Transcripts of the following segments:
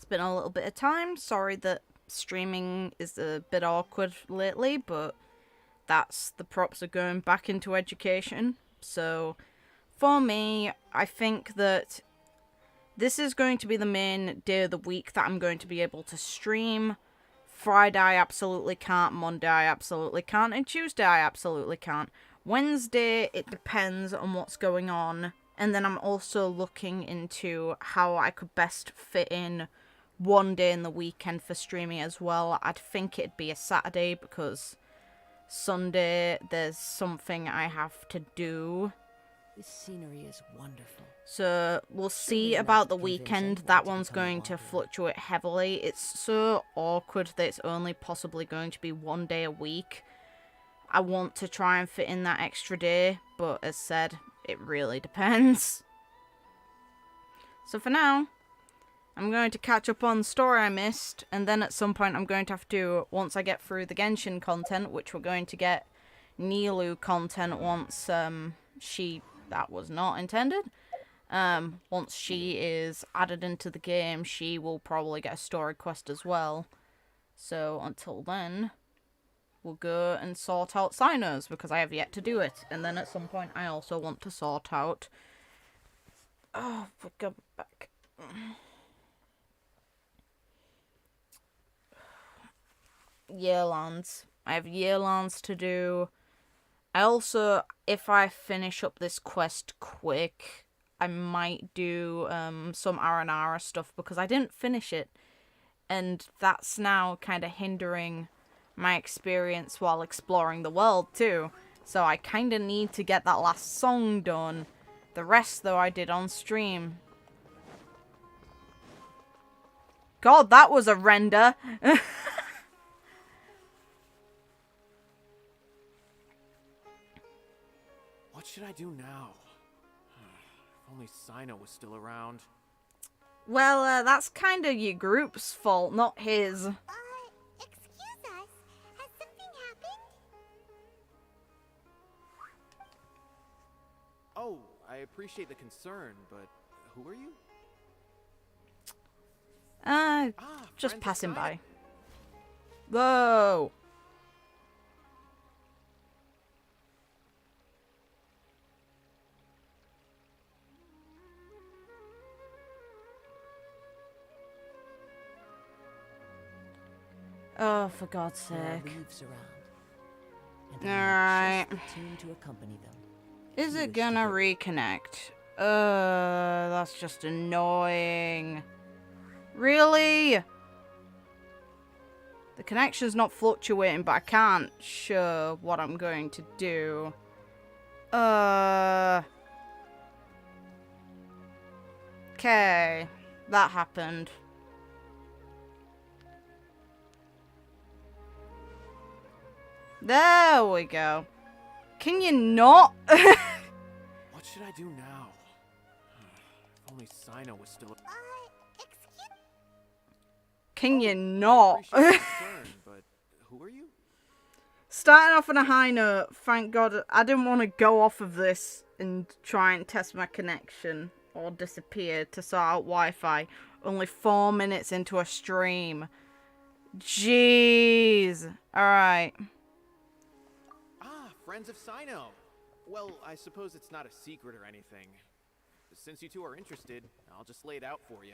It's been a little bit of time. Sorry that streaming is a bit awkward lately, but that's the props of going back into education. So, for me, I think that this is going to be the main day of the week that I'm going to be able to stream. Friday I absolutely can't, Monday I absolutely can't, and Tuesday I absolutely can't. Wednesday, it depends on what's going on. And then I'm also looking into how I could best fit in one day in the weekend for streaming as well. I'd think it'd be a Saturday because Sunday there's something I have to do. This scenery is wonderful. So we'll see about the weekend. That one's going to fluctuate heavily. It's so awkward that it's only possibly going to be one day a week. I want to try and fit in that extra day, but as said, it really depends. So for now, I'm going to catch up on the story I missed, and then at some point I'm going to have to, once I get through the Genshin content, which we're going to get Nilu content once that was not intended. Once she is added into the game, she will probably get a story quest as well. So until then, we'll go and sort out Cynos, because I have yet to do it. And then at some point, I also want to sort out... Oh, we'll go back. Yearlands. I have Yearlands to do. I also, if I finish up this quest quick, I might do some Aranara stuff, because I didn't finish it. And that's now kind of hindering my experience while exploring the world too. So I kind of need to get that last song done. The rest, though, I did on stream. God, that was a render. What should I do now? If only Cyno was still around. Well, that's kind of your group's fault, not his. Excuse us. Has something happened? Oh, I appreciate the concern, but who are you? Just friends of passing Cyno. by. Whoa! Oh, for God's There are sake. leaves around. And Alright. just the tune to accompany them. Is Here's it to gonna hope. reconnect? That's just annoying. Really? The connection's not fluctuating, but I can't show what I'm going to do. Okay. That happened. There we go. Can you not? What should I do now? If only Cyno was still. Excuse... Can you I not? appreciate the concern, but who are you? Starting off on a high note, thank God I didn't want to go off of this and try and test my connection or disappear to sort out Wi-Fi. Only 4 minutes into a stream. Jeez. Alright. Friends of Cyno. Well, I suppose it's not a secret or anything. Since you two are interested, I'll just lay it out for you.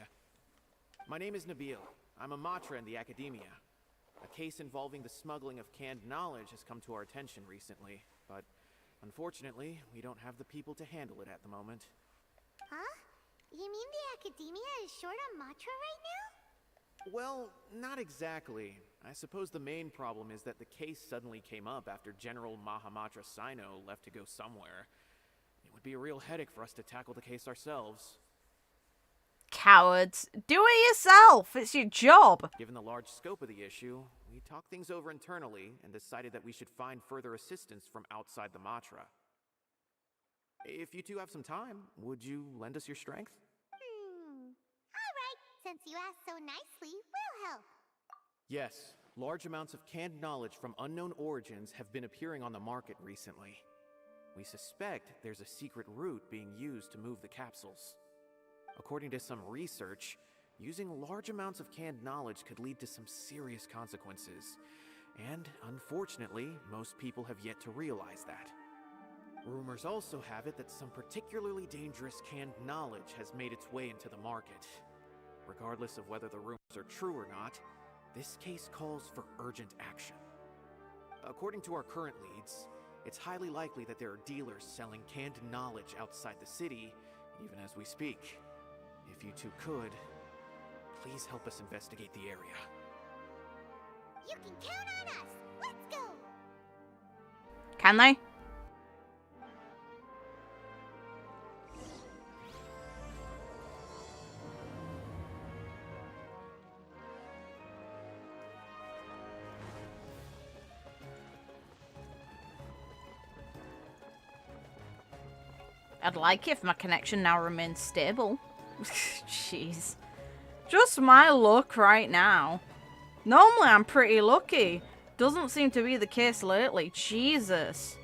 My name is Nabil. I'm a Matra in the Academia. A case involving the smuggling of canned knowledge has come to our attention recently, but unfortunately, we don't have the people to handle it at the moment. Huh? You mean the Academia is short on Matra right now? Well, not exactly. I suppose the main problem is that the case suddenly came up after General Mahamatra Cyno left to go somewhere. It would be a real headache for us to tackle the case ourselves. Cowards. Do it yourself. It's your job. Given the large scope of the issue, we talked things over internally and decided that we should find further assistance from outside the Matra. If you two have some time, would you lend us your strength? Alright, since you asked so nicely, we'll help. Yes, large amounts of canned knowledge from unknown origins have been appearing on the market recently. We suspect there's a secret route being used to move the capsules. According to some research, Using large amounts of canned knowledge could lead to some serious consequences. And, unfortunately, most people have yet to realize that. Rumors also have it that some particularly dangerous canned knowledge has made its way into the market. Regardless of whether the rumors are true or not, this case calls for urgent action. According to our current leads, it's highly likely that there are dealers selling canned knowledge outside the city, even as we speak. If you two could, please help us investigate the area. You can count on us! Let's go! Can they? I'd like if my connection now remains stable. Jeez. Just my luck right now. Normally I'm pretty lucky. Doesn't seem to be the case lately. Jesus.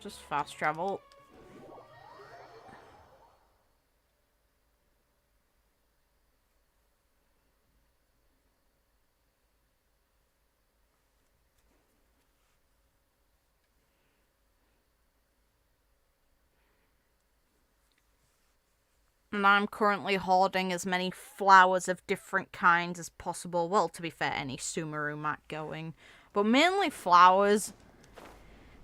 Just fast travel. And I'm currently hoarding as many flowers of different kinds as possible. Well, to be fair, any Sumeru might going. But mainly flowers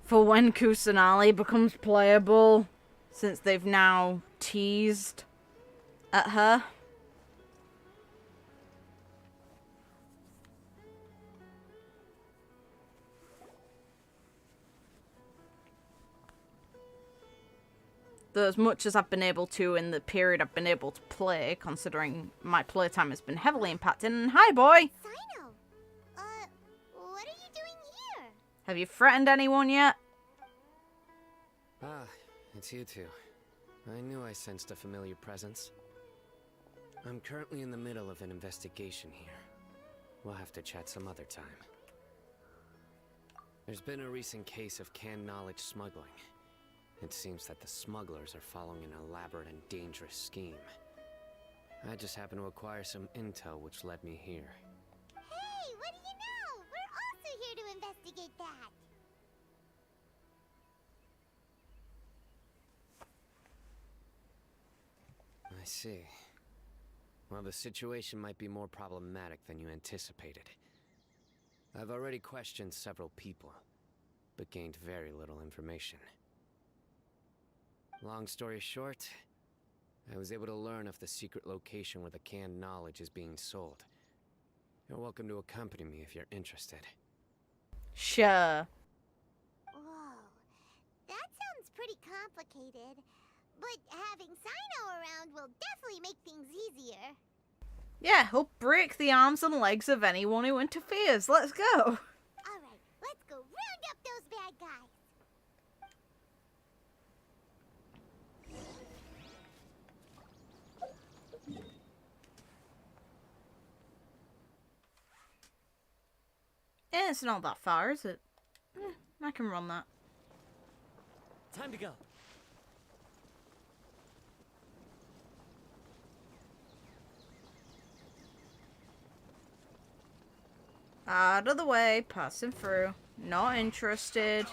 for when Kusanali becomes playable. Since they've now teased at her. Though as much as I've been able to in the period I've been able to play, considering my playtime has been heavily impacted. And hi, boy! Cyno! What are you doing here? Have you threatened anyone yet? Ah, it's you two. I knew I sensed a familiar presence. I'm currently in the middle of an investigation here. We'll have to chat some other time. There's been a recent case of canned knowledge smuggling. It seems that the smugglers are following an elaborate and dangerous scheme. I just happened to acquire some intel which led me here. Hey, what do you know? We're also here to investigate that. I see. Well, the situation might be more problematic than you anticipated. I've already questioned several people, but gained very little information. Long story short, I was able to learn of the secret location where the canned knowledge is being sold. You're welcome to accompany me if you're interested. Sure. Whoa, that sounds pretty complicated. But having Cyno around will definitely make things easier. Yeah, he'll break the arms and legs of anyone who interferes. Let's go. Alright, let's go round up those bad guys. Yeah, it's not that far, is it? I can run that. Time to go. Out of the way, passing through. Not interested.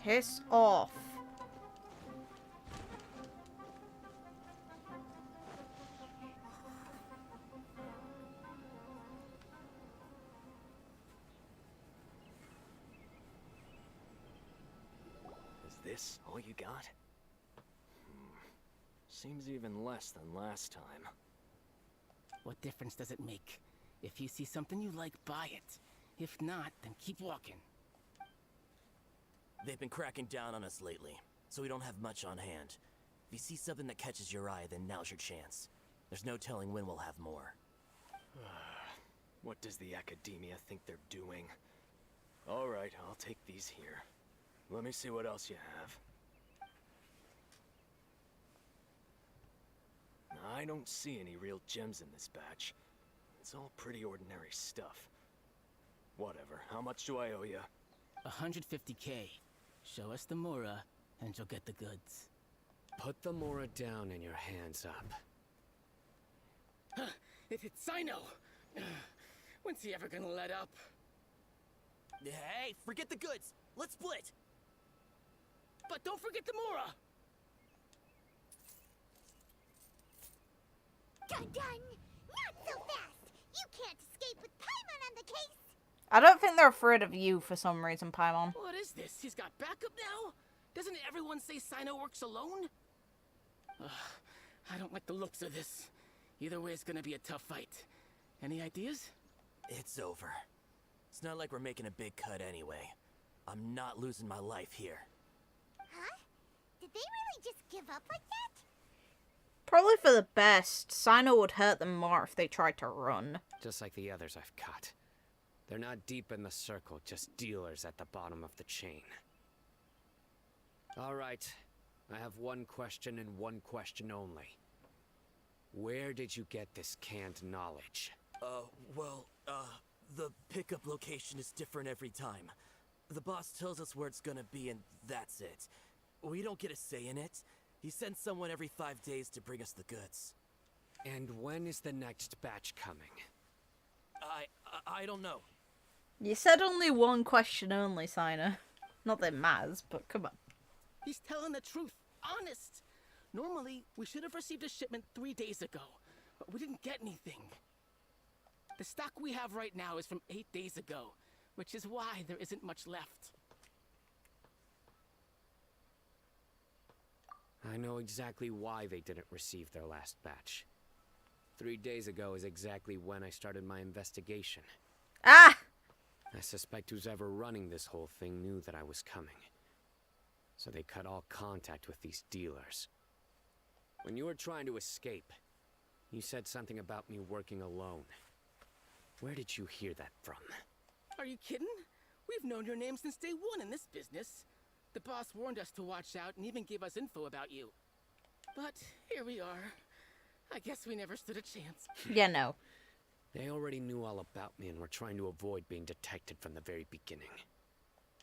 Piss off. Is this all you got? Seems even less than last time. What difference does it make? If you see something you like, buy it. If not, then keep walking. They've been cracking down on us lately, so we don't have much on hand. If you see something that catches your eye, then now's your chance. There's no telling when we'll have more. What does the Academia think they're doing? Alright, I'll take these here. Let me see what else you have. I don't see any real gems in this batch. It's all pretty ordinary stuff. Whatever. How much do I owe you? 150K. Show us the Mora, and you'll get the goods. Put the Mora down and your hands up. It's Cyno! When's he ever gonna let up? Hey, forget the goods. Let's split. But don't forget the Mora! Dun dun! Not so fast! You can't escape with Paimon on the case! I don't think they're afraid of you for some reason, Paimon. What is this? He's got backup now? Doesn't everyone say Cyno works alone? Ugh, I don't like the looks of this. Either way, it's gonna be a tough fight. Any ideas? It's over. It's not like we're making a big cut anyway. I'm not losing my life here. Huh? Did they really just give up like that? Probably for the best. Cyno would hurt them more if they tried to run. Just like the others I've cut. They're not deep in the circle, just dealers at the bottom of the chain. All right. I have one question and one question only. Where did you get this canned knowledge? The pickup location is different every time. The boss tells us where it's gonna be and that's it. We don't get a say in it. He sends someone every 5 days to bring us the goods. And when is the next batch coming? I don't know. You said only one question only, Cyno. Not that it matters, but come on. He's telling the truth. Honest. Normally, we should have received a shipment 3 days ago, but we didn't get anything. The stock we have right now is from 8 days ago, which is why there isn't much left. I know exactly why they didn't receive their last batch. 3 days ago is exactly when I started my investigation. Ah! I suspect who's ever running this whole thing knew that I was coming. So they cut all contact with these dealers. When you were trying to escape, you said something about me working alone. Where did you hear that from? Are you kidding? We've known your name since day one in this business. The boss warned us to watch out and even gave us info about you. But here we are. I guess we never stood a chance. Yeah, no. They already knew all about me and were trying to avoid being detected from the very beginning.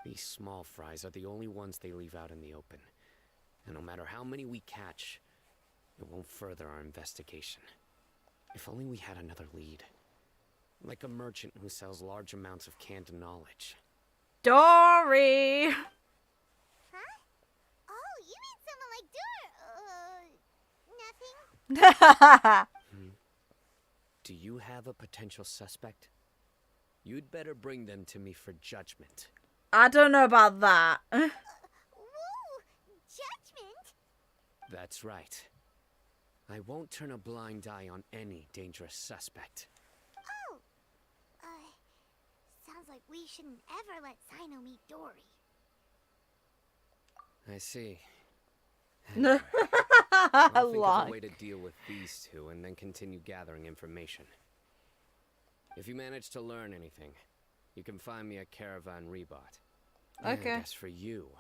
These small fries are the only ones they leave out in the open. And no matter how many we catch, it won't further our investigation. If only we had another lead. Like a merchant who sells large amounts of canned knowledge. Dory! Huh? Oh, you mean someone like nothing? Do you have a potential suspect? You'd better bring them to me for judgment. I don't know about that. Whoa! Judgment? That's right. I won't turn a blind eye on any dangerous suspect. Oh! Sounds like we shouldn't ever let Cyno meet Dory. I see. Anyway, I'll think of a Like. way to deal with these two and then continue gathering information. If you manage to learn anything, you can find me at Caravan Rebot. Okay. And as for you,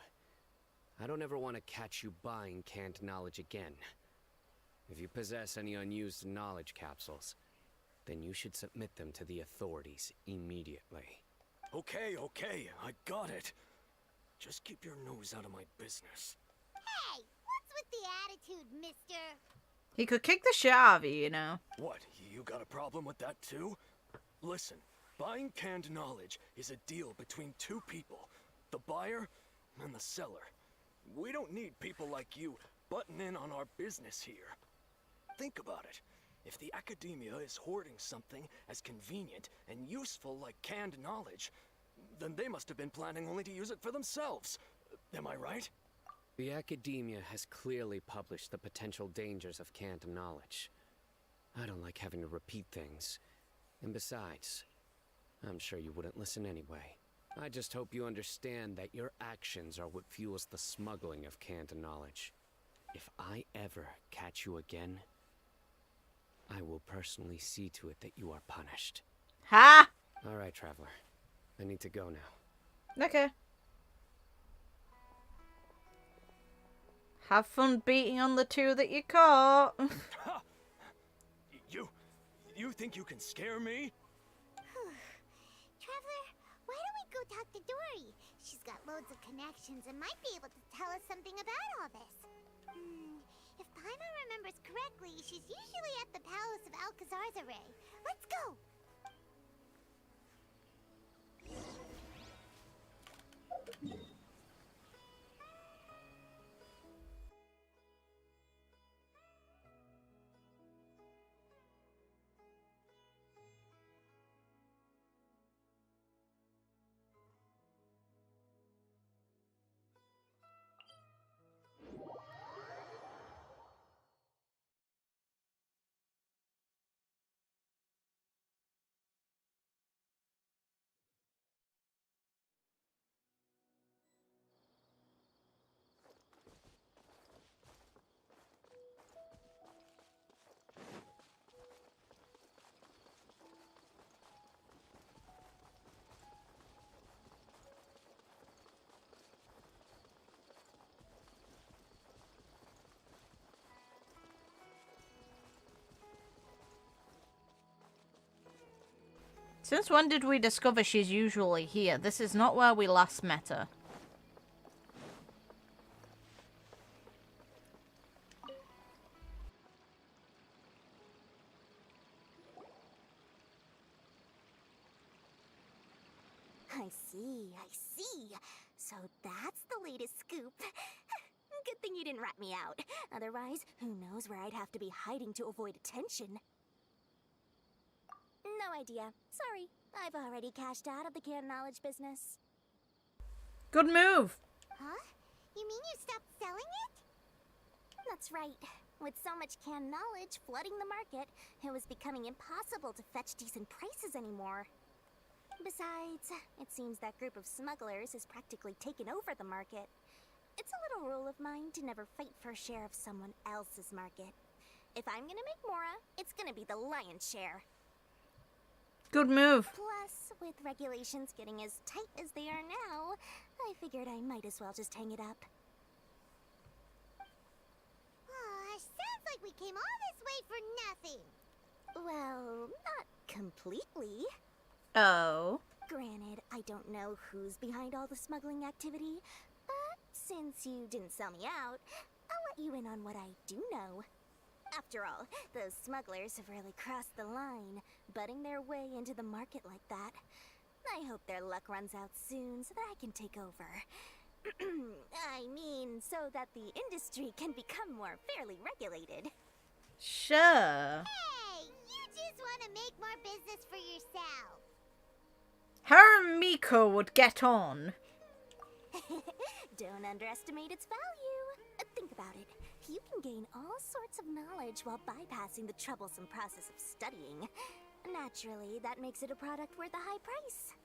I don't ever want to catch you buying canned knowledge again. If you possess any unused knowledge capsules, then you should submit them to the authorities immediately. Okay, I got it. Just keep your nose out of my business. Hey, what's with the attitude, mister? He could kick the shit out of you, you know. What, you got a problem with that too? Listen, buying canned knowledge is a deal between two people, the buyer and the seller. We don't need people like you butting in on our business here. Think about it. If the academia is hoarding something as convenient and useful like canned knowledge, then they must have been planning only to use it for themselves. Am I right? The academia has clearly published the potential dangers of canned knowledge. I don't like having to repeat things. And besides, I'm sure you wouldn't listen anyway. I just hope you understand that your actions are what fuels the smuggling of canned knowledge. If I ever catch you again, I will personally see to it that you are punished. Ha! All right, Traveler. I need to go now. Okay. Have fun beating on the two that you caught. You think you can scare me? Traveler, why don't we go talk to Dory? She's got loads of connections and might be able to tell us something about all this. If Paimon remembers correctly, she's usually at the Palace of Alcazar's Array. Let's go! Since when did we discover she's usually here? This is not where we last met her. I see. So that's the latest scoop. Good thing you didn't rat me out. Otherwise, who knows where I'd have to be hiding to avoid attention. No idea. Sorry. I've already cashed out of the canned knowledge business. Good move. Huh? You mean you stopped selling it? That's right. With so much canned knowledge flooding the market, it was becoming impossible to fetch decent prices anymore. Besides, it seems that group of smugglers has practically taken over the market. It's a little rule of mine to never fight for a share of someone else's market. If I'm gonna make Mora, it's gonna be the lion's share. Good move. Plus, with regulations getting as tight as they are now, I figured I might as well just hang it up. Sounds like we came all this way for nothing. Well, not completely. Oh. Granted, I don't know who's behind all the smuggling activity, but since you didn't sell me out, I'll let you in on what I do know. After all, those smugglers have really crossed the line, butting their way into the market like that. I hope their luck runs out soon so that I can take over. I mean, so that the industry can become more fairly regulated. Sure. Hey, you just want to make more business for yourself. Her and Miko would get on. Don't underestimate its value. Think about it. You can gain all sorts of knowledge while bypassing the troublesome process of studying. Naturally, that makes it a product worth a high price.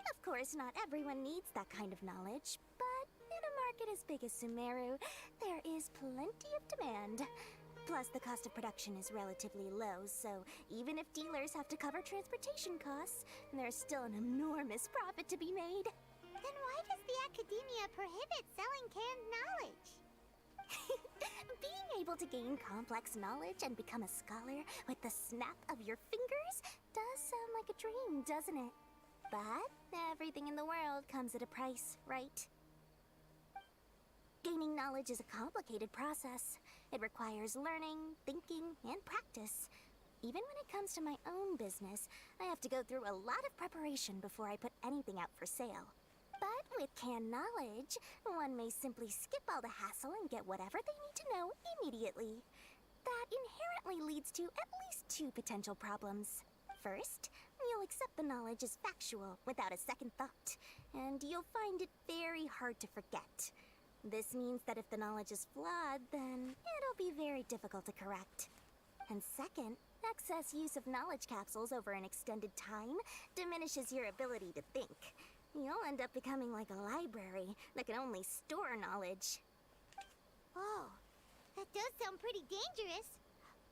Of course, not everyone needs that kind of knowledge, but in a market as big as Sumeru, there is plenty of demand. Plus, the cost of production is relatively low, so even if dealers have to cover transportation costs, there's still an enormous profit to be made. Then why does the Academia prohibit selling canned knowledge? Being able to gain complex knowledge and become a scholar with the snap of your fingers does sound like a dream, doesn't it? But everything in the world comes at a price, right? Gaining knowledge is a complicated process. It requires learning, thinking, and practice. Even when it comes to my own business, I have to go through a lot of preparation before I put anything out for sale. But with canned knowledge, one may simply skip all the hassle and get whatever they need to know immediately. That inherently leads to at least two potential problems. First, you'll accept the knowledge as factual without a second thought, and you'll find it very hard to forget. This means that if the knowledge is flawed, then it'll be very difficult to correct. And second, excess use of knowledge capsules over an extended time diminishes your ability to think. You'll end up becoming like a library that can only store knowledge. Oh, that does sound pretty dangerous.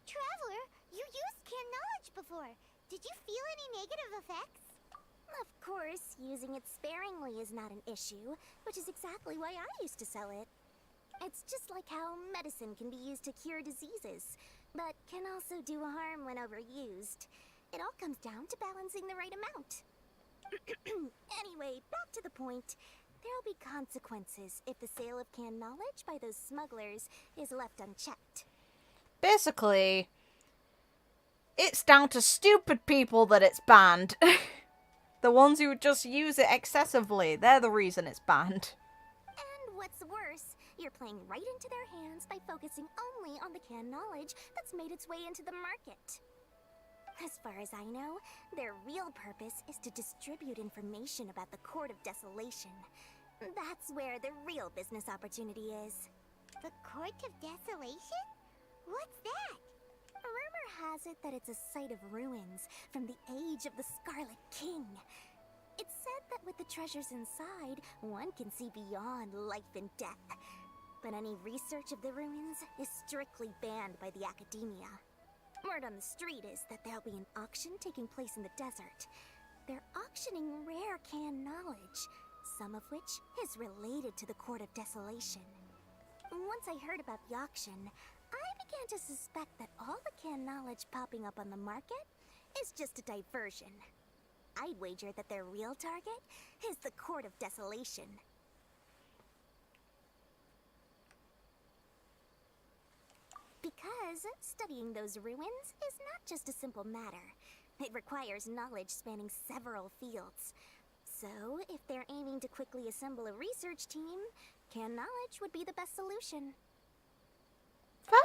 Traveler, you used canned knowledge before. Did you feel any negative effects? Of course, using it sparingly is not an issue, which is exactly why I used to sell it. It's just like how medicine can be used to cure diseases, but can also do harm when overused. It all comes down to balancing the right amount. Anyway, back to the point. There'll be consequences if the sale of canned knowledge by those smugglers is left unchecked. Basically, it's down to stupid people that it's banned. The ones who just use it excessively, they're the reason it's banned. And what's worse, you're playing right into their hands by focusing only on the canned knowledge that's made its way into the market. As far as I know, their real purpose is to distribute information about the Court of Desolation. That's where the real business opportunity is. The Court of Desolation? What's that? Rumor has it that it's a site of ruins from the age of the Scarlet King. It's said that with the treasures inside, one can see beyond life and death. But any research of the ruins is strictly banned by the Academia. Word on the street is that there'll be an auction taking place in the desert. They're auctioning rare canned knowledge, some of which is related to the Court of Desolation. Once I heard about the auction, I began to suspect that all the canned knowledge popping up on the market is just a diversion. I'd wager that their real target is the Court of Desolation. Because studying those ruins is not just a simple matter. It requires knowledge spanning several fields. So, if they're aiming to quickly assemble a research team, canned knowledge would be the best solution.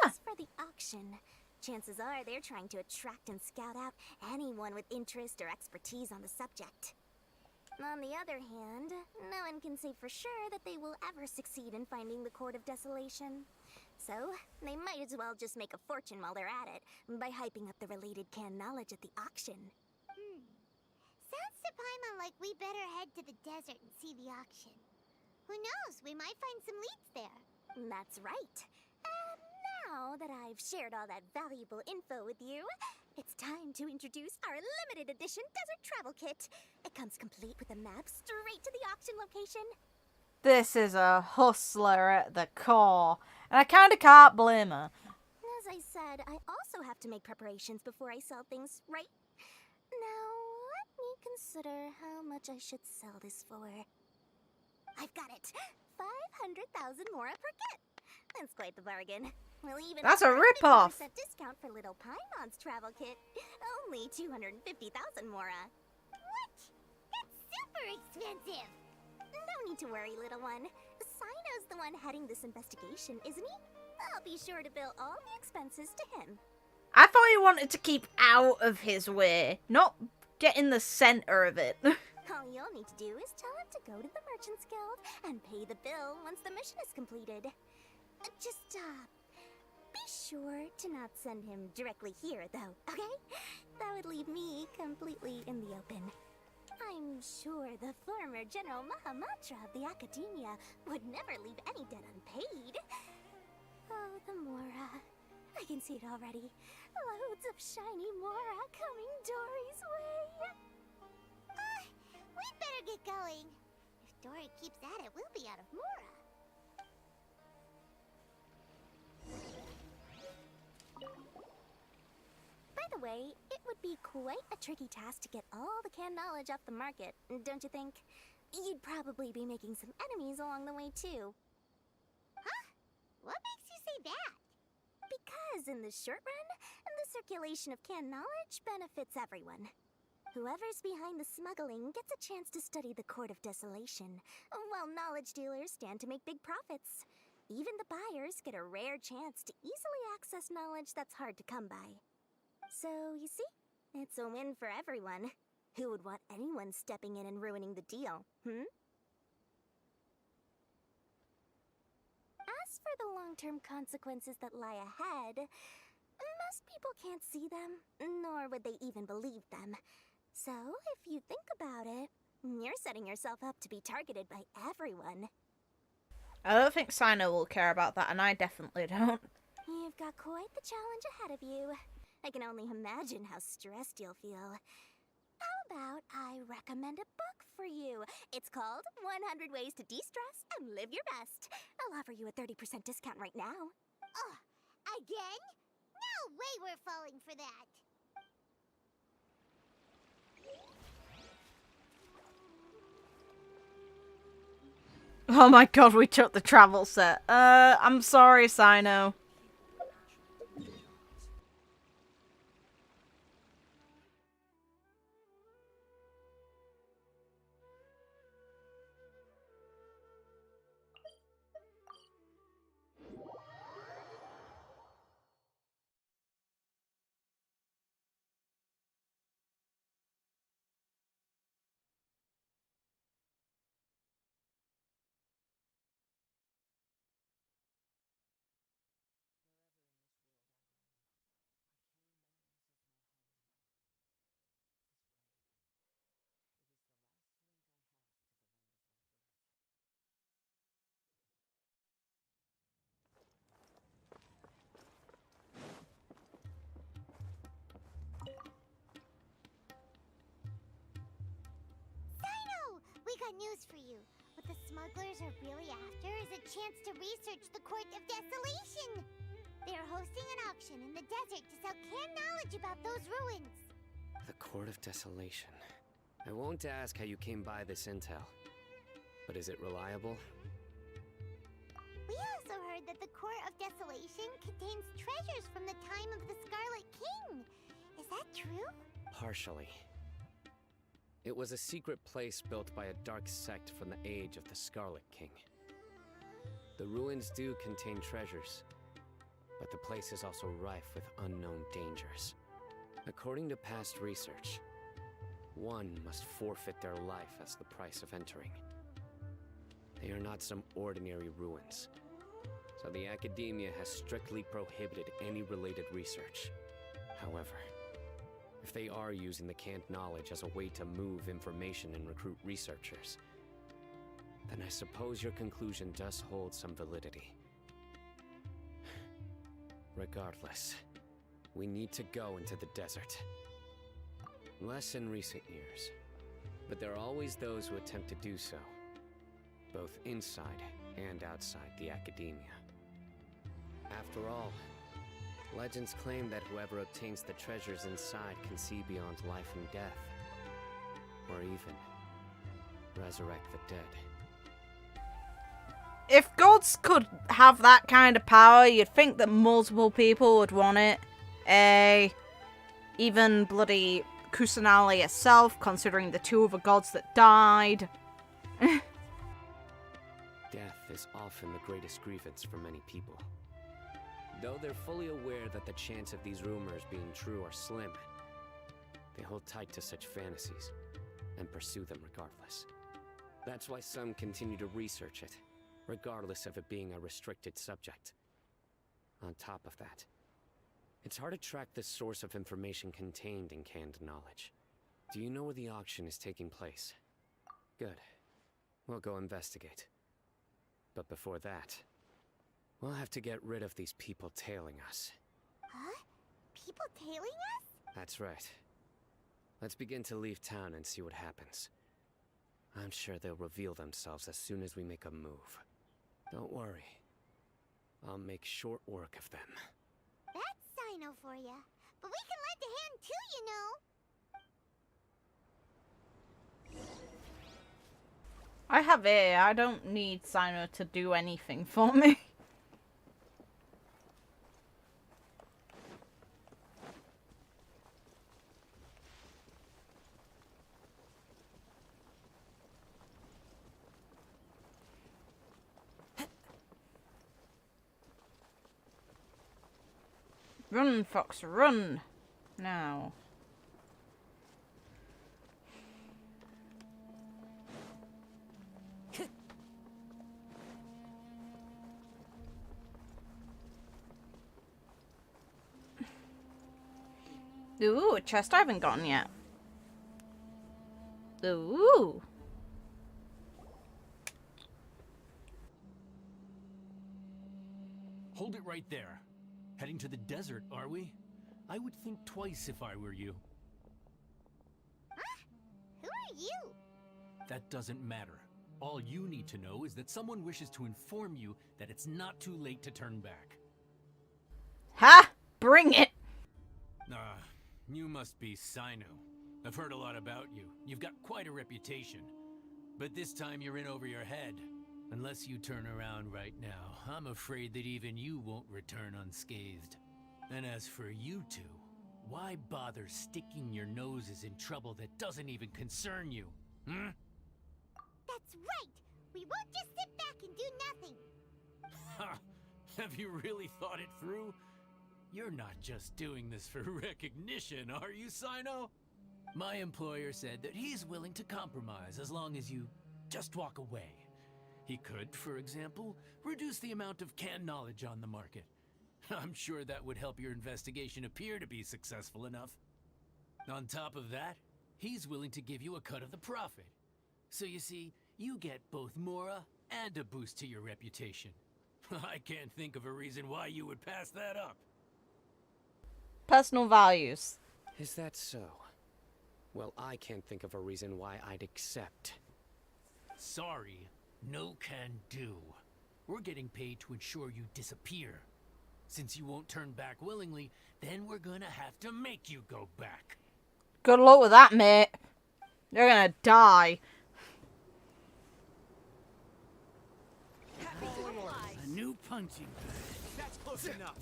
As for the auction, chances are they're trying to attract and scout out anyone with interest or expertise on the subject. On the other hand, no one can say for sure that they will ever succeed in finding the Court of Desolation. So, they might as well just make a fortune while they're at it by hyping up the related canned knowledge at the auction. Sounds to Paimon like we better head to the desert and see the auction. Who knows, we might find some leads there. That's right. And now that I've shared all that valuable info with you, it's time to introduce our limited edition desert travel kit. It comes complete with a map straight to the auction location. This is a hustler at the core, and I kinda can't blame her. As I said, I also have to make preparations before I sell things, right? Now, let me consider how much I should sell this for. I've got it! 500,000 mora per kit! That's quite the bargain. We'll even That's a offer rip-off. 50% discount for little Paimon's travel kit. Only 250,000 mora. What? That's super expensive! No need to worry, little one. Cyno's the one heading this investigation, isn't he? I'll be sure to bill all the expenses to him. I thought he wanted to keep out of his way, not get in the center of it. All you'll need to do is tell him to go to the Merchants Guild and pay the bill once the mission is completed. Just, be sure to not send him directly here, though, okay? That would leave me completely in the open. I'm sure the former General Mahamatra of the Academia would never leave any debt unpaid. Oh, the Mora. I can see it already. Loads of shiny Mora coming Dory's way. We'd better get going. If Dory keeps at it, we'll be out of Mora. By the way, it would be quite a tricky task to get all the canned knowledge off the market, don't you think? You'd probably be making some enemies along the way, too. Huh? What makes you say that? Because in the short run, the circulation of canned knowledge benefits everyone. Whoever's behind the smuggling gets a chance to study the Court of Desolation, while knowledge dealers stand to make big profits. Even the buyers get a rare chance to easily access knowledge that's hard to come by. So, you see, it's a win for everyone. Who would want anyone stepping in and ruining the deal, As for the long-term consequences that lie ahead, most people can't see them, nor would they even believe them. So, if you think about it, you're setting yourself up to be targeted by everyone. I don't think Cyno will care about that, and I definitely don't. You've got quite the challenge ahead of you. I can only imagine how stressed you'll feel. How about I recommend a book for you? It's called 100 Ways to De-Stress and Live Your Best. I'll offer you a 30% discount right now. Oh, again? No way we're falling for that. Oh my god, we took the travel set. I'm sorry, Cyno. Cyno! We got news for you. What the smugglers are really after is a chance to research the Court of Desolation. They're hosting an auction in the desert to sell canned knowledge about those ruins. The Court of Desolation. I won't ask how you came by this intel. But is it reliable? We also heard that the Court of Desolation contains treasures from the time of the Scarlet King. Is that true? Partially. It was a secret place built by a dark sect from the age of the Scarlet King. The ruins do contain treasures, but the place is also rife with unknown dangers. According to past research, one must forfeit their life as the price of entering. They are not some ordinary ruins, so the Academia has strictly prohibited any related research. However, if they are using the canned knowledge as a way to move information and recruit researchers, then I suppose your conclusion does hold some validity. Regardless, we need to go into the desert. Less in recent years, but there are always those who attempt to do so, both inside and outside the Academia. After all, legends claim that whoever obtains the treasures inside can see beyond life and death, or even resurrect the dead. If gods could have that kind of power, you'd think that multiple people would want it. Even bloody Kusanali herself, considering the two other gods that died. Death is often the greatest grievance for many people. Though they're fully aware that the chance of these rumors being true are slim, they hold tight to such fantasies and pursue them regardless. That's why some continue to research it, regardless of it being a restricted subject. On top of that, it's hard to track the source of information contained in canned knowledge. Do you know where the auction is taking place? Good. We'll go investigate. But before that, we'll have to get rid of these people tailing us. Huh? People tailing us? That's right. Let's begin to leave town and see what happens. I'm sure they'll reveal themselves as soon as we make a move. Don't worry. I'll make short work of them. That's Cyno for ya. But we can lend a hand too, you know. I have ear. I don't need Cyno to do anything for me. Run, Fox, run! Now. Ooh, a chest I haven't gotten yet. Ooh. Hold it right there. Heading to the desert, are we? I would think twice if I were you. Huh? Who are you? That doesn't matter. All you need to know is that someone wishes to inform you that it's not too late to turn back. Ha! Bring it! You must be Cyno. I've heard a lot about you. You've got quite a reputation. But this time you're in over your head. Unless you turn around right now, I'm afraid that even you won't return unscathed. And as for you two, why bother sticking your noses in trouble that doesn't even concern you? Hmm? That's right! We won't just sit back and do nothing! Ha! Have you really thought it through? You're not just doing this for recognition, are you, Cyno? My employer said that he's willing to compromise as long as you just walk away. He could, for example, reduce the amount of canned knowledge on the market. I'm sure that would help your investigation appear to be successful enough. On top of that, he's willing to give you a cut of the profit. So you see, you get both Mora and a boost to your reputation. I can't think of a reason why you would pass that up. Personal values. Is that so? Well, I can't think of a reason why I'd accept. Sorry, no can do. We're getting paid to ensure you disappear. Since you won't turn back willingly, then we're gonna have to make you go back. Good luck with that, mate. You're gonna die. A new punching bag. That's close enough.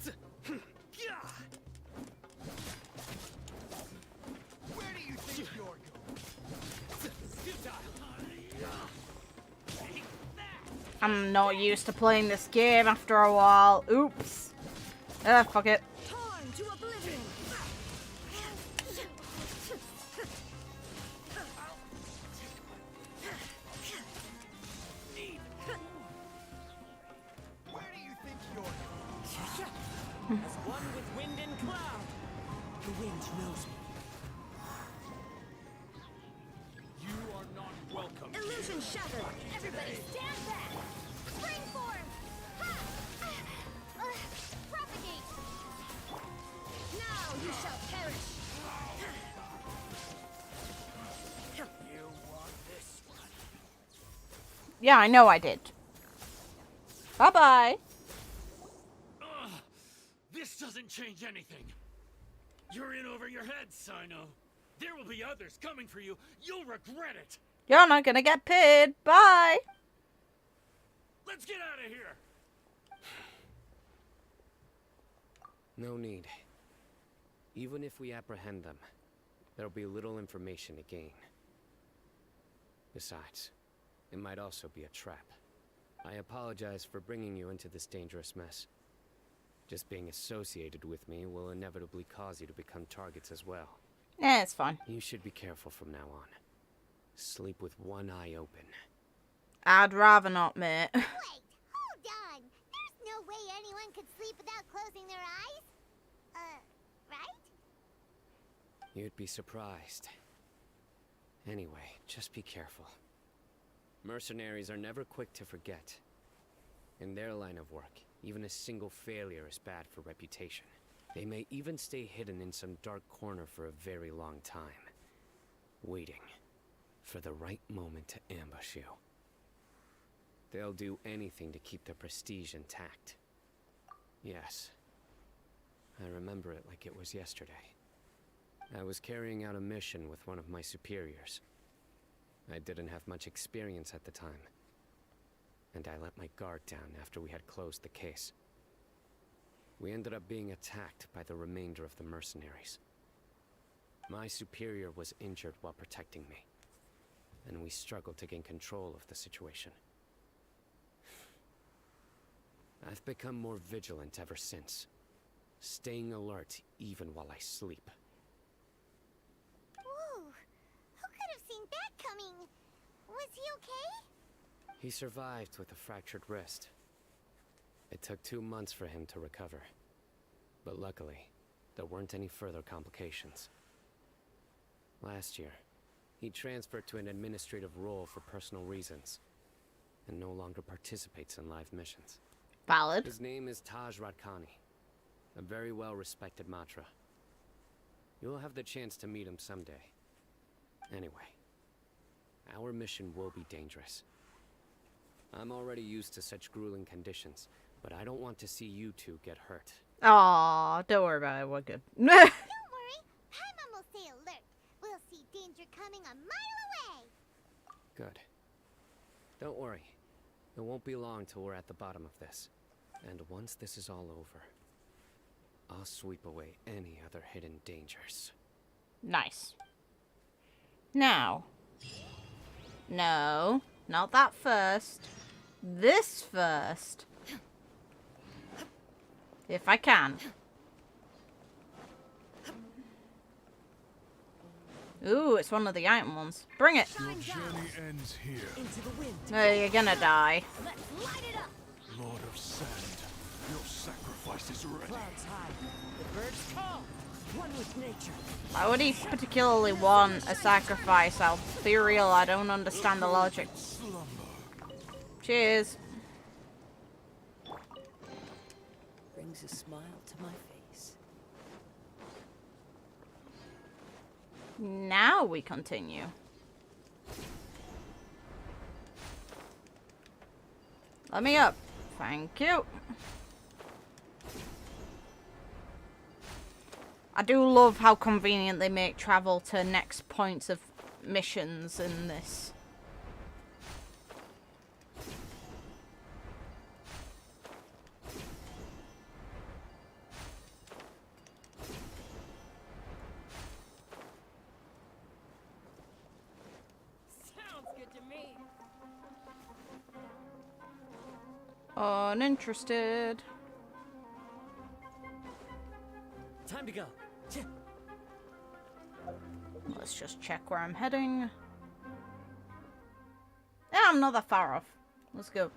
Where do you think you're going? I'm not used to playing this game after a while. Oops. Fuck it. Torn to oblivion. Where do you think you're going? As one with wind and cloud. The wind knows me. You are not welcome. Illusion shattered. Everybody stand back. Spring form. Ha! Propagate. Now you shall perish. You want this one? Yeah, I know I did. Bye-bye. This doesn't change anything. You're in over your head, Cyno. There will be others coming for you. You'll regret it. You're not gonna get paid. Bye. Let's get out of here. No need. Even if we apprehend them, there'll be little information to gain. Besides, it might also be a trap. I apologize for bringing you into this dangerous mess. Just being associated with me will inevitably cause you to become targets as well. Yeah, it's fine. You should be careful from now on. Sleep with one eye open. I'd rather not, mate. Wait, hold on! There's no way anyone could sleep without closing their eyes? Right? You'd be surprised. Anyway, just be careful. Mercenaries are never quick to forget. In their line of work, even a single failure is bad for reputation. They may even stay hidden in some dark corner for a very long time, waiting for the right moment to ambush you. They'll do anything to keep their prestige intact. Yes, I remember it like it was yesterday. I was carrying out a mission with one of my superiors. I didn't have much experience at the time, and I let my guard down after we had closed the case. We ended up being attacked by the remainder of the mercenaries. My superior was injured while protecting me, and we struggled to gain control of the situation. I've become more vigilant ever since, staying alert even while I sleep. Whoa! Who could have seen that coming? Was he okay? He survived with a fractured wrist. It took 2 months for him to recover. But luckily, there weren't any further complications. Last year, he transferred to an administrative role for personal reasons, and no longer participates in live missions. Valid. His name is Taj Radkani, a very well-respected Matra. You'll have the chance to meet him someday. Anyway, our mission will be dangerous. I'm already used to such grueling conditions, but I don't want to see you two get hurt. Aw, don't worry about it. We're good. Don't worry, Paimon will stay alert. We'll see Good. Don't worry. It won't be long till we're at the bottom of this. And once this is all over, I'll sweep away any other hidden dangers. Nice. Now. No, not that first. This first. If I can. Ooh, it's one of the item ones. Bring it. Your journey ends here. Into the wind. No, you're gonna die. Let's light it up. Lord of Sand, your sacrifice is ready. Clouds high. The birds call. One with nature. Why would he particularly want a sacrifice? I'll be real, I don't understand the logic. Slumber. Cheers. Brings a smile to my face. Now we continue. Let me up. Thank you. I do love how convenient they make travel to next points of missions in this. Sounds good to me. Uninterested. Time to go. Let's just check where I'm heading. Yeah, I'm not that far off. Let's go.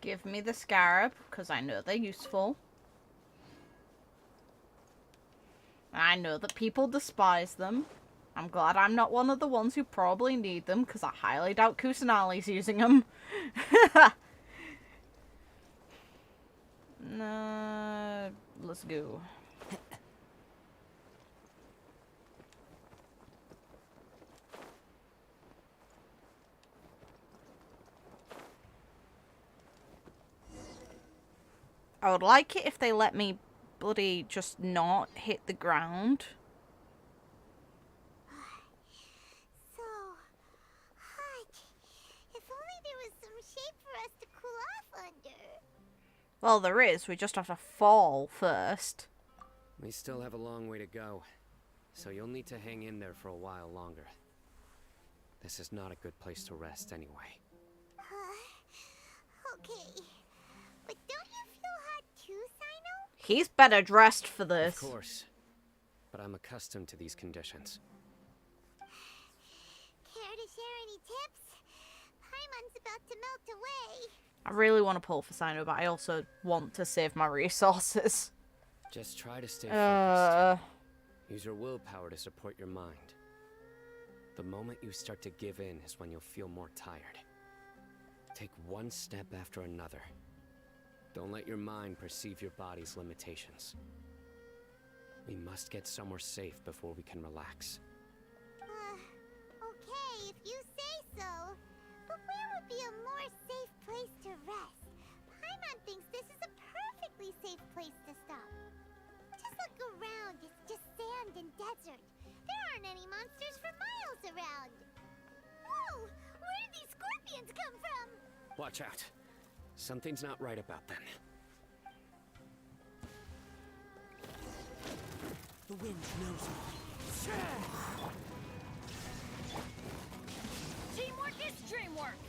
Give me the scarab, because I know they're useful. I know that people despise them. I'm glad I'm not one of the ones who probably need them, because I highly doubt Kusanali's using them. Let's go. I would like it if they let me bloody just not hit the ground. So hot. If only there was some shape for us to cool off under. Well, there is. We just have to fall first. We still have a long way to go, so you'll need to hang in there for a while longer. This is not a good place to rest anyway. Okay. But don't you feel hot too, Cyno? He's better dressed for this. Of course, but I'm accustomed to these conditions. Care to share any tips? Paimon's about to melt away. I really want to pull for Cyno, but I also want to save my resources. Just try to stay focused. Use your willpower to support your mind. The moment you start to give in is when you'll feel more tired. Take one step after another. Don't let your mind perceive your body's limitations. We must get somewhere safe before we can relax. Okay, if you say so. But where would be a more safe place to rest? Paimon thinks this is a perfectly safe place to stop. Just look around, it's just sand and desert. There aren't any monsters for miles around. Whoa! Where did these scorpions come from? Watch out. Something's not right about them. The wind knows me. Teamwork is dreamwork.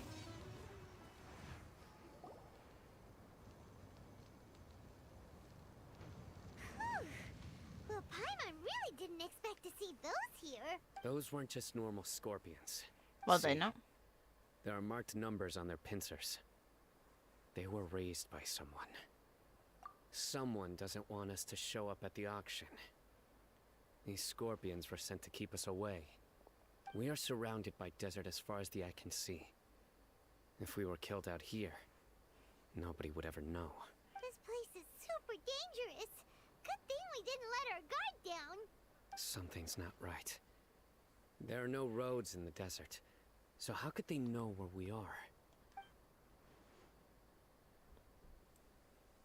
Well, Paimon really didn't expect to see those here. Those weren't just normal scorpions. Was they See, not? There are marked numbers on their pincers. They were raised by someone. Someone doesn't want us to show up at the auction. These scorpions were sent to keep us away. We are surrounded by desert as far as the eye can see. If we were killed out here, nobody would ever know. This place is super dangerous. Good thing we didn't let our guard down. Something's not right. There are no roads in the desert, so how could they know where we are?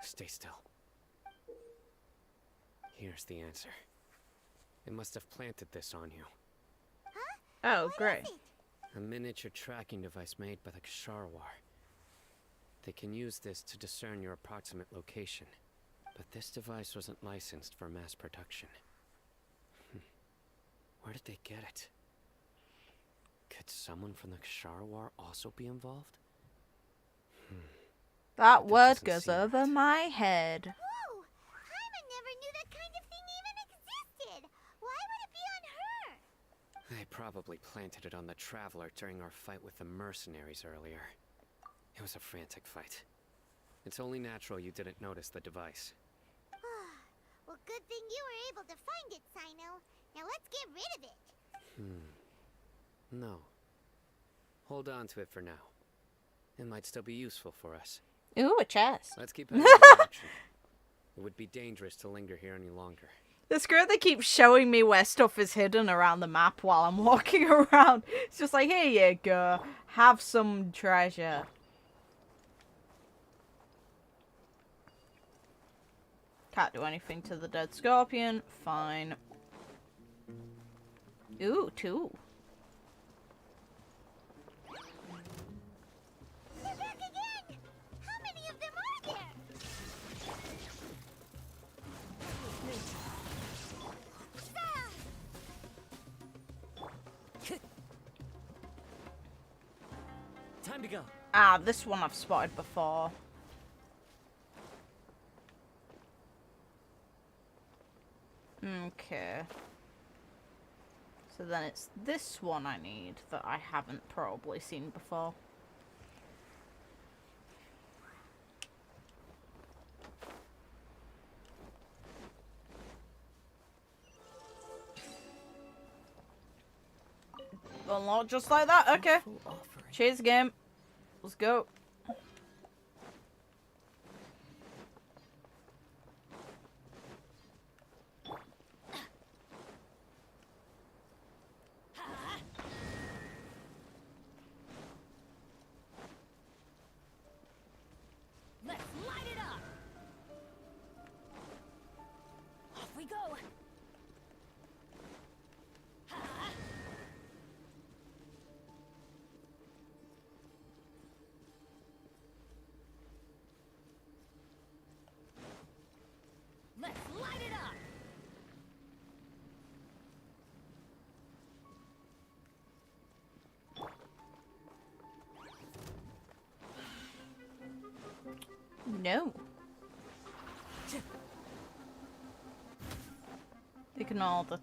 Stay still. Here's the answer. It must have planted this on you. Oh, great. A miniature tracking device made by the Ksharwar. They can use this to discern your approximate location. But this device wasn't licensed for mass production. Where did they get it? Could someone from the Ksharwar also be involved? That word doesn't goes seem over right. my head. Whoa! Paimon never knew that kind of thing even existed! Why would it be on her? They probably planted it on the Traveler during our fight with the mercenaries earlier. It was a frantic fight. It's only natural you didn't notice the device. Well, good thing you were able to find it, Cyno. Now let's get rid of it. No. Hold on to it for now. It might still be useful for us. Ooh, a chest. Let's keep heading into action. It would be dangerous to linger here any longer. It's great they keep showing me where stuff is hidden around the map while I'm walking around. It's just like, here you go. Have some treasure. Can't do anything to the dead scorpion. Fine. Ooh, 2. They're back again! How many of them are there? Time to go. Ah, this one I've spotted before. Okay. So then it's this one I need that I haven't probably seen before. Unlocked just like that. Okay. Cheers, game. Let's go. Let's light it up! Off we go! Let's light it up! No. Ignore the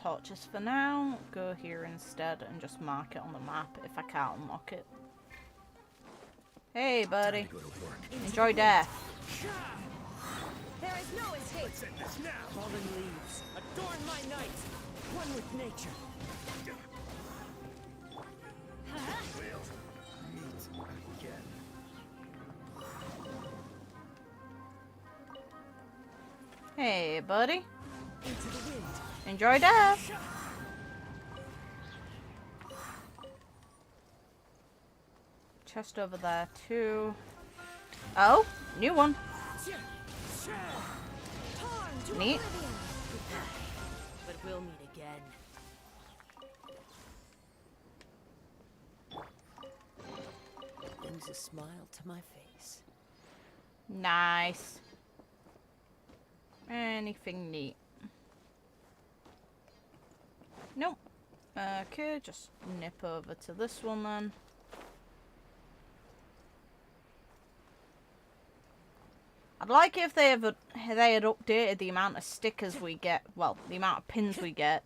torches for now. Go here instead and just mark it on the map if I can't unlock it. Hey, buddy. Enjoy death. There is no escape. Fallen leaves, adorn my night. One with nature. Hey, buddy. Into the wind. Enjoy death. Chest over there too. Oh, new one. Neat. But we'll meet again. Brings a smile to my face. Nice. Anything neat? Nope. Okay, just nip over to this one then. I'd like it if they had updated the amount of stickers we get. Well, the amount of pins we get.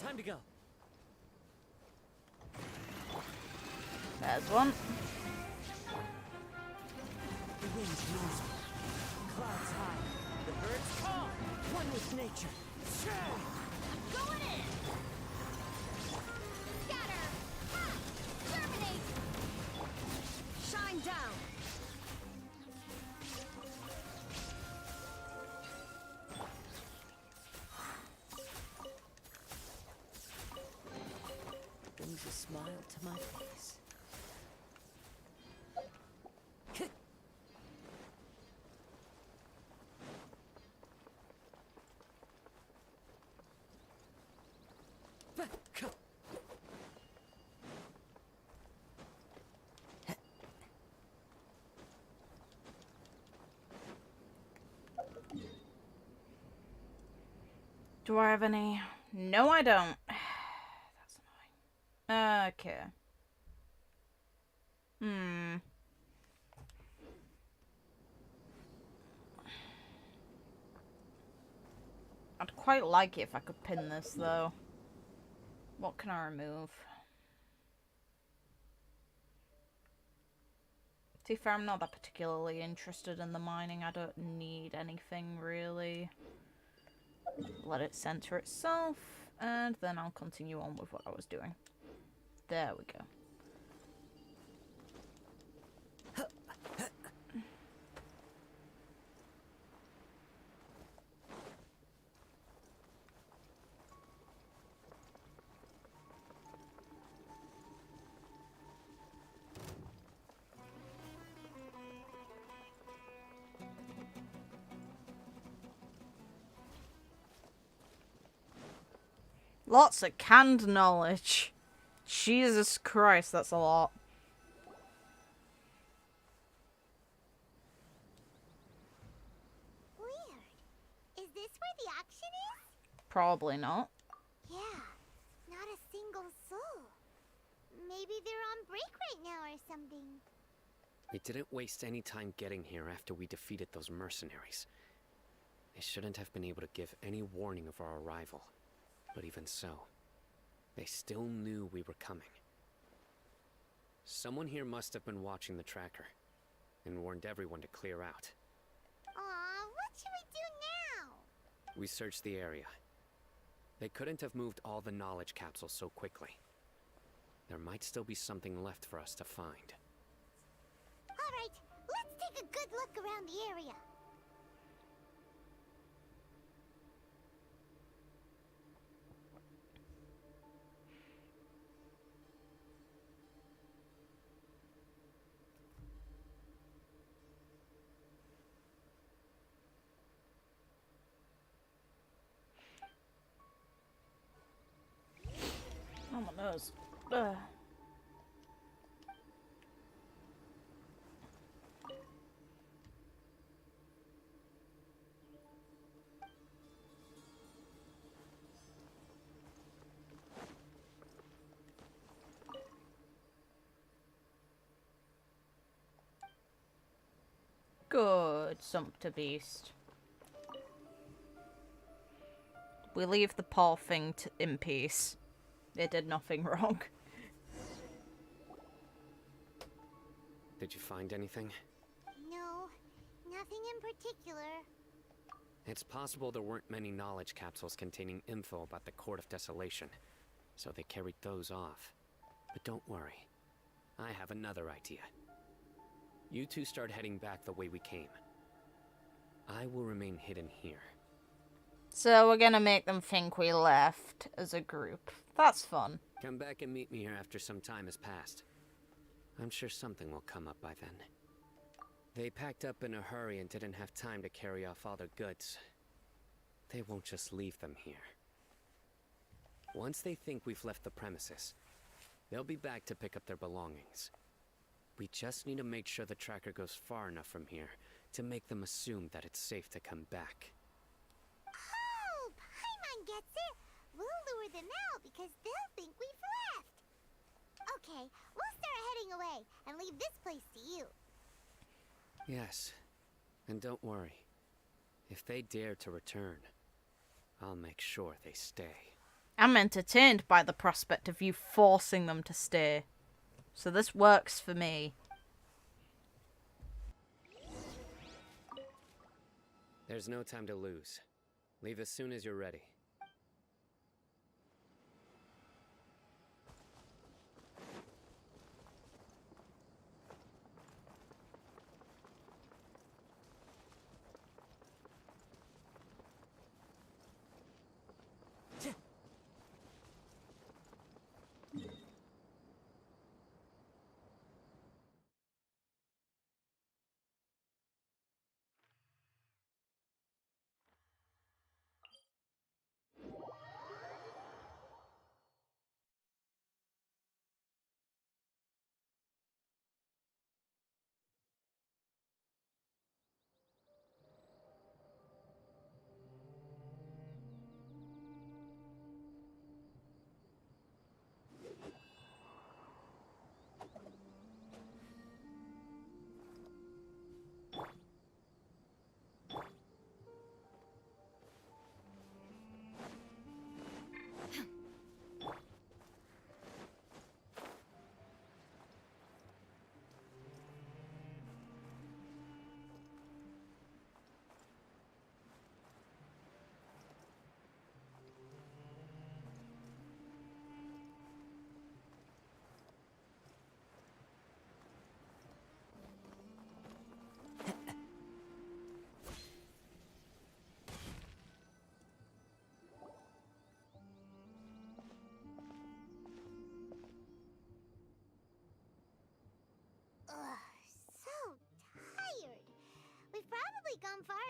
Time to go. There's one. The wind's noisy. Clouds high. The birds call. One with nature. Going in! Scatter! Ha! Terminate! Shine down. Brings a smile to my face. Do I have any? No, I don't. That's annoying. Okay. I'd quite like it if I could pin this, though. What can I remove? To be fair, I'm not that particularly interested in the mining. I don't need anything, really. Let it center itself, and then I'll continue on with what I was doing. There we go. Lots of canned knowledge. Jesus Christ, that's a lot. Weird. Is this where the auction is? Probably not. Yeah, not a single soul. Maybe they're on break right now or something. We didn't waste any time getting here after we defeated those mercenaries. They shouldn't have been able to give any warning of our arrival. But even so, they still knew we were coming. Someone here must have been watching the tracker and warned everyone to clear out. Aw, what should we do now? We searched the area. They couldn't have moved all the knowledge capsules so quickly. There might still be something left for us to find. Alright, let's take a good look around the area. Oh, my nose. Ugh. Good, Sumpter Beast. We leave the poor thing in peace. It did nothing wrong. Did you find anything? No, nothing in particular. It's possible there weren't many knowledge capsules containing info about the Court of Desolation, so they carried those off. But don't worry. I have another idea. You two start heading back the way we came. I will remain hidden here. So we're gonna make them think we left as a group. That's fun. Come back and meet me here after some time has passed. I'm sure something will come up by then. They packed up in a hurry and didn't have time to carry off all their goods. They won't just leave them here. Once they think we've left the premises, they'll be back to pick up their belongings. We just need to make sure the tracker goes far enough from here to make them assume that it's safe to come back. Oh, Paimon gets it. We'll lure them out because they'll think we've left. Okay, we'll start heading away and leave this place to you. Yes, and don't worry. If they dare to return, I'll make sure they stay. I'm entertained by the prospect of you forcing them to stay. So this works for me. There's no time to lose. Leave as soon as you're ready.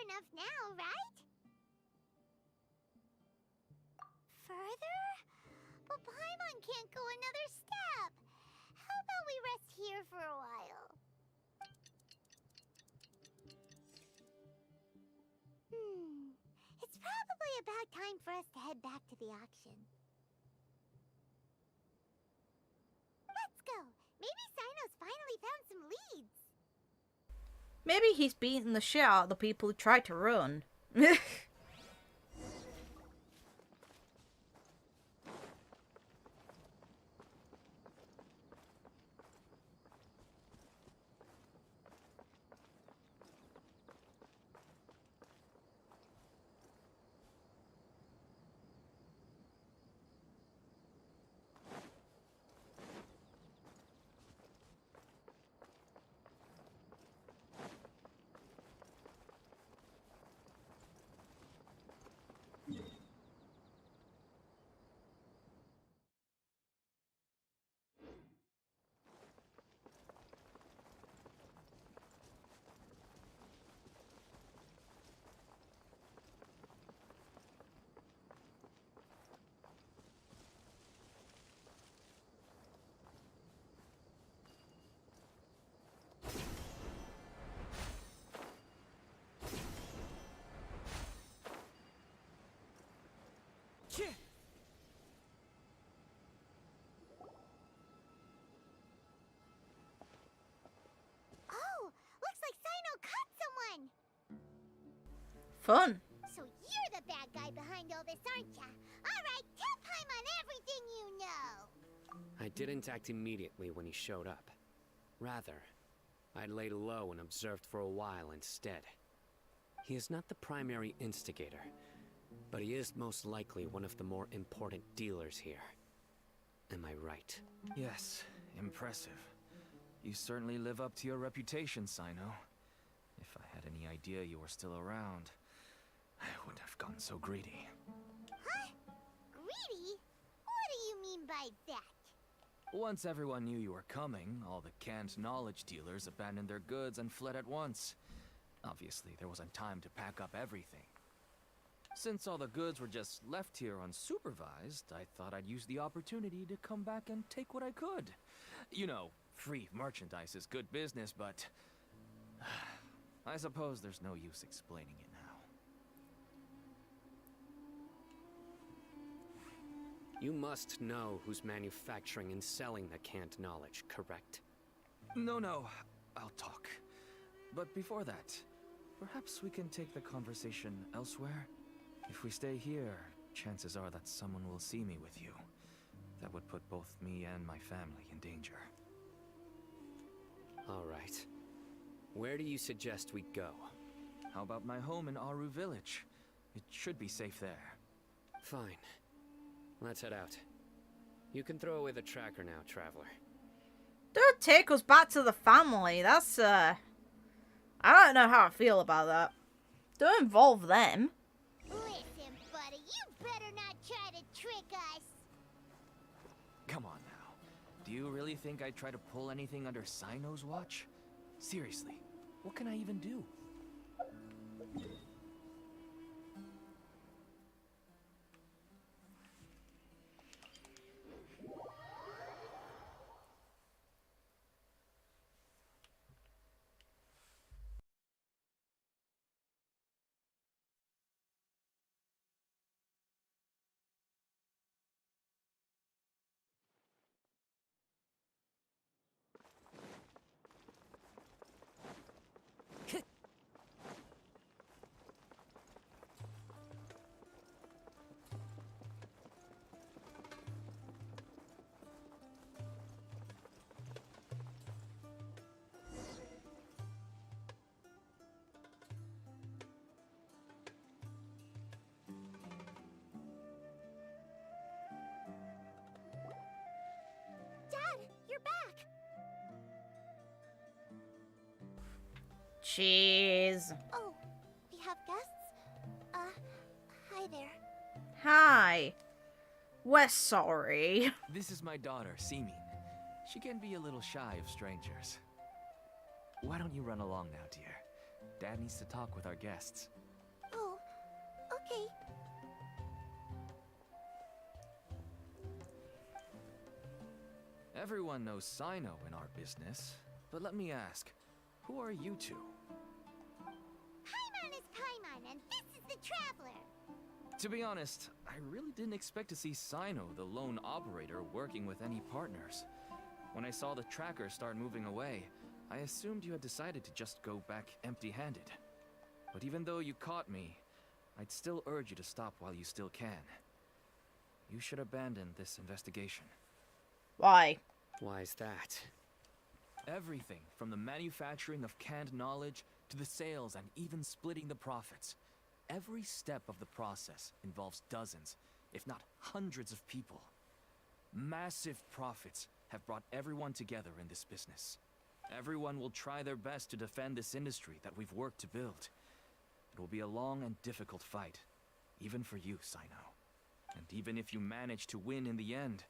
enough now, right? Further? But Paimon can't go another step. How about we rest here for a while? It's probably about time for us to head back to the auction. Let's go. Maybe Cyno's finally found some leads. Maybe he's beaten the shit out of the people who tried to run. Oh, looks like Cyno caught someone. Fun. So you're the bad guy behind all this, aren't ya? All right, tell Paimon everything you know. I didn't act immediately when he showed up. Rather, I laid low and observed for a while instead. He is not the primary instigator, but he is most likely one of the more important dealers here. Am I right? Yes, impressive. You certainly live up to your reputation, Cyno. If I had any idea you were still around, I wouldn't have gotten so greedy. Huh? Greedy? What do you mean by that? Once everyone knew you were coming, all the canned knowledge dealers abandoned their goods and fled at once. Obviously, there wasn't time to pack up everything. Since all the goods were just left here unsupervised, I thought I'd use the opportunity to come back and take what I could. You know, free merchandise is good business, but I suppose there's no use explaining it now. You must know who's manufacturing and selling the canned knowledge, correct? No, I'll talk. But before that, perhaps we can take the conversation elsewhere? If we stay here, chances are that someone will see me with you. That would put both me and my family in danger. All right. Where do you suggest we go? How about my home in Aru Village? It should be safe there. Fine. Let's head out. You can throw away the tracker now, Traveler. Don't take us back to the family. That's, I don't know how I feel about that. Don't involve them. Listen, buddy, you better not try to trick us. Come on now. Do you really think I'd try to pull anything under Cyno's watch? Seriously, what can I even do? Dad, you're back. Jeez. Oh, we have guests? Hi there. Hi. We're sorry. This is my daughter, Simin. She can be a little shy of strangers. Why don't you run along now, dear? Dad needs to talk with our guests. Oh, okay. Everyone knows Cyno in our business, but let me ask, who are you two? Paimon is Paimon, and this is the Traveler. To be honest, I really didn't expect to see Cyno, the lone operator, working with any partners. When I saw the tracker start moving away, I assumed you had decided to just go back empty-handed. But even though you caught me, I'd still urge you to stop while you still can. You should abandon this investigation. Why? Why is that? Everything from the manufacturing of canned knowledge to the sales and even splitting the profits. Every step of the process involves dozens, if not hundreds of people. Massive profits have brought everyone together in this business. Everyone will try their best to defend this industry that we've worked to build. It will be a long and difficult fight, even for you, Cyno. And even if you manage to win in the end,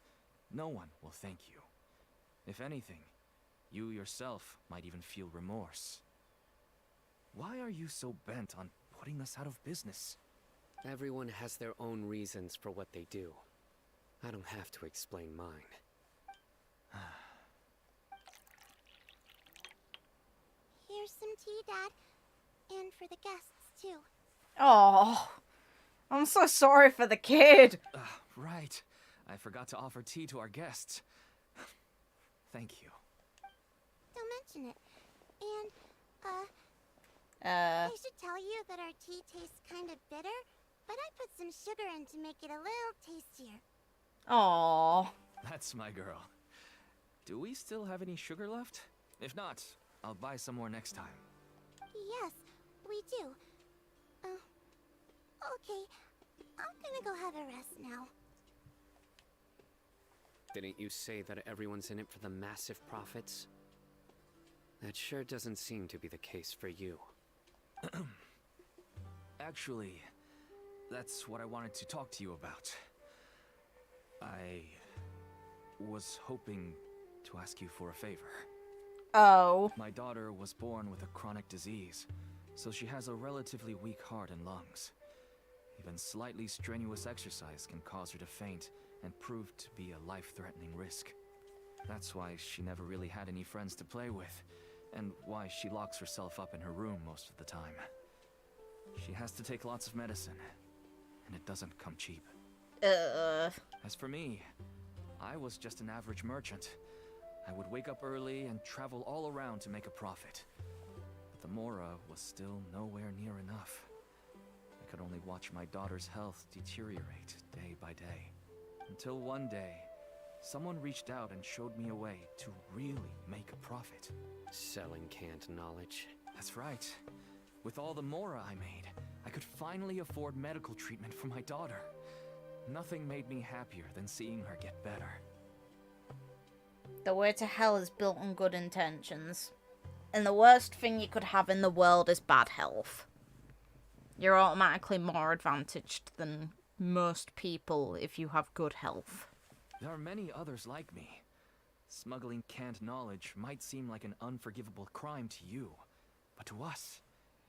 no one will thank you. If anything, you yourself might even feel remorse. Why are you so bent on putting us out of business? Everyone has their own reasons for what they do. I don't have to explain mine. Here's some tea, Dad. And for the guests, too. Oh, I'm so sorry for the kid. Right. I forgot to offer tea to our guests. Thank you. Don't mention it. And, I should tell you that our tea tastes kind of bitter, but I put some sugar in to make it a little tastier. Oh. That's my girl. Do we still have any sugar left? If not, I'll buy some more next time. Yes, we do. Okay. I'm gonna go have a rest now. Didn't you say that everyone's in it for the massive profits? That sure doesn't seem to be the case for you. Actually, that's what I wanted to talk to you about. I was hoping to ask you for a favor. Oh. My daughter was born with a chronic disease, so she has a relatively weak heart and lungs. Even slightly strenuous exercise can cause her to faint and prove to be a life-threatening risk. That's why she never really had any friends to play with, and why she locks herself up in her room most of the time. She has to take lots of medicine, and it doesn't come cheap. As for me, I was just an average merchant. I would wake up early and travel all around to make a profit. But the Mora was still nowhere near enough. I could only watch my daughter's health deteriorate day by day. Until one day, someone reached out and showed me a way to really make a profit. Selling canned knowledge. That's right. With all the Mora I made, I could finally afford medical treatment for my daughter. Nothing made me happier than seeing her get better. The way to hell is built on good intentions. And the worst thing you could have in the world is bad health. You're automatically more advantaged than most people if you have good health. There are many others like me. Smuggling canned knowledge might seem like an unforgivable crime to you, but to us,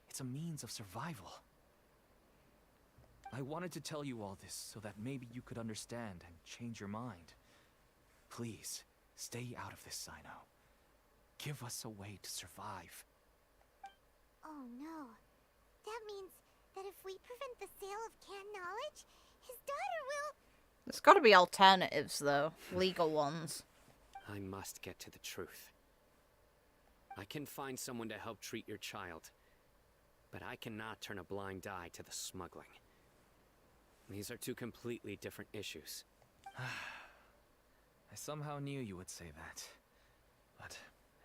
it's a means of survival. I wanted to tell you all this so that maybe you could understand and change your mind. Please, stay out of this, Cyno. Give us a way to survive. Oh no. That means that if we prevent the sale of canned knowledge, his daughter will... There's gotta be alternatives, though. Legal ones. I must get to the truth. I can find someone to help treat your child, but I cannot turn a blind eye to the smuggling. These are two completely different issues. I somehow knew you would say that. But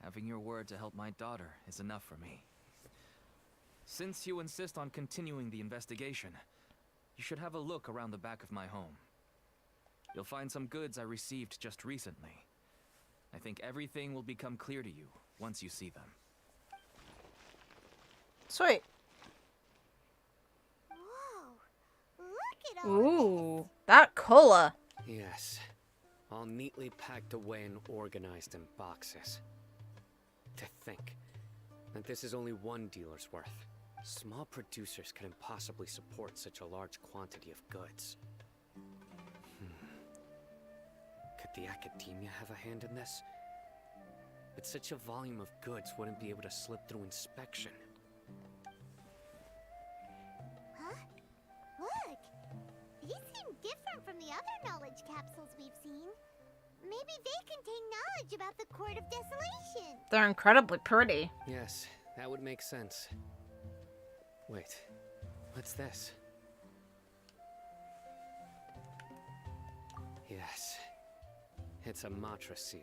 having your word to help my daughter is enough for me. Since you insist on continuing the investigation, you should have a look around the back of my home. You'll find some goods I received just recently. I think everything will become clear to you once you see them. Sweet. Whoa. Look at all Ooh, that color. Yes. All neatly packed away and organized in boxes. To think, And this is only one dealer's worth. Small producers couldn't possibly support such a large quantity of goods. Could the Academia have a hand in this? But such a volume of goods wouldn't be able to slip through inspection. Huh? Look! These seem different from the other knowledge capsules we've seen. Maybe they contain knowledge about the Court of Desolation. They're incredibly pretty. Yes, that would make sense. Wait, what's this? Yes, it's a Matra seal,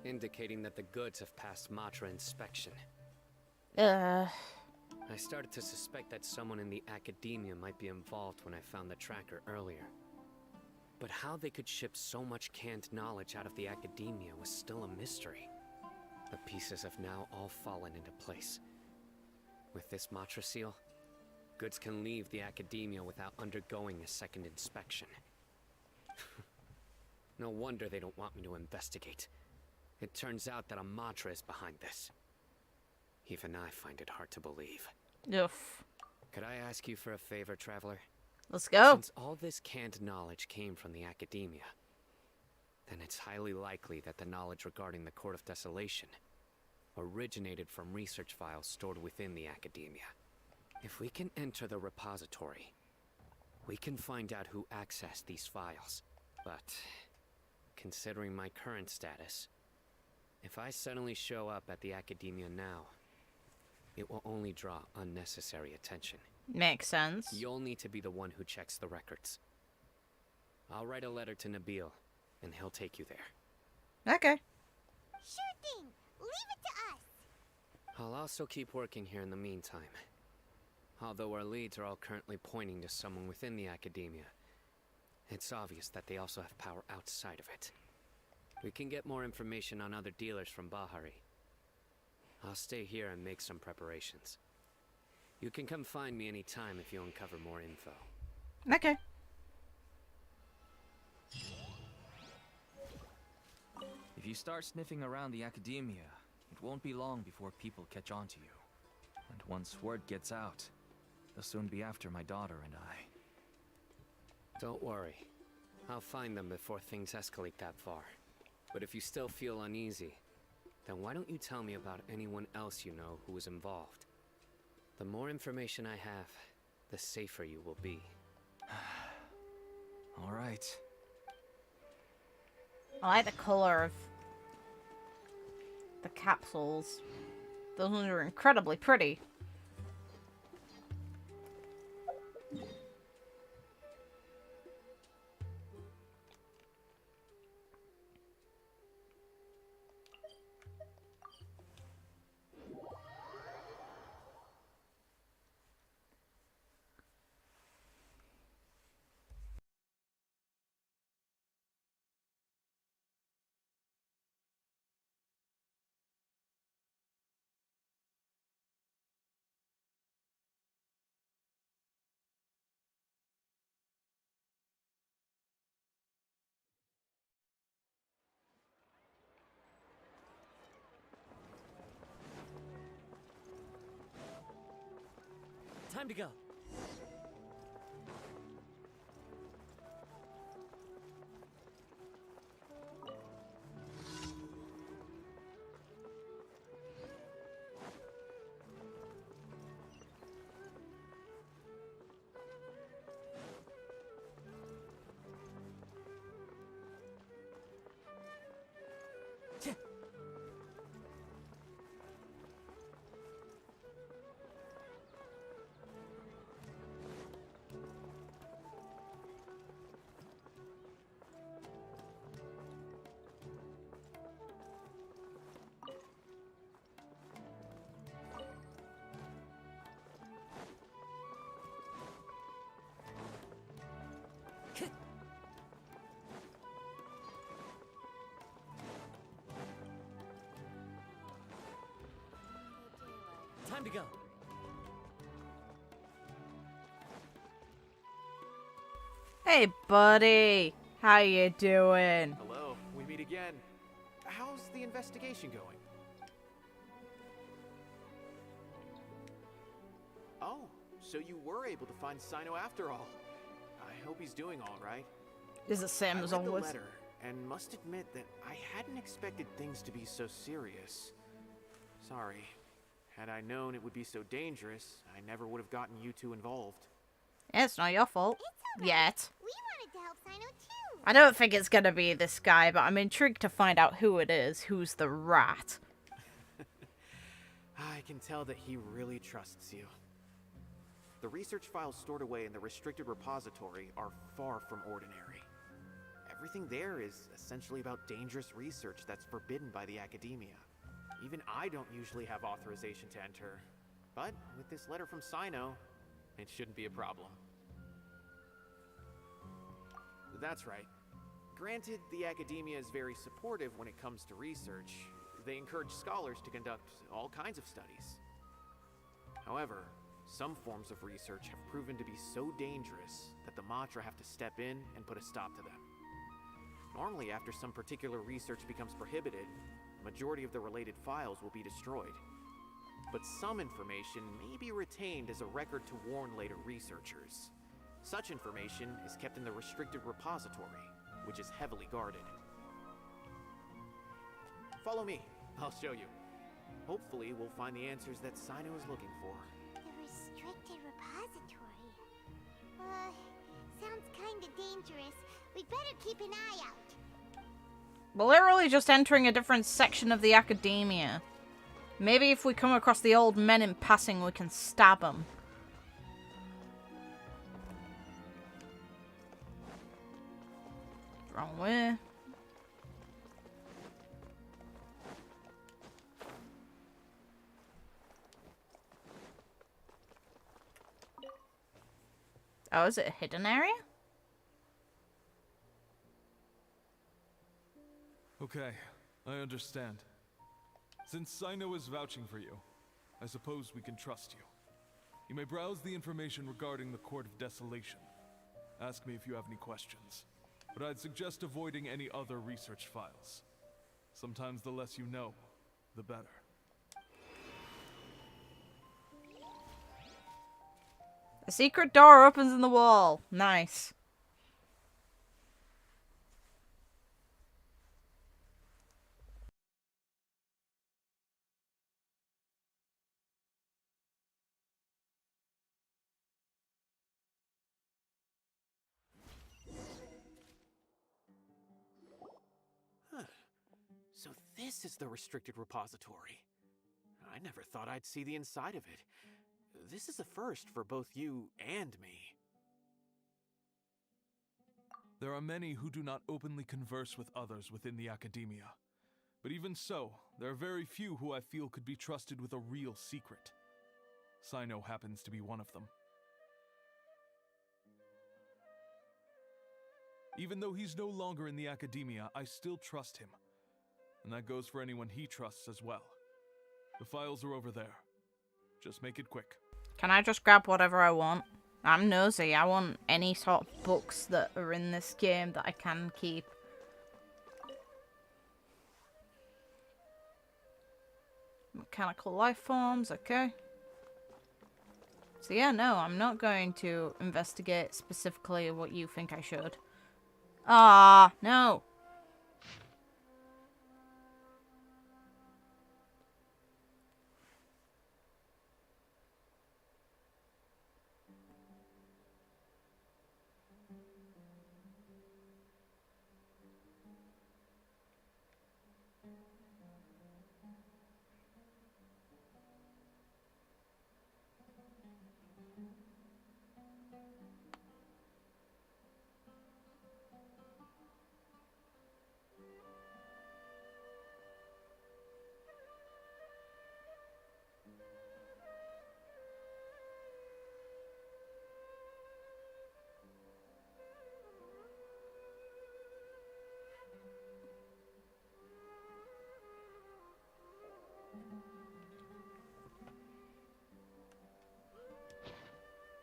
indicating that the goods have passed Matra inspection. I started to suspect that someone in the Academia might be involved when I found the tracker earlier. But how they could ship so much canned knowledge out of the Academia was still a mystery. The pieces have now all fallen into place. With this Matra seal, goods can leave the Academia without undergoing a second inspection. No wonder they don't want me to investigate. It turns out that a Matra is behind this. Even I find it hard to believe. Oof. Could I ask you for a favor, Traveler? Let's go. Since all this canned knowledge came from the Academia, then it's highly likely that the knowledge regarding the Court of Desolation originated from research files stored within the Academia. If we can enter the repository, we can find out who accessed these files. But, considering my current status, if I suddenly show up at the Academia now, it will only draw unnecessary attention. Makes sense. You'll need to be the one who checks the records. I'll write a letter to Nabil, and he'll take you there. Okay. Sure thing. Leave it to us. I'll also keep working here in the meantime. Although our leads are all currently pointing to someone within the Academia, it's obvious that they also have power outside of it. We can get more information on other dealers from Bahari. I'll stay here and make some preparations. You can come find me anytime if you uncover more info. Okay. If you start sniffing around the Academia, it won't be long before people catch on to you. And once word gets out, they'll soon be after my daughter and I. Don't worry. I'll find them before things escalate that far. But if you still feel uneasy, then why don't you tell me about anyone else you know who was involved? The more information I have, the safer you will be. All right. I like the color of the capsules. Those ones are incredibly pretty. Time to go. Time to go. Hey, buddy. How you doing? Hello, we meet again. How's the investigation going? Oh, so you were able to find Cyno after all. I hope he's doing all right. Is the same as I read the always. letter and must admit that I hadn't expected things to be so serious. Sorry. Had I known it would be so dangerous, I never would have gotten you two involved. Yeah, it's not your fault. It's alright. Yet. We wanted to help Cyno too. I don't think it's gonna be this guy, but I'm intrigued to find out who it is. Who's the rat? I can tell that he really trusts you. The research files stored away in the restricted repository are far from ordinary. Everything there is essentially about dangerous research that's forbidden by the academia. Even I don't usually have authorization to enter. But with this letter from Cyno, it shouldn't be a problem. That's right. Granted, the academia is very supportive when it comes to research. They encourage scholars to conduct all kinds of studies. However, some forms of research have proven to be so dangerous that the Matra have to step in and put a stop to them. Normally, after some particular research becomes prohibited, the majority of the related files will be destroyed. But some information may be retained as a record to warn later researchers. Such information is kept in the restricted repository, which is heavily guarded. Follow me, I'll show you. Hopefully, we'll find the answers that Cyno is looking for. The restricted repository. Sounds kinda dangerous. We'd better keep an eye out. We're literally just entering a different section of the academia. Maybe if we come across the old men in passing, we can stab them. Wrong way. Oh, is it a hidden area? Okay, I understand. Since Cyno is vouching for you, I suppose we can trust you. You may browse the information regarding the Court of Desolation. Ask me if you have any questions. But I'd suggest avoiding any other research files. Sometimes the less you know, the better. A secret door opens in the wall. Nice. Huh. So this is the restricted repository. I never thought I'd see the inside of it. This is a first for both you and me. There are many who do not openly converse with others within the academia. But even so, there are very few who I feel could be trusted with a real secret. Cyno happens to be one of them. Even though he's no longer in the academia, I still trust him. And that goes for anyone he trusts as well. The files are over there. Just make it quick. Can I just grab whatever I want? I'm nosy. I want any sort of books that are in this game that I can keep. Mechanical life forms, okay. So yeah, no, I'm not going to investigate specifically what you think I should. Ah, no.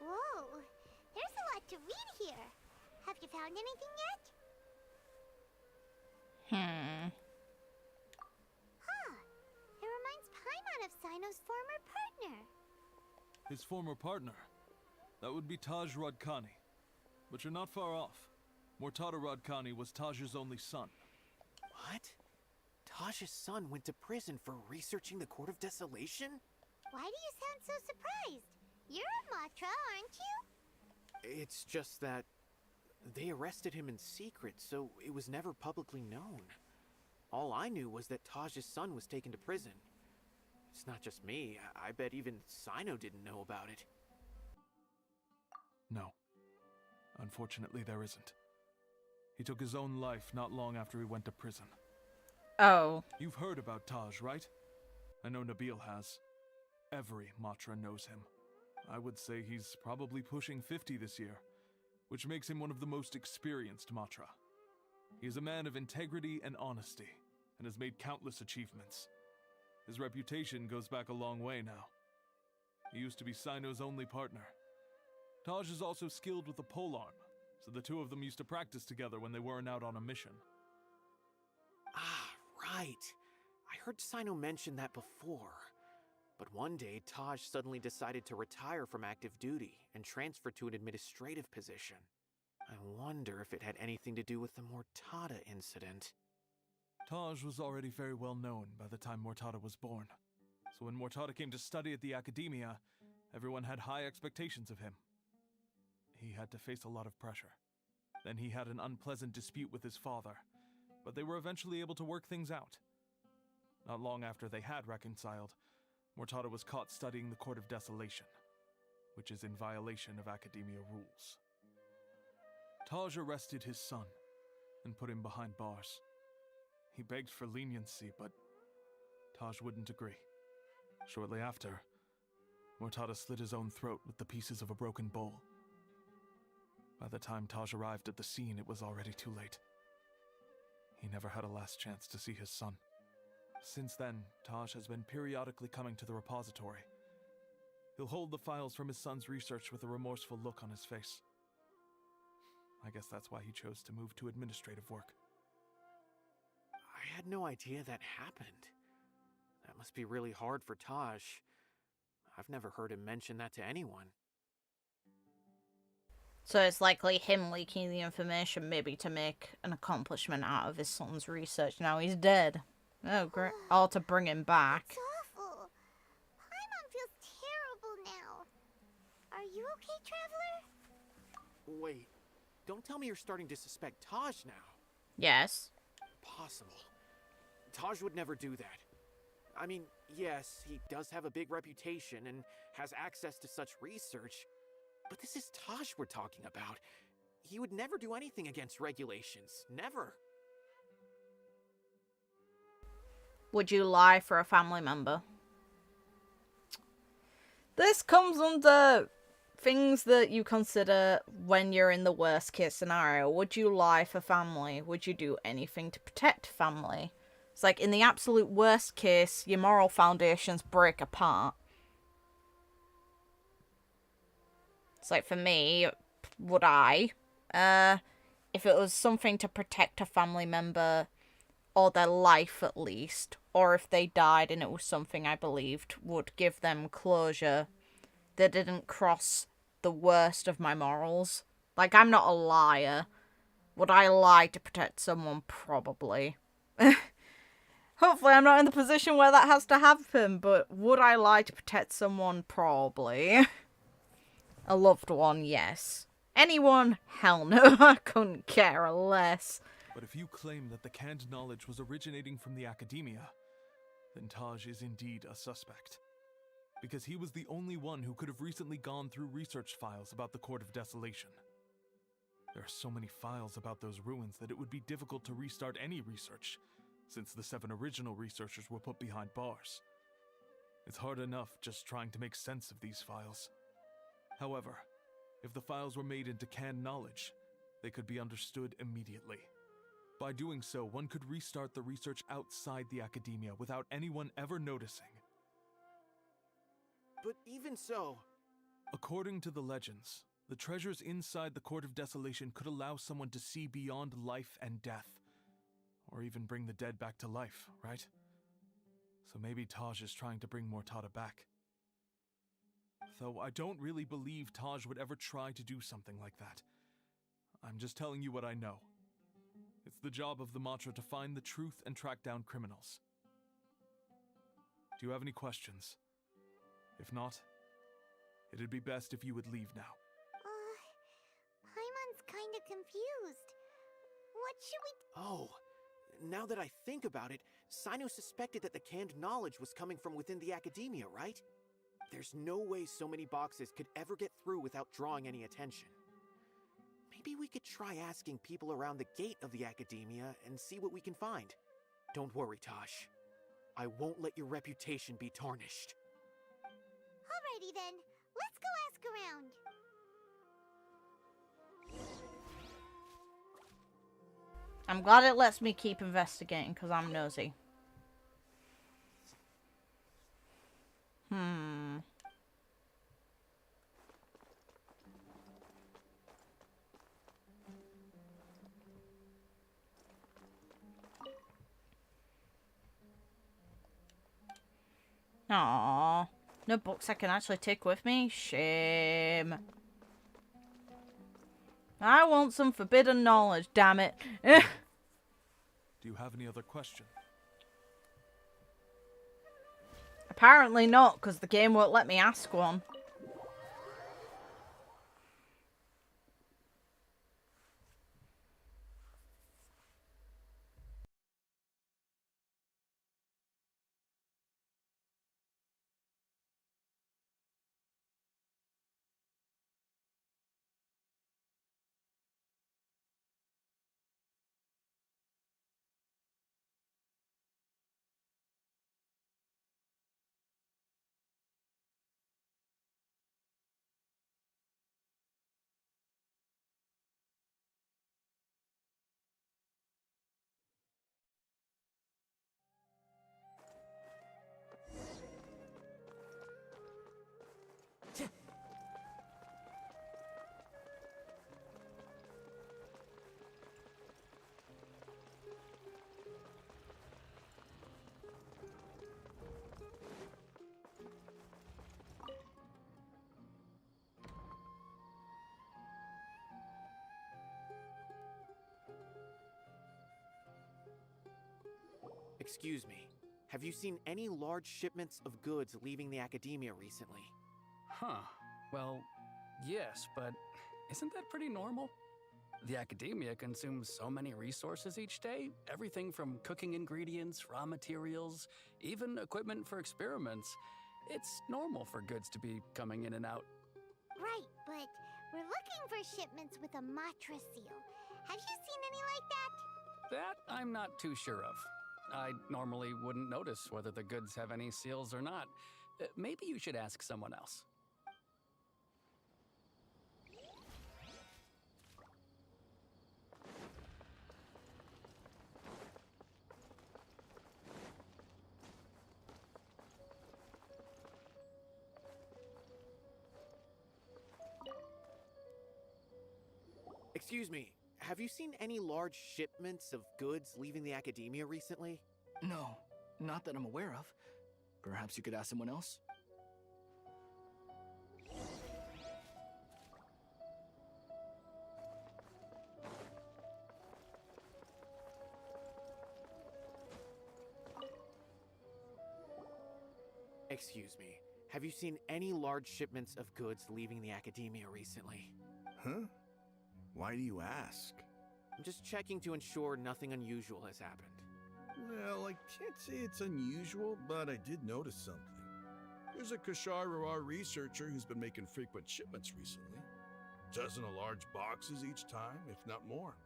Whoa, there's a lot to read here. Have you found anything yet? Huh. It reminds Paimon of Cyno's former partner. His former partner. That would be Taj Radkani. But you're not far off. Mortada Radkani was Taj's only son. What? Taj's son went to prison for researching the Court of Desolation? Why do you sound so surprised? You're a Matra, aren't you? It's just that they arrested him in secret, so it was never publicly known. All I knew was that Taj's son was taken to prison. It's not just me. I bet even Cyno didn't know about it. No. Unfortunately, there isn't. He took his own life not long after he went to prison. Oh. You've heard about Taj, right? I know Nabil has. Every Matra knows him. I would say he's probably pushing 50 this year, which makes him one of the most experienced Matra. He is a man of integrity and honesty, and has made countless achievements. His reputation goes back a long way now. He used to be Cyno's only partner. Taj is also skilled with the polearm, so the two of them used to practice together when they weren't out on a mission. Ah, right. I heard Cyno mention that before. But one day, Taj suddenly decided to retire from active duty and transfer to an administrative position. I wonder if it had anything to do with the Mortada incident. Taj was already very well known by the time Mortada was born. So when Mortada came to study at the Academia, everyone had high expectations of him. He had to face a lot of pressure. Then he had an unpleasant dispute with his father, but they were eventually able to work things out. Not long after they had reconciled, Mortada was caught studying the Court of Desolation, which is in violation of Academia rules. Taj arrested his son and put him behind bars. He begged for leniency, but Taj wouldn't agree. Shortly after, Mortada slit his own throat with the pieces of a broken bowl. By the time Taj arrived at the scene, it was already too late. He never had a last chance to see his son. Since then, Taj has been periodically coming to the repository. He'll hold the files from his son's research with a remorseful look on his face. I guess that's why he chose to move to administrative work. I had no idea that happened. That must be really hard for Taj. I've never heard him mention that to anyone. So it's likely him leaking the information maybe to make an accomplishment out of his son's research now he's dead. Oh, great. Or to bring him back. It's awful. Paimon feels terrible now. Are you okay, Traveler? Wait, don't tell me you're starting to suspect Taj now. Yes. Impossible. Taj would never do that. I mean, yes, he does have a big reputation and has access to such research, but this is Taj we're talking about. He would never do anything against regulations. Never. Would you lie for a family member? This comes under things that you consider when you're in the worst case scenario. Would you lie for family? Would you do anything to protect family? It's like in the absolute worst case, your moral foundations break apart. It's like for me, would I? If it was something to protect a family member, or their life at least, or if they died and it was something I believed would give them closure that didn't cross the worst of my morals. Like, I'm not a liar. Would I lie to protect someone? Probably. Hopefully I'm not in the position where that has to happen, but would I lie to protect someone? Probably. A loved one, yes. Anyone? Hell no, I couldn't care less. But if you claim that the canned knowledge was originating from the Academia, then Taj is indeed a suspect. Because he was the only one who could have recently gone through research files about the Court of Desolation. There are so many files about those ruins that it would be difficult to restart any research, since the 7 original researchers were put behind bars. It's hard enough just trying to make sense of these files. However, if the files were made into canned knowledge, they could be understood immediately. By doing so, one could restart the research outside the Academia without anyone ever noticing. But even so... According to the legends, the treasures inside the Court of Desolation could allow someone to see beyond life and death. Or even bring the dead back to life, right? So maybe Taj is trying to bring Mortada back. Though I don't really believe Taj would ever try to do something like that. I'm just telling you what I know. It's the job of the Matra to find the truth and track down criminals. Do you have any questions? If not, it'd be best if you would leave now. Paimon's kinda confused. What should we... Oh, now that I think about it, Cyno suspected that the canned knowledge was coming from within the academia, right? There's no way so many boxes could ever get through without drawing any attention. Maybe we could try asking people around the gate of the academia and see what we can find. Don't worry, Tosh. I won't let your reputation be tarnished. Alrighty then, let's go ask around. I'm glad it lets me keep investigating because I'm nosy. Aww. No books I can actually take with me? Shame. I want some forbidden knowledge, damn it. Do you have any other question? Apparently not, because the game won't let me ask one. Excuse me. Have you seen any large shipments of goods leaving the academia recently? Huh. Well, yes, but isn't that pretty normal? The academia consumes so many resources each day. Everything from cooking ingredients, raw materials, even equipment for experiments. It's normal for goods to be coming in and out. Right, but we're looking for shipments with a Matra seal. Have you seen any like that? That I'm not too sure of. I normally wouldn't notice whether the goods have any seals or not. Maybe you should ask someone else. Excuse me. Have you seen any large shipments of goods leaving the academia recently? No, not that I'm aware of. Perhaps you could ask someone else? Excuse me. Have you seen any large shipments of goods leaving the academia recently? Huh? Why do you ask? I'm just checking to ensure nothing unusual has happened. Well, I can't say it's unusual, but I did notice something. There's a Kashar researcher who's been making frequent shipments recently. Dozen of large boxes each time, if not more.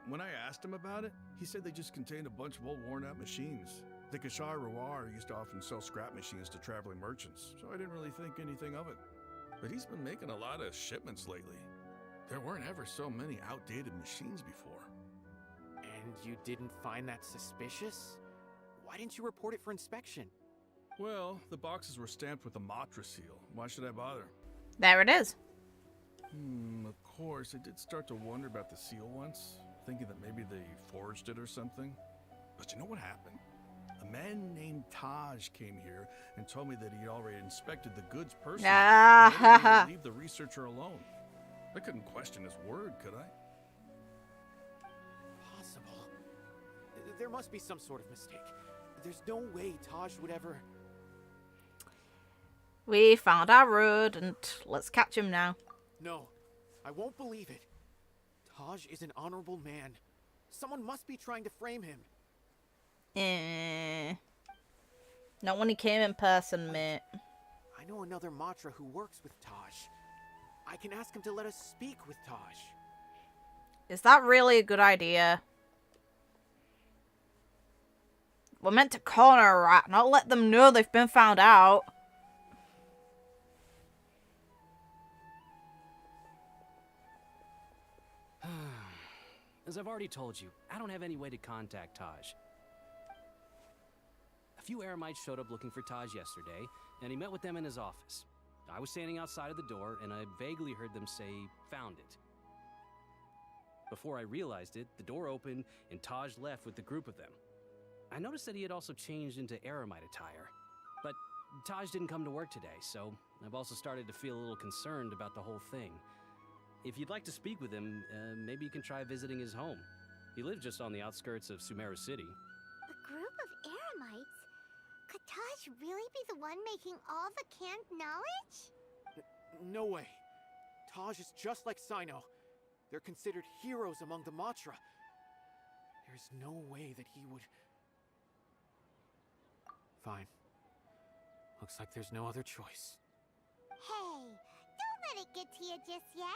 When I asked him about it, he said they just contained a bunch of old worn-out machines. The Kashar used to often sell scrap machines to traveling merchants, so I didn't really think anything of it. But he's been making a lot of shipments lately. There weren't ever so many outdated machines before. And you didn't find that suspicious? Why didn't you report it for inspection? Well, the boxes were stamped with a Matra seal. Why should I bother? There it is. Of course, I did start to wonder about the seal once, thinking that maybe they forged it or something. But you know what happened? A man named Taj came here and told me that he already inspected the goods personally. Ah, and wanted me to leave the researcher alone. I couldn't question his word, could I? Possible. There must be some sort of mistake. There's no way Taj would ever... We found our road, and let's catch him now. No, I won't believe it. Taj is an honorable man. Someone must be trying to frame him. Not when he came in person, mate. I know another Matra who works with Taj. I can ask him to let us speak with Taj. Is that really a good idea? We're meant to corner a rat, not let them know they've been found out. As I've already told you, I don't have any way to contact Taj. A few Eremites showed up looking for Taj yesterday, and he met with them in his office. I was standing outside of the door, and I vaguely heard them say, "Found it." Before I realized it, the door opened, and Taj left with the group of them. I noticed that he had also changed into Eremite attire. But Taj didn't come to work today, so I've also started to feel a little concerned about the whole thing. If you'd like to speak with him, maybe you can try visiting his home. He lives just on the outskirts of Sumeru City. A group of Eremites? Could Taj really be the one making all the canned knowledge? No way. Taj is just like Cyno. They're considered heroes among the Matra. There's no way that he would... Fine. Looks like there's no other choice. Hey, don't let it get to you just yet.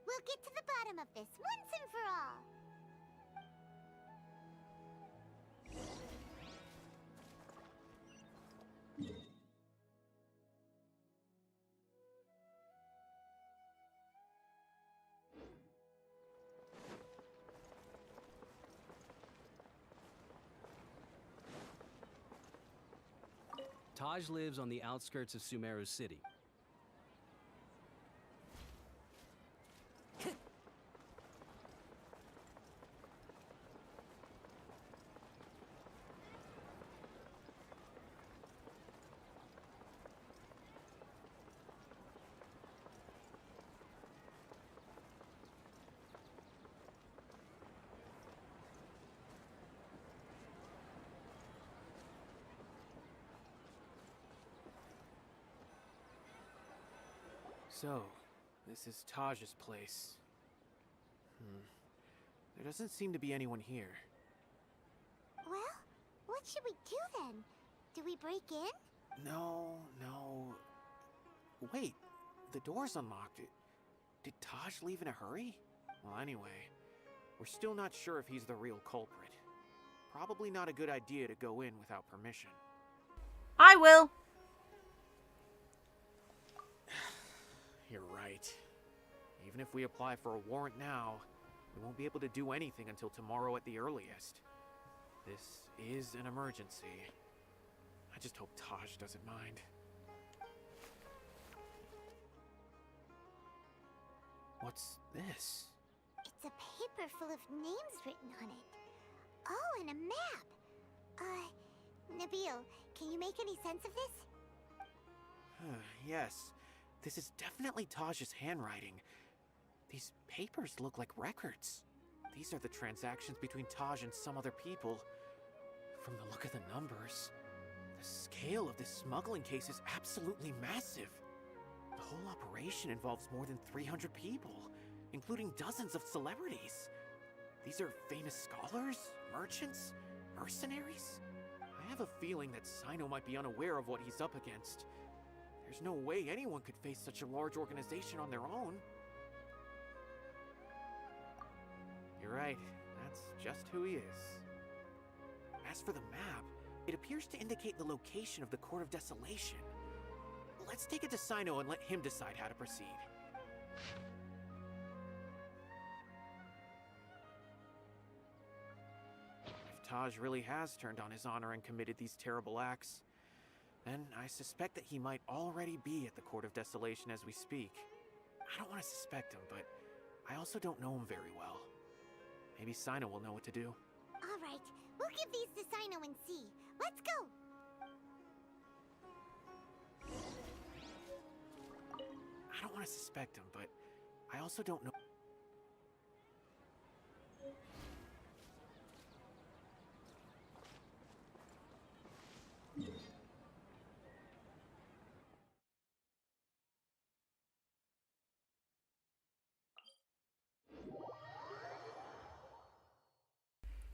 We'll get to the bottom of this once and for all. Taj lives on the outskirts of Sumeru City. So, this is Taj's place. There doesn't seem to be anyone here. Well, what should we do then? Do we break in? No. Wait, the door's unlocked. Did Taj leave in a hurry? Well, anyway, we're still not sure if he's the real culprit. Probably not a good idea to go in without permission. I will. You're right. Even if we apply for a warrant now, we won't be able to do anything until tomorrow at the earliest. This is an emergency. I just hope Taj doesn't mind. What's this? It's a paper full of names written on it. Oh, and a map. Nabil, can you make any sense of this? Yes. This is definitely Taj's handwriting. These papers look like records. These are the transactions between Taj and some other people. From the look of the numbers, the scale of this smuggling case is absolutely massive. The whole operation involves more than 300 people, including dozens of celebrities. These are famous scholars, merchants, mercenaries. I have a feeling that Cyno might be unaware of what he's up against. There's no way anyone could face such a large organization on their own. You're right, that's just who he is. As for the map, it appears to indicate the location of the Court of Desolation. Let's take it to Cyno and let him decide how to proceed. If Taj really has turned on his honor and committed these terrible acts, then I suspect that he might already be at the Court of Desolation as we speak. I don't want to suspect him, but I also don't know him very well. Maybe Cyno will know what to do. Alright, we'll give these to Cyno and see. Let's go! I don't want to suspect him, but I also don't know.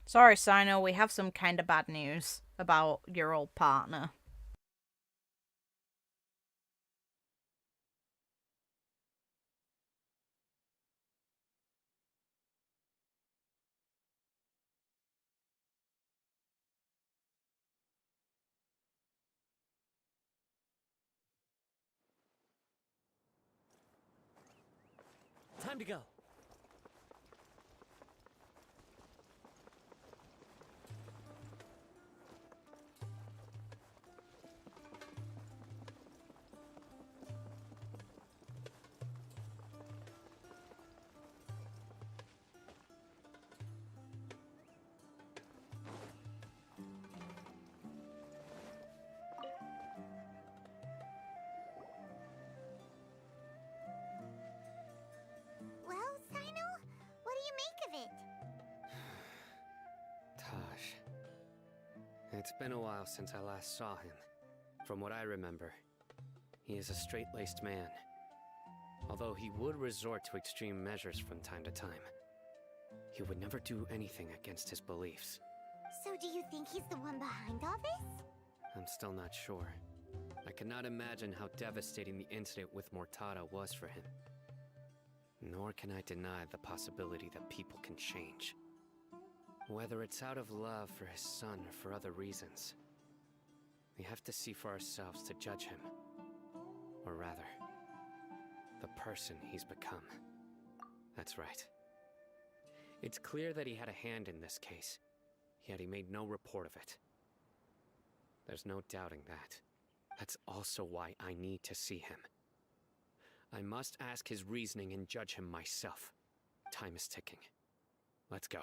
Sorry, Cyno, we have some kind of bad news about your old partner. Time to go. Well, Cyno, what do you make of it? Taj. It's been a while since I last saw him. From what I remember, he is a straight-laced man. Although he would resort to extreme measures from time to time, he would never do anything against his beliefs. So do you think he's the one behind all this? I'm still not sure. I cannot imagine how devastating the incident with Mortada was for him. Nor can I deny the possibility that people can change. Whether it's out of love for his son or for other reasons, we have to see for ourselves to judge him. Or rather, the person he's become. That's right. It's clear that he had a hand in this case, yet he made no report of it. There's no doubting that. That's also why I need to see him. I must ask his reasoning and judge him myself. Time is ticking. Let's go.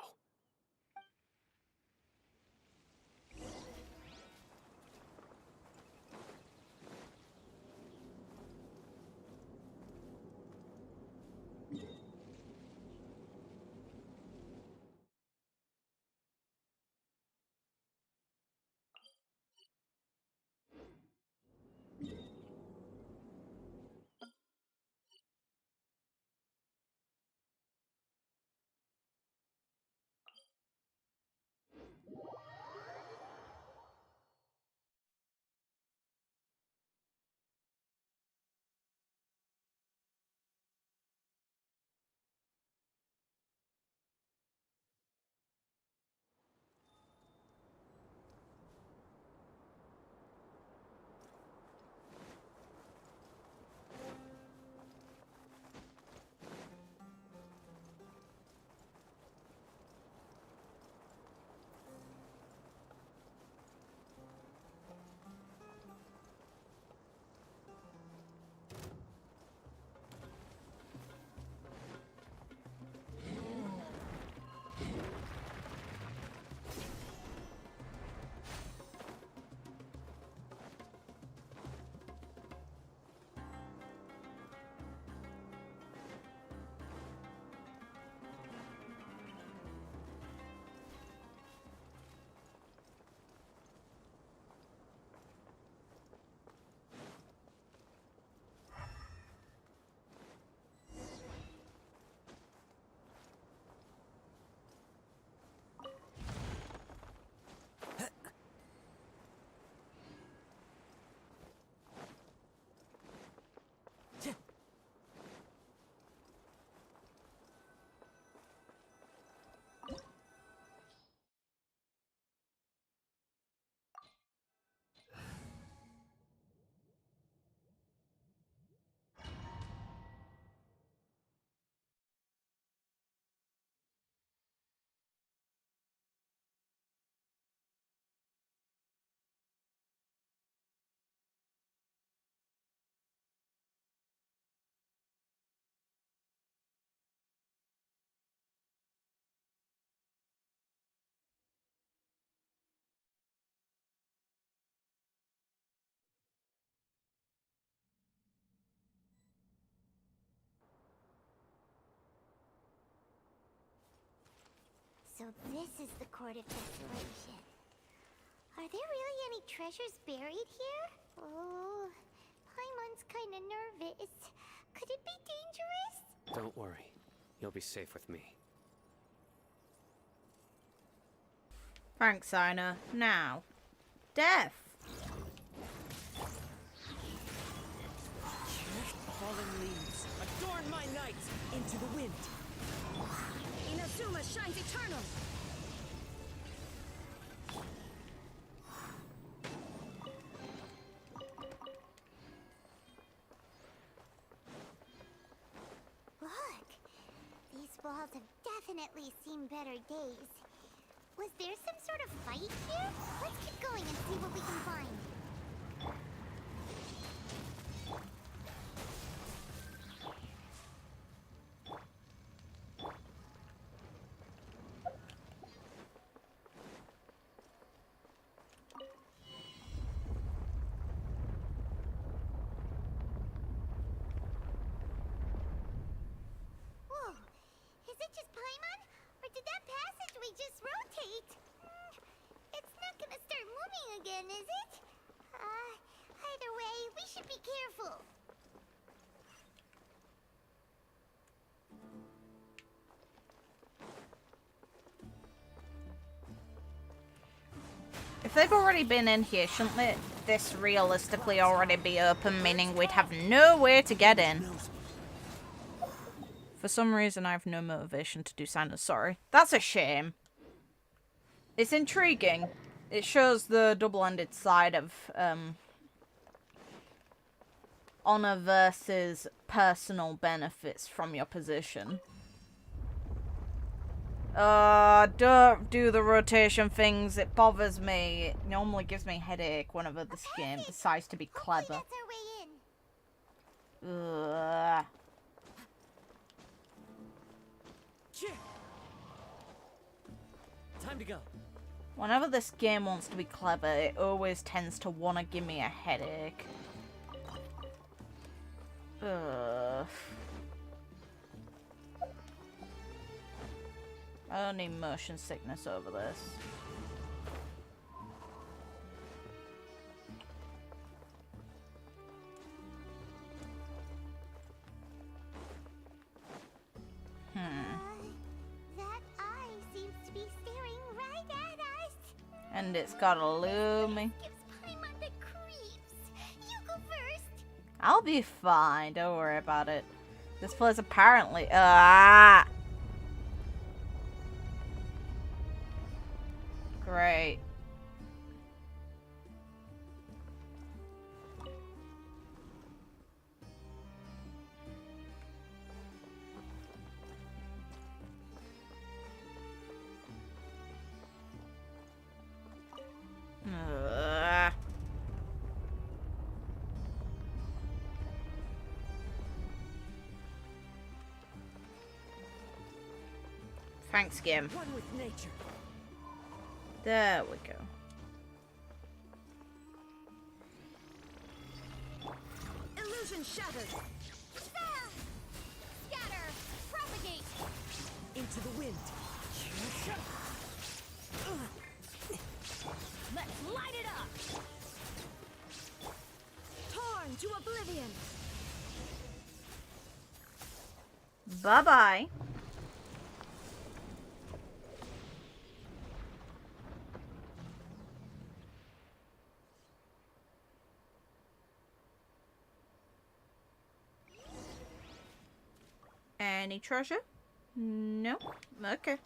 So this is the Court of Desolation. Are there really any treasures buried here? Oh, Paimon's kinda nervous. Could it be dangerous? Don't worry. You'll be safe with me. Thanks, Cyno. Now, death. Fallen leaves, adorn my night into the wind. Inazuma shines eternal. Look, these walls have definitely seen better days. Was there some sort of fight here? Let's keep going and see what we can find. Whoa, is it just Paimon? Or did that passageway just rotate? It's not gonna start moving again, is it? Either way, we should be careful. If they've already been in here, shouldn't this realistically already be open, meaning we'd have no way to get in? For some reason, I have no motivation to do Cyno. Sorry. That's a shame. It's intriguing. It shows the double-ended side of honor versus personal benefits from your position. Don't do the rotation things. It bothers me. It normally gives me a headache whenever this game decides to be clever. Ugh. Time to go. Whenever this game wants to be clever, it always tends to want to give me a headache. Ugh. I don't need motion sickness over this. That eye seems to be staring right at us. And it's gotta lure me. Gives Paimon the creeps. You go first. I'll be fine, don't worry about it. This place apparently Great. Thanks, game. One with nature. There we go. Illusion shattered. Scatter. Propagate. Into the wind. Let's light it up. Torn to oblivion. Bye-bye. Any treasure? No? Okay.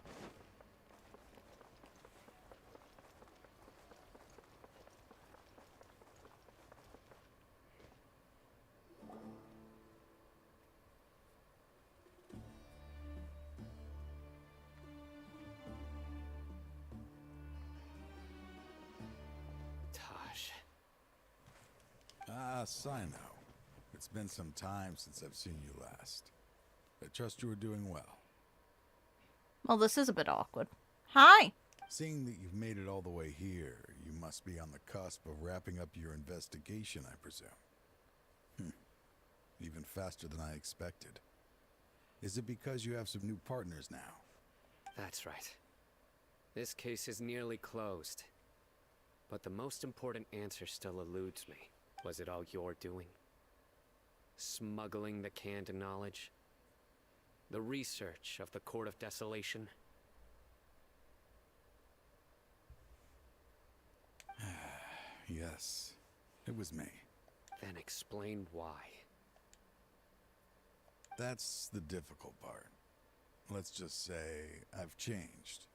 Ah, Cyno. It's been some time since I've seen you last. I trust you are doing well. Well, this is a bit awkward. Hi! Seeing that you've made it all the way here, you must be on the cusp of wrapping up your investigation, I presume. Even faster than I expected. Is it because you have some new partners now? That's right. This case is nearly closed. But the most important answer still eludes me. Was it all your doing? Smuggling the canned knowledge? The research of the Court of Desolation? Yes, it was me. Then explain why. That's the difficult part. Let's just say I've changed.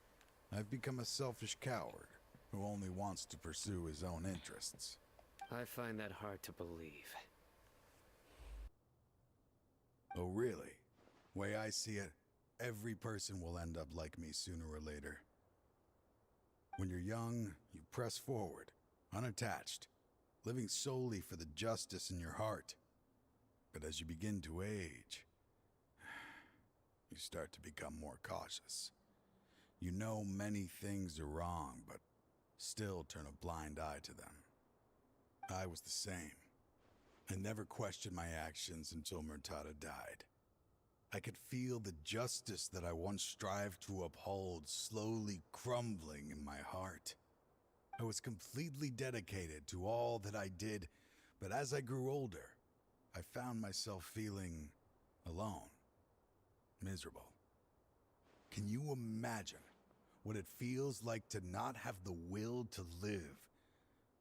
I've become a selfish coward who only wants to pursue his own interests. I find that hard to believe. Oh, really? Way I see it, every person will end up like me sooner or later. When you're young, you press forward, unattached, living solely for the justice in your heart. But as you begin to age, you start to become more cautious. You know many things are wrong, but still turn a blind eye to them. I was the same. I never questioned my actions until Murtada died. I could feel the justice that I once strived to uphold slowly crumbling in my heart. I was completely dedicated to all that I did, but as I grew older, I found myself feeling alone, miserable. Can you imagine what it feels like to not have the will to live,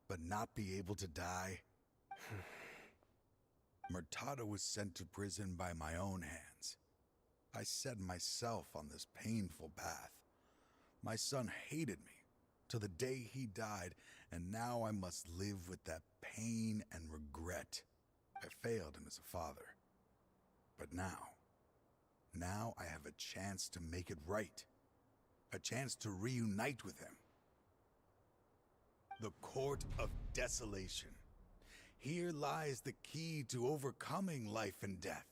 but not be able to die? Murtada was sent to prison by my own hands. I set myself on this painful path. My son hated me till the day he died, and now I must live with that pain and regret. I failed him as a father. But now I have a chance to make it right. A chance to reunite with him. The Court of Desolation. Here lies the key to overcoming life and death.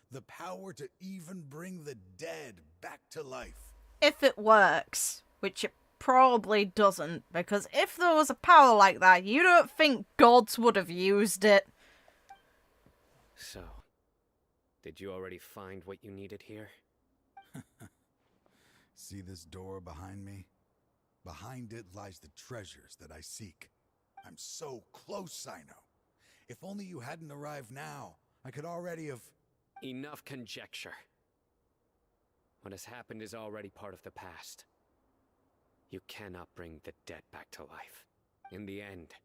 The power to even bring the dead back to life. If it works, which it probably doesn't, because if there was a power like that, you don't think gods would have used it. So, did you already find what you needed here? See this door behind me? Behind it lies the treasures that I seek. I'm so close, Cyno. If only you hadn't arrived now, I could already have... Enough conjecture. What has happened is already part of the past. You cannot bring the dead back to life. In the end,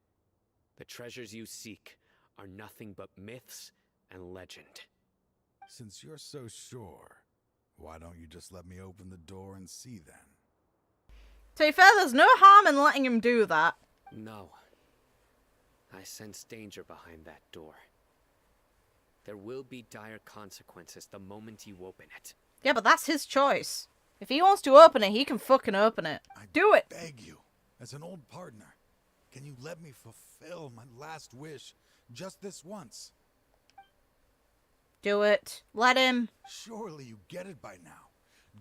the treasures you seek are nothing but myths and legend. Since you're so sure, why don't you just let me open the door and see then? To be fair, there's no harm in letting him do that. No. I sense danger behind that door. There will be dire consequences the moment you open it. Yeah, but that's his choice. If he wants to open it, he can fucking open it. Do it! I beg you, as an old partner, can you let me fulfill my last wish just this once? Do it. Let him. Surely you get it by now.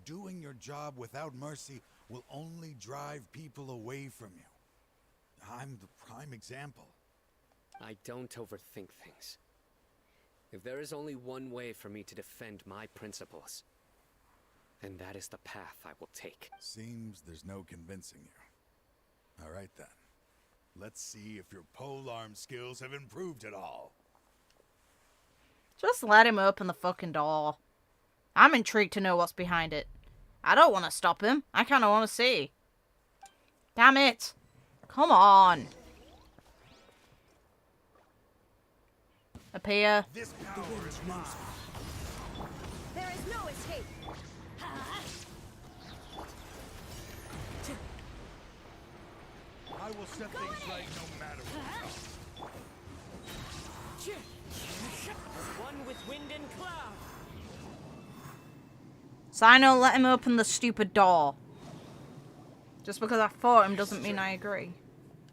Doing your job without mercy will only drive people away from you. I'm the prime example. I don't overthink things. If there is only one way for me to defend my principles, then that is the path I will take. Seems there's no convincing you. All right then. Let's see if your polearm skills have improved at all. Just let him open the fucking door. I'm intrigued to know what's behind it. I don't want to stop him. I kind of want to see. Damn it. Come on. Appear. This power is mine. There is no escape. I will set things right no matter what. One with wind and cloud. Cyno, let him open the stupid door. Just because I fought him doesn't mean I agree.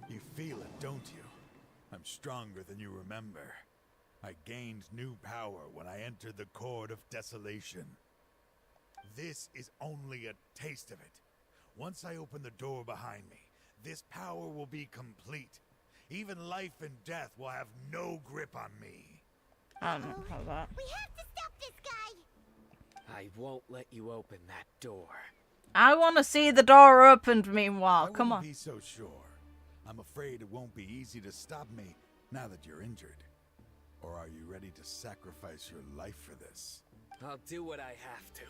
You feel it, don't you? I'm stronger than you remember. I gained new power when I entered the Court of Desolation. This is only a taste of it. Once I open the door behind me, this power will be complete. Even life and death will have no grip on me. I don't know how that. We have to stop this guy! I won't let you open that door. I want to see the door opened meanwhile. Come I on. wouldn't be so sure. I'm afraid it won't be easy to stop me now that you're injured. Or are you ready to sacrifice your life for this? I'll do what I have to.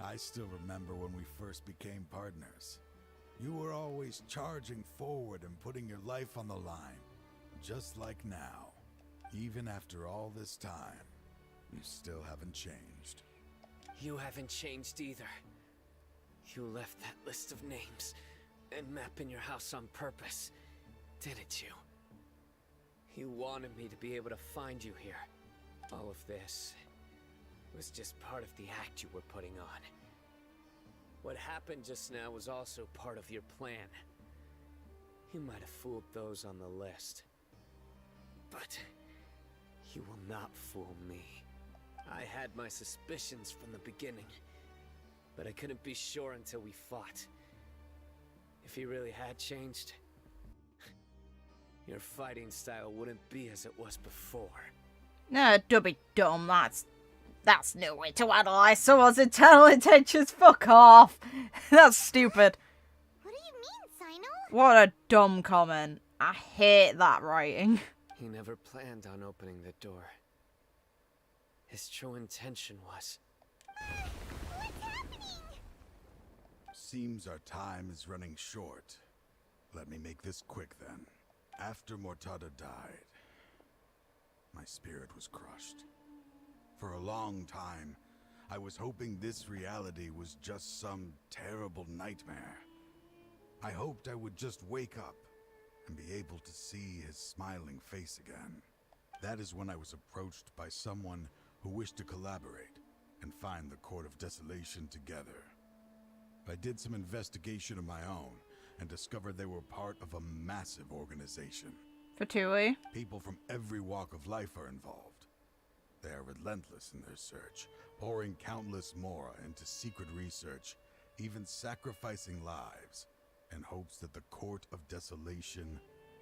I still remember when we first became partners. You were always charging forward and putting your life on the line. Just like now. Even after all this time, you still haven't changed. You haven't changed either. You left that list of names and map in your house on purpose, didn't you? You wanted me to be able to find you here. All of this was just part of the act you were putting on. What happened just now was also part of your plan. You might have fooled those on the list, but you will not fool me. I had my suspicions from the beginning, but I couldn't be sure until we fought. If he really had changed, your fighting style wouldn't be as it was before. No, don't be dumb. That's no way to analyze someone's internal intentions. Fuck off. That's stupid. What do you mean, Cyno? What a dumb comment. I hate that writing. He never planned on opening the door. His true intention was... What's happening? Seems our time is running short. Let me make this quick then. After Mortada died, my spirit was crushed. For a long time, I was hoping this reality was just some terrible nightmare. I hoped I would just wake up and be able to see his smiling face again. That is when I was approached by someone who wished to collaborate and find the Court of Desolation together. I did some investigation of my own and discovered they were part of a massive organization. Fatui. People from every walk of life are involved. They are relentless in their search, pouring countless mora into secret research, even sacrificing lives, in hopes that the Court of Desolation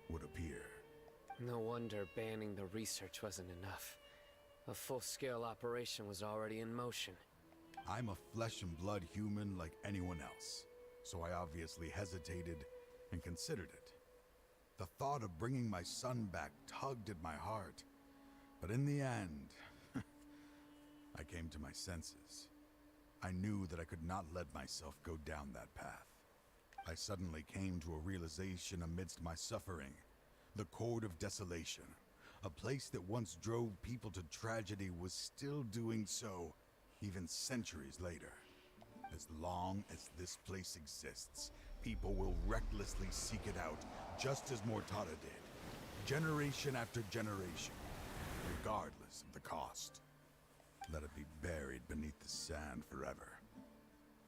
would appear. No wonder banning the research wasn't enough. A full-scale operation was already in motion. I'm a flesh and blood human like anyone else, so I obviously hesitated and considered it. The thought of bringing my son back tugged at my heart, but in the end, I came to my senses. I knew that I could not let myself go down that path. I suddenly came to a realization amidst my suffering. The Court of Desolation, a place that once drove people to tragedy, was still doing so, even centuries later. As long as this place exists, people will recklessly seek it out, just as Mortada did, generation after generation, regardless of the cost. Let it be buried beneath the sand forever.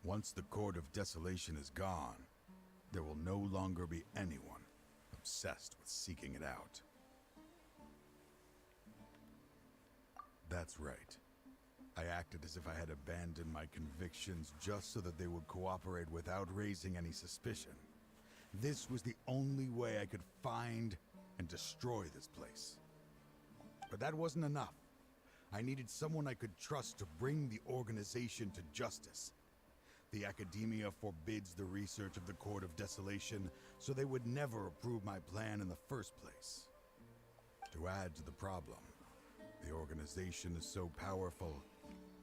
Once the Court of Desolation is gone, there will no longer be anyone obsessed with seeking it out. That's right. I acted as if I had abandoned my convictions just so that they would cooperate without raising any suspicion. This was the only way I could find and destroy this place. But that wasn't enough. I needed someone I could trust to bring the organization to justice. The Academia forbids the research of the Court of Desolation, so they would never approve my plan in the first place. To add to the problem, the organization is so powerful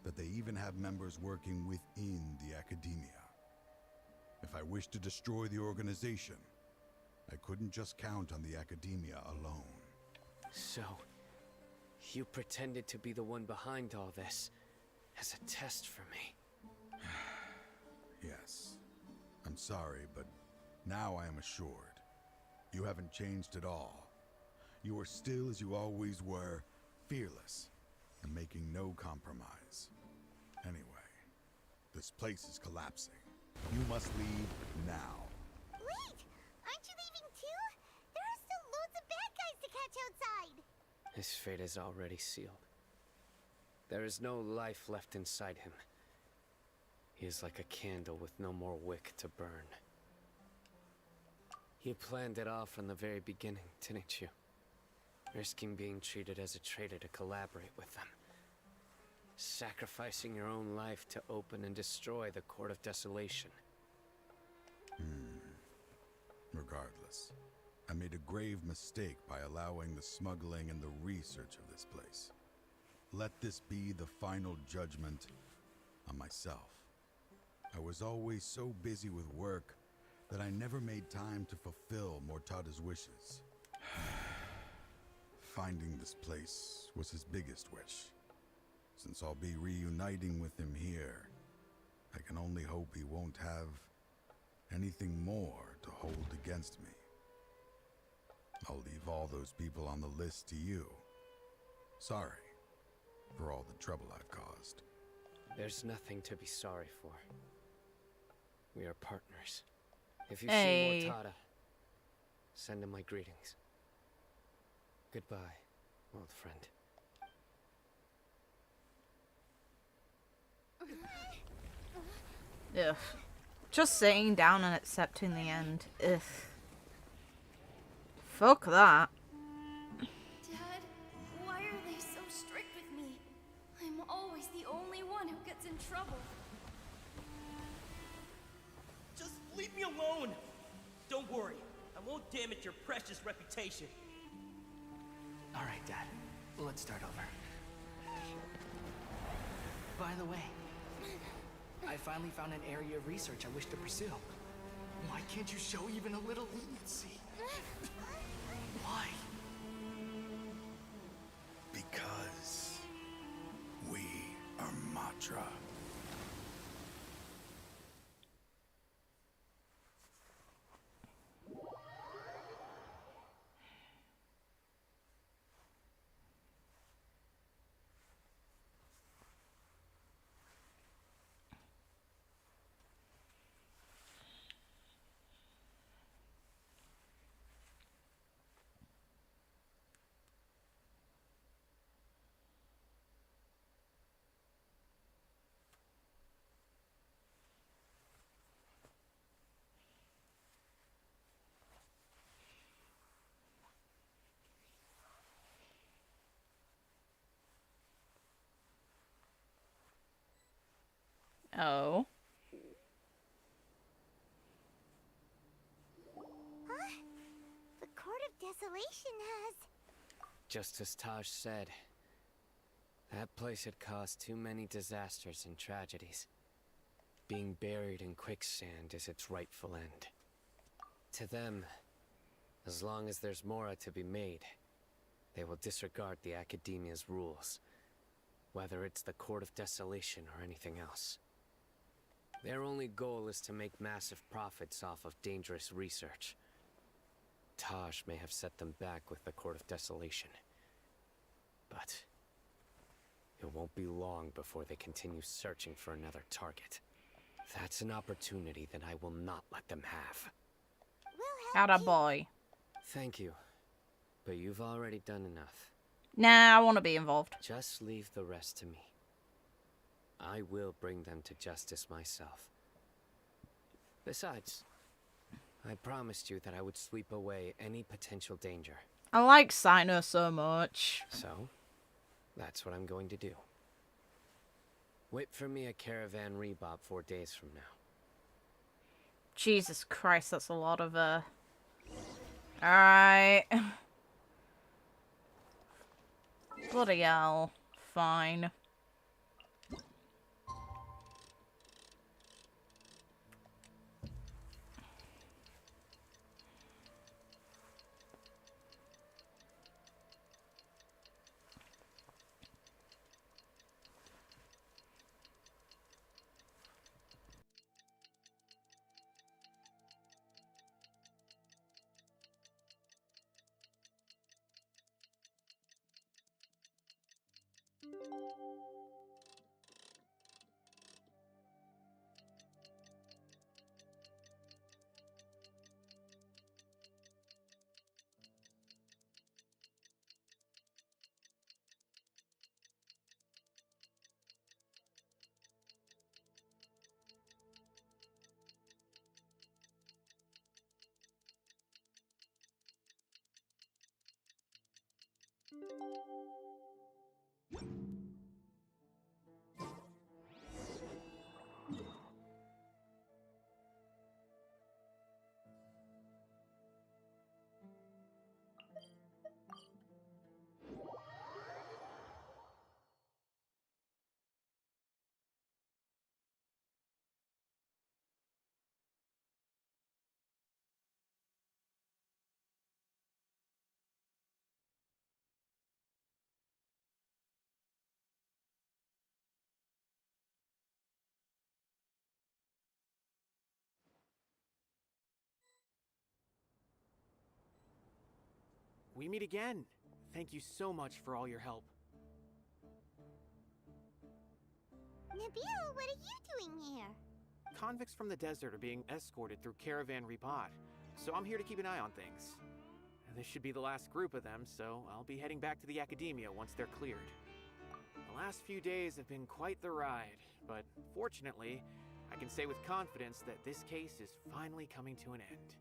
that they even have members working within the Academia. If I wished to destroy the organization, I couldn't just count on the Academia alone. So, you pretended to be the one behind all this, as a test for me. Yes. I'm sorry, but now I am assured. You haven't changed at all. You are still as you always were, fearless, and making no compromise. Anyway, this place is collapsing. You must leave now. Wait! Aren't you leaving too? There are still loads of bad guys to catch outside! His fate is already sealed. There is no life left inside him. He is like a candle with no more wick to burn. You planned it all from the very beginning, didn't you? Risking being treated as a traitor to collaborate with them. Sacrificing your own life to open and destroy the Court of Desolation. Regardless, I made a grave mistake by allowing the smuggling and the research of this place. Let this be the final judgment on myself. I was always so busy with work that I never made time to fulfill Mortada's wishes. Finding this place was his biggest wish. Since I'll be reuniting with him here, I can only hope he won't have anything more to hold against me. I'll leave all those people on the list to you. Sorry for all the trouble I've caused. There's nothing to be sorry for. We are partners. If you Hey. see Mortada, send him my greetings. Goodbye, old friend. Ugh. Just sitting down and accepting the end. Ugh. Fuck that. Dad, why are they so strict with me? I'm always the only one who gets in trouble. Just leave me alone! Don't worry, I won't damage your precious reputation. Alright, Dad. Let's start over. By the way, I finally found an area of research I wish to pursue. Why can't you show even a little leniency? Why? Because we are Matra. Oh. Huh? The Court of Desolation has... Just as Taj said, that place had caused too many disasters and tragedies. Being buried in quicksand is its rightful end. To them, as long as there's Mora to be made, they will disregard the Academia's rules, whether it's the Court of Desolation or anything else. Their only goal is to make massive profits off of dangerous research. Taj may have set them back with the Court of Desolation, but it won't be long before they continue searching for another target. That's an opportunity that I will not let them have. Attaboy. Thank you, but you've already done enough. Nah, I want to be involved. Just leave the rest to me. I will bring them to justice myself. Besides, I promised you that I would sweep away any potential danger. I like Cyno so much. So, that's what I'm going to do. Wait for me at Caravan Rebob 4 days from now. Jesus Christ, that's a lot of, Alright. Bloody hell. Fine. we meet again. Thank you so much for all your help. Nabil, what are you doing here? Convicts from the desert are being escorted through Caravan Ribat, so I'm here to keep an eye on things. This should be the last group of them, so I'll be heading back to the Academia once they're cleared. The last few days have been quite the ride, but fortunately, I can say with confidence that this case is finally coming to an end.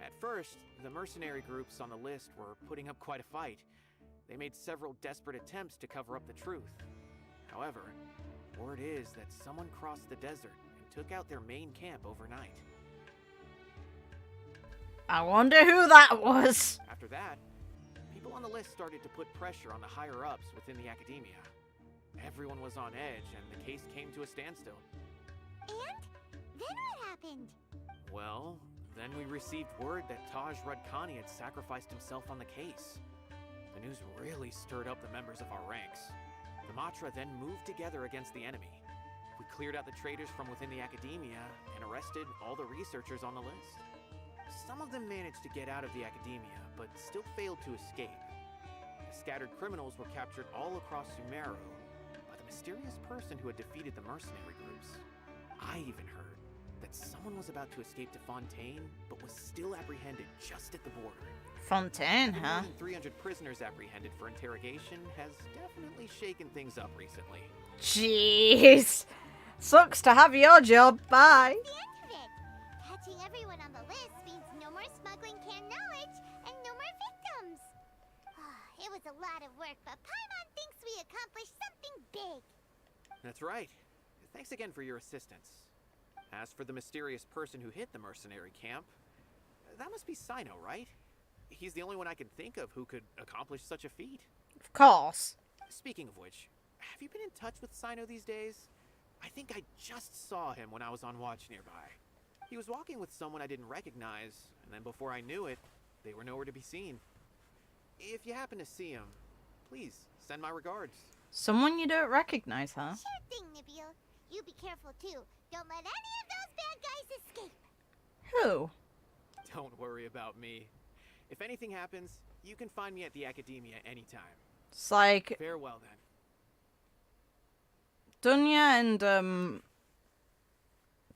At first, the mercenary groups on the list were putting up quite a fight. They made several desperate attempts to cover up the truth. However, word is that someone crossed the desert and took out their main camp overnight. I wonder who that was. After that, people on the list started to put pressure on the higher-ups within the Academia. Everyone was on edge, and the case came to a standstill. And? Then what happened? Well, then we received word that Taj Radkani had sacrificed himself on the case. The news really stirred up the members of our ranks. The Matra then moved together against the enemy. We cleared out the traitors from within the Academia and arrested all the researchers on the list. Some of them managed to get out of the Academia, but still failed to escape. The scattered criminals were captured all across Sumeru by the mysterious person who had defeated the mercenary groups. I even heard that someone was about to escape to Fontaine, but was still apprehended just at the border. Fontaine, huh? More than 300 prisoners apprehended for interrogation has definitely shaken things up recently. Jeez. Sucks to have your job. Bye. The end of it. Catching everyone on the list means no more smuggling canned knowledge and no more victims. It was a lot of work, but Paimon thinks we accomplished something big. That's right. Thanks again for your assistance. As for the mysterious person who hit the mercenary camp, that must be Cyno, right? He's the only one I can think of who could accomplish such a feat. Of course. Speaking of which, have you been in touch with Cyno these days? I think I just saw him when I was on watch nearby. He was walking with someone I didn't recognize, and then before I knew it, they were nowhere to be seen. If you happen to see him, please send my regards. Someone you don't recognize, huh? Sure thing, Nabil. You be careful too. Don't let any of those bad guys escape. Who? Don't worry about me. If anything happens, you can find me at the Academia anytime. It's like Farewell then. Dunya and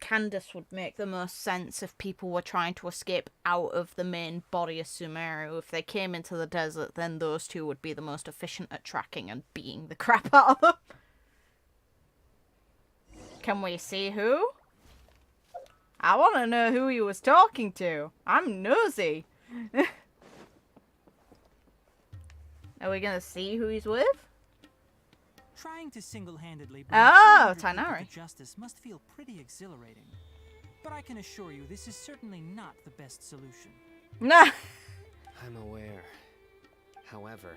Candace would make the most sense if people were trying to escape out of the main body of Sumeru. If they came into the desert, then those two would be the most efficient at tracking and beating the crap out of them. Can we see who? I want to know who he was talking to. I'm nosy. Are we going to see who he's with? Trying to single-handedly bring Tainari to justice must feel pretty exhilarating. But I can assure you this is certainly not the best solution. Nah. I'm aware. However,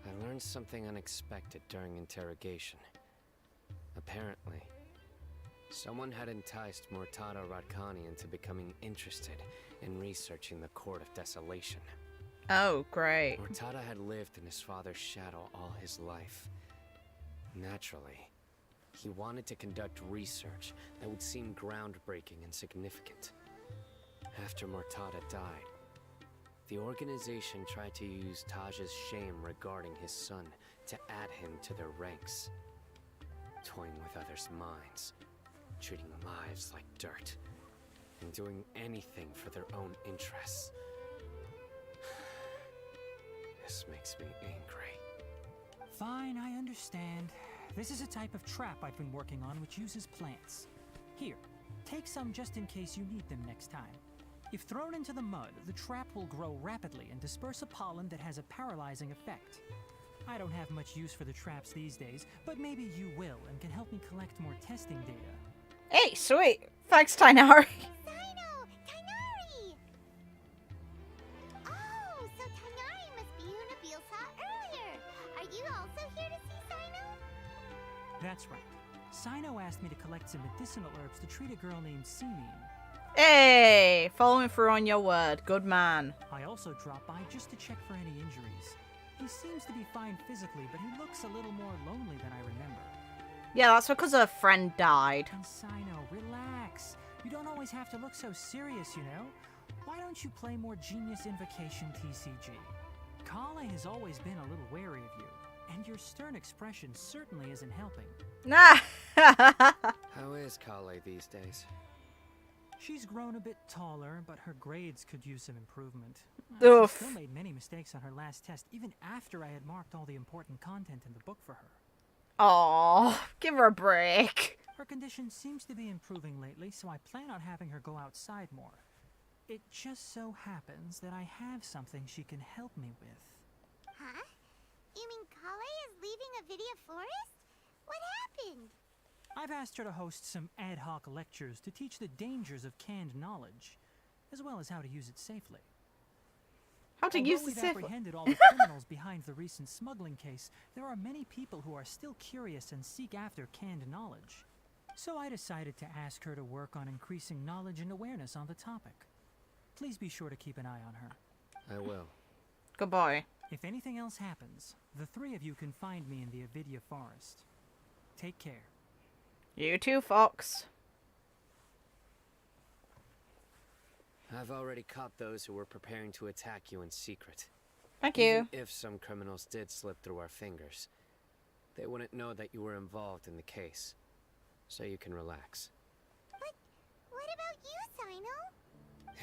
I learned something unexpected during interrogation. Apparently, someone had enticed Murtada Radkani into becoming interested in researching the Court of Desolation. Oh, great. Murtada had lived in his father's shadow all his life. Naturally, he wanted to conduct research that would seem groundbreaking and significant. After Murtada died, the organization tried to use Taj's shame regarding his son to add him to their ranks, toying with others' minds, treating lives like dirt, and doing anything for their own interests. This makes me angry. Fine, I understand. This is a type of trap I've been working on which uses plants. Here, take some just in case you need them next time. If thrown into the mud, the trap will grow rapidly and disperse a pollen that has a paralyzing effect. I don't have much use for the traps these days, but maybe you will and can help me collect more testing data. Hey, sweet. Thanks, Tainari. Cyno! Tainari! Oh, so Tainari must be who Nabil saw earlier. Are you also here to see Cyno? That's right. Cyno asked me to collect some medicinal herbs to treat a girl named Cyno. Hey, following through on your word. Good man. I also dropped by just to check for any injuries. He seems to be fine physically, but he looks a little more lonely than I remember. Yeah, that's because her friend died. And Cyno, relax. You don't always have to look so serious, you know? Why don't you play more Genius Invocation TCG? Kale has always been a little wary of you, and your stern expression certainly isn't helping. How is Kale these days? She's grown a bit taller, but her grades could use some improvement. Oof. She still made many mistakes on her last test, even after I had marked all the important content in the book for her. Oh, give her a break. Her condition seems to be improving lately, so I plan on having her go outside more. It just so happens that I have something she can help me with. Huh? You mean Kale is leaving Avidia Forest? What happened? I've asked her to host some ad hoc lectures to teach the dangers of canned knowledge, as well as how to use it safely. How to use it we've safely? apprehended all the criminals behind the recent smuggling case, there are many people who are still curious and seek after canned knowledge. So I decided to ask her to work on increasing knowledge and awareness on the topic. Please be sure to keep an eye on her. I will. Good boy. If anything else happens, the three of you can find me in the Avidia Forest. Take care. You too, Fox. I've already caught those who were preparing to attack you in secret. Thank Even you. if some criminals did slip through our fingers, they wouldn't know that you were involved in the case. So you can relax. But what about you, Cyno?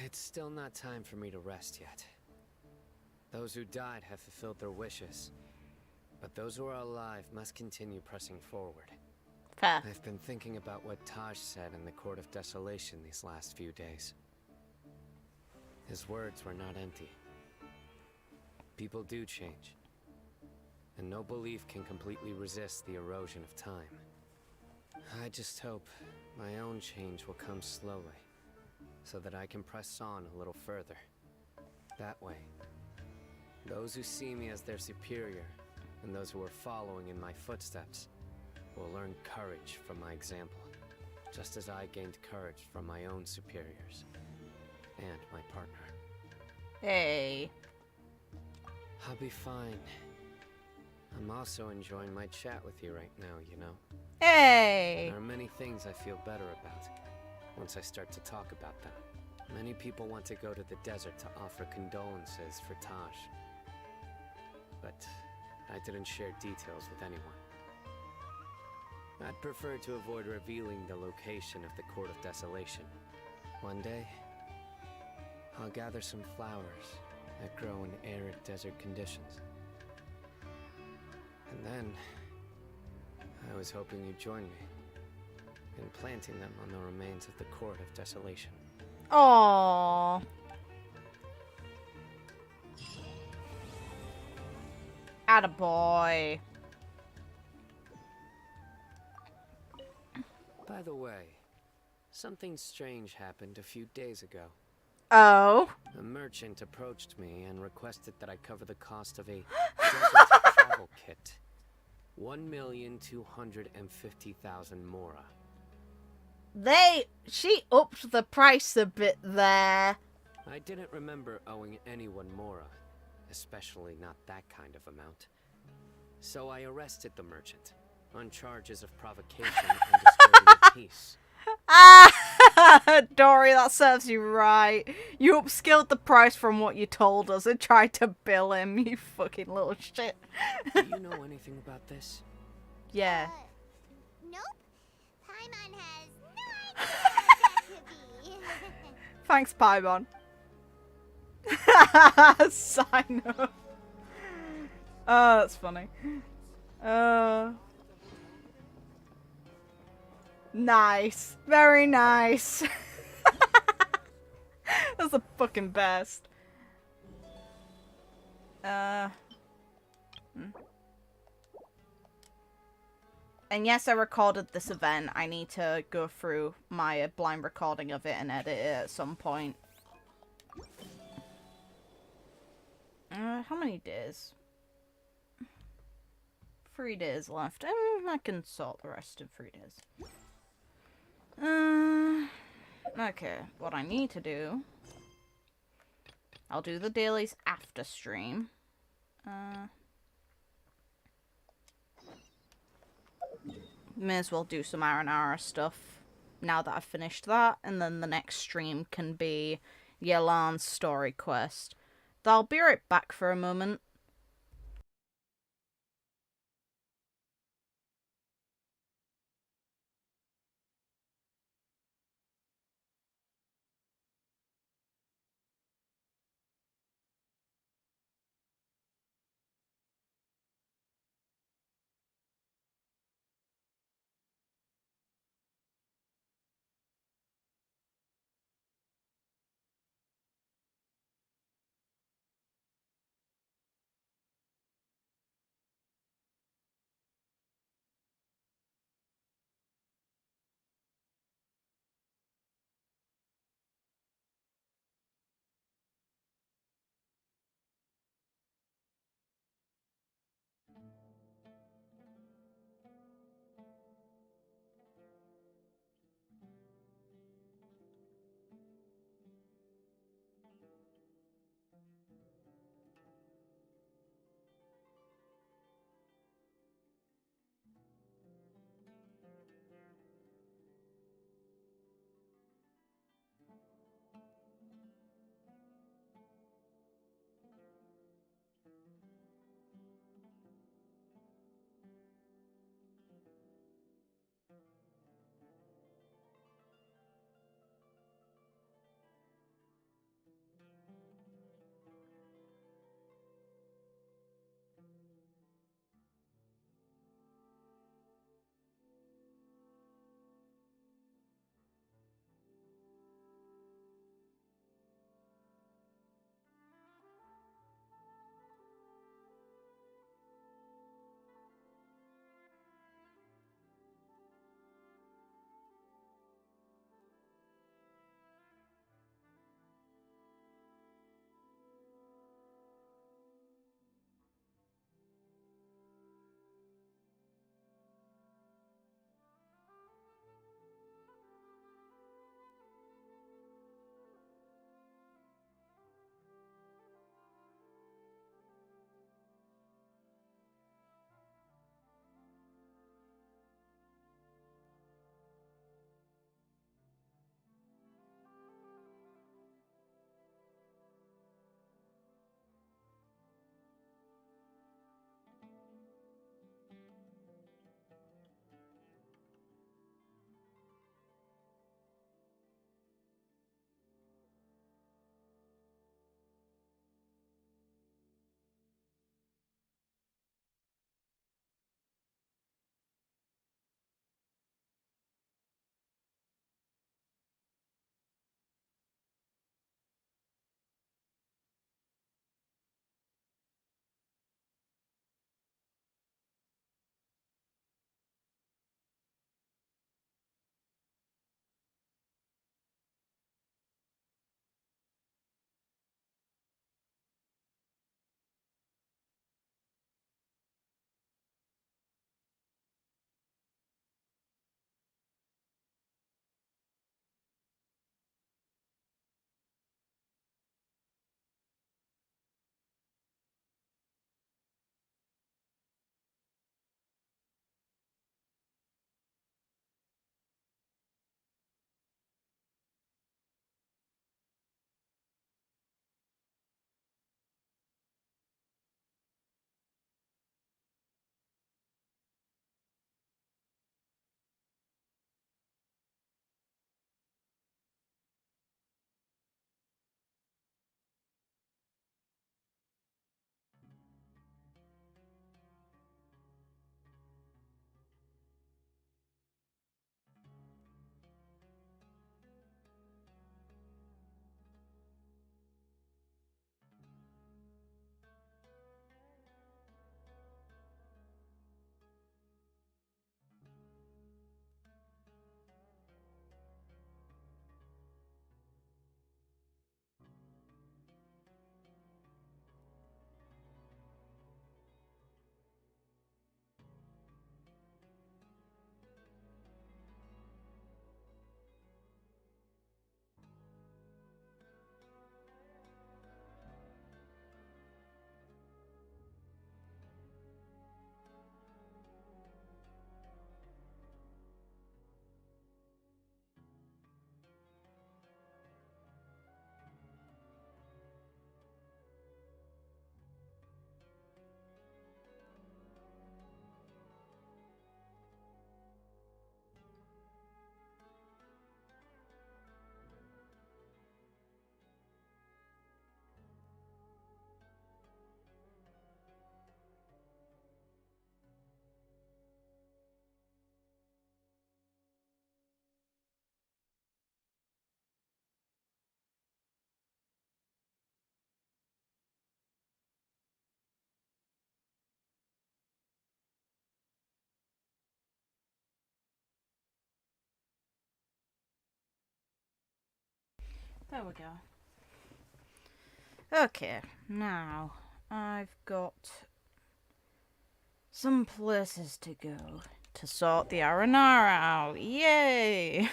It's still not time for me to rest yet. Those who died have fulfilled their wishes, but those who are alive must continue pressing forward. Fair. I've been thinking about what Taj said in the Court of Desolation these last few days. His words were not empty. People do change, and no belief can completely resist the erosion of time. I just hope my own change will come slowly, so that I can press on a little further. That way, those who see me as their superior, and those who are following in my footsteps, will learn courage from my example, just as I gained courage from my own superiors, and my partner. Hey. I'll be fine. I'm also enjoying my chat with you right now, you know? Hey. There are many things I feel better about once I start to talk about them. Many people want to go to the desert to offer condolences for Taj. But I didn't share details with anyone. I'd prefer to avoid revealing the location of the Court of Desolation. One day, I'll gather some flowers that grow in arid desert conditions. And then, I was hoping you'd join me in planting them on the remains of the Court of Desolation. Aww. Attaboy. By the way, something strange happened a few days ago. Oh? A merchant approached me and requested that I cover the cost of a desert travel kit. 1,250,000 mora. She upped the price a bit there. I didn't remember owing anyone mora, especially not that kind of amount. So I arrested the merchant on charges of provocation and disturbing the peace. Dory, that serves you right. You upskilled the price from what you told us and tried to bill him, you fucking little shit. Do you know anything about this? Yeah. Nope. Paimon has no idea what that could be. Thanks, Paimon. Cyno. Oh, that's funny. Nice. Very nice. That's the fucking best. And yes, I recorded this event. I need to go through my blind recording of it and edit it at some point. How many days? 3 days left. I can sort the rest in 3 days. Okay, what I need to do... I'll do the dailies after stream. May as well do some Aranara stuff now that I've finished that, and then the next stream can be Yelan's story quest. I'll be right back for a moment. There we go. Okay, now I've got some places to go to sort the Aranara out. Yay!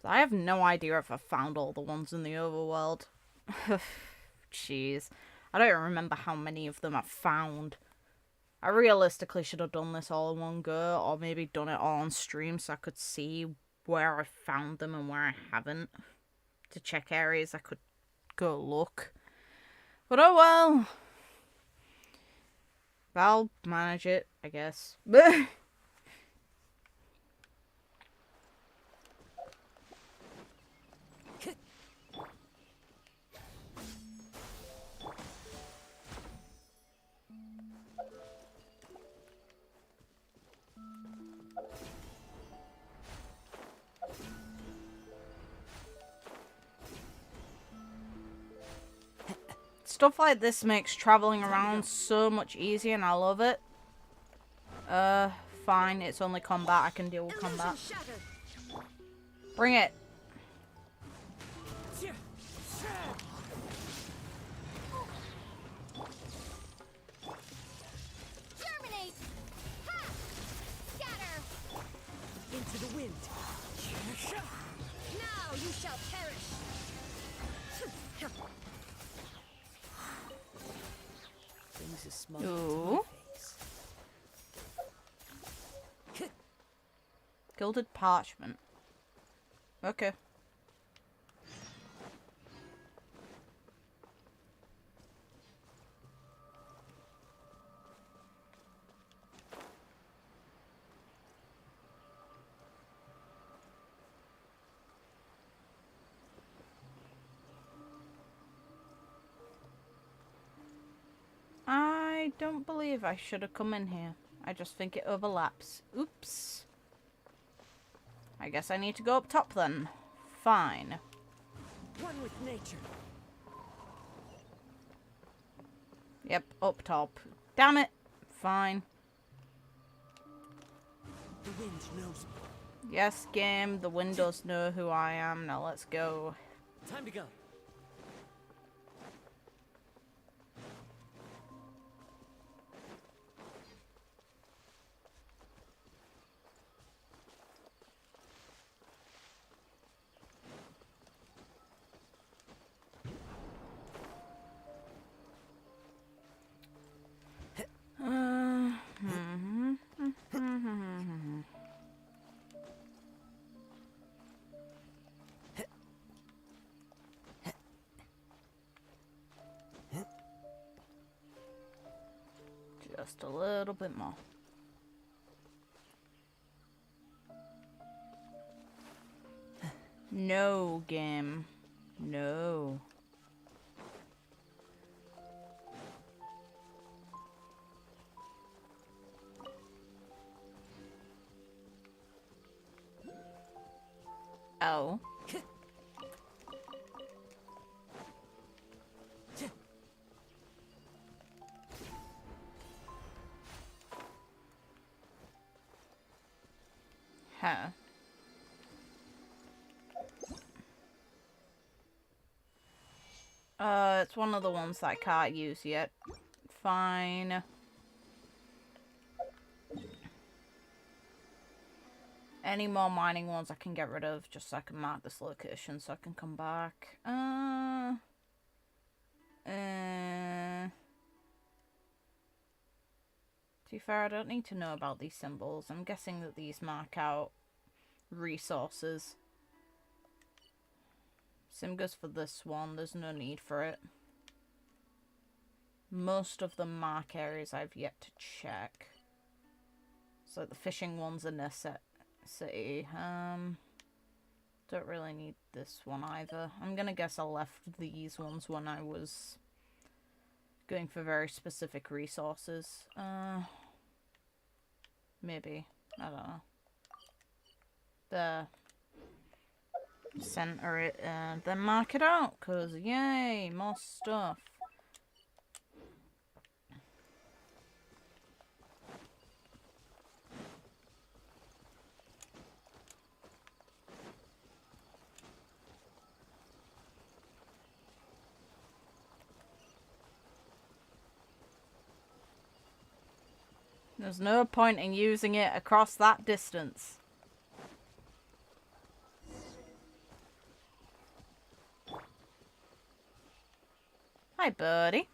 I have no idea if I found all the ones in the overworld. Jeez. I don't remember how many of them I found. I realistically should have done this all in one go, or maybe done it all on stream so I could see where I found them and where I haven't. To check areas I could go look. But oh well. I'll manage it, I guess. Stuff like this makes traveling around so much easier and I love it. Fine, it's only combat, I can deal with combat. Bring it. Germinate! Ha! Scatter! Into the wind. Now you shall perish! Brings a smile Ooh. to my face. Gilded parchment. Okay. I don't believe I should have come in here. I just think it overlaps. Oops. I guess I need to go up top then. Fine. One with nature. Yep, up top. Damn it. Fine. The wind knows me. Yes, game. The wind does know who I am. Now let's go. Time to go. Just a little bit more. No, game. No. Oh. Huh. It's one of the ones that I can't use yet. Fine. Any more mining ones I can get rid of just so I can mark this location so I can come back. To be fair, I don't need to know about these symbols. I'm guessing that these mark out resources. Same goes for this one. There's no need for it. Most of the mark areas I've yet to check. So the fishing one's a necessity. Don't really need this one either. I'm gonna guess I left these ones when I was going for very specific resources. Maybe. I don't know. There. Center it and then mark it out, cause yay, more stuff. There's no point in using it across that distance. Hi, buddy.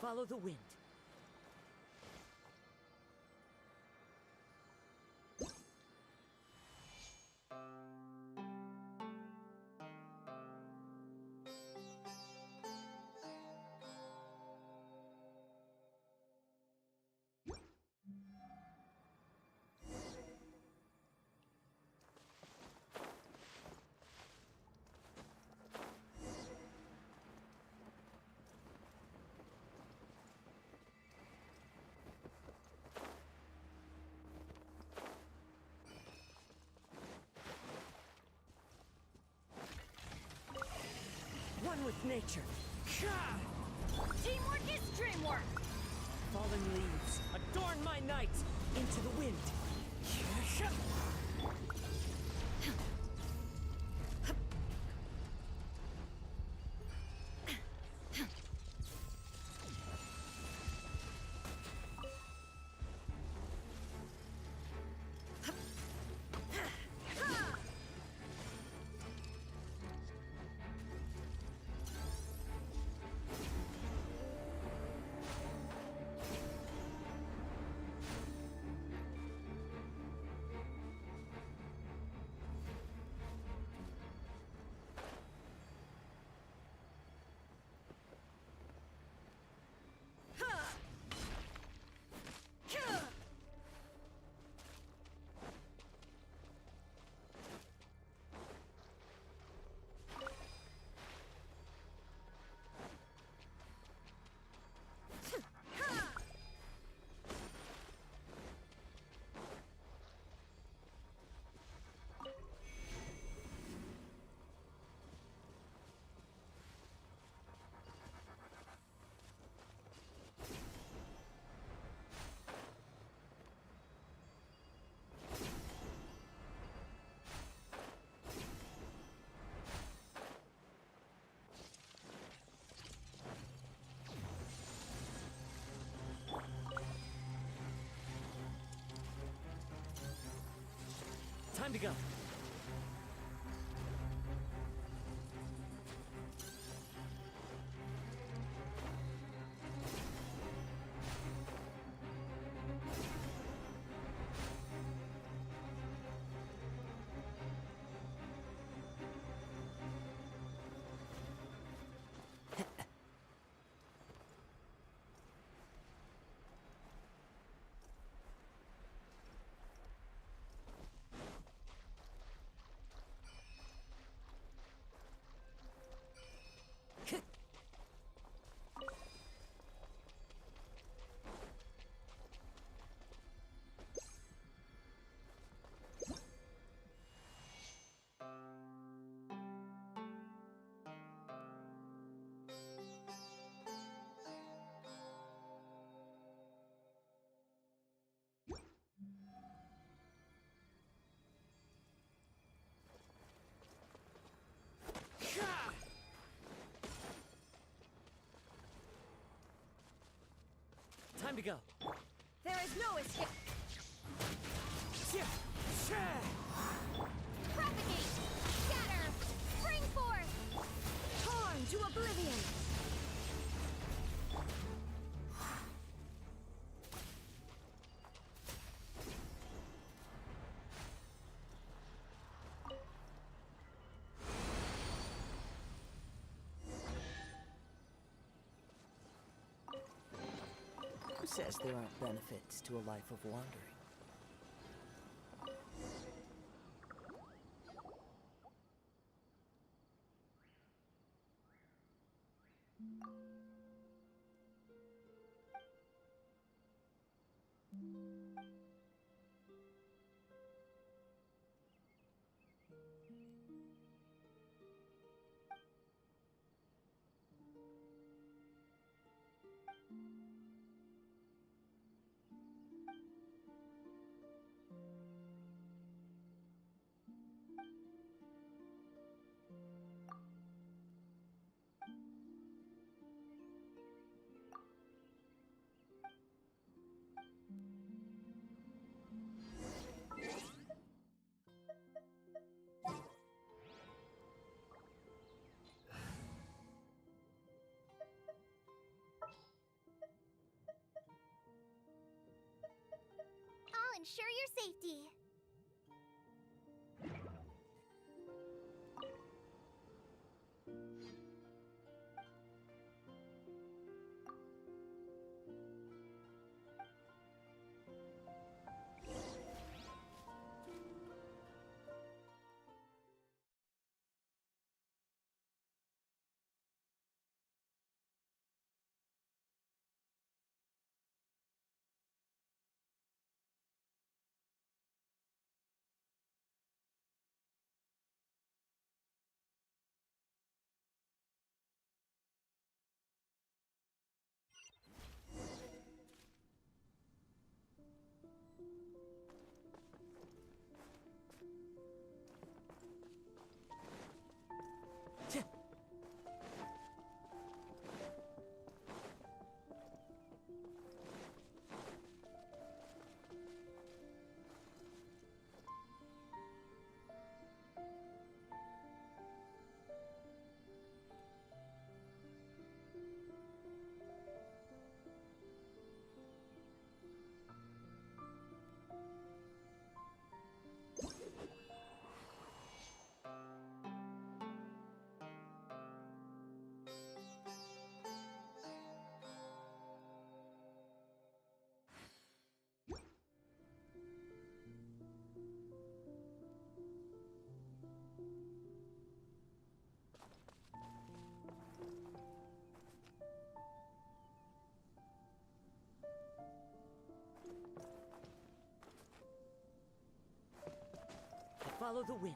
Follow the wind. One with nature. Teamwork is dreamwork! Fallen leaves, adorn my night! Into the wind! Time to go. Time to go. There is no escape. Propagate! Scatter! Spring forth! Torn to oblivion! Who says there aren't benefits to a life of wandering? I'll ensure your safety. follow the wind.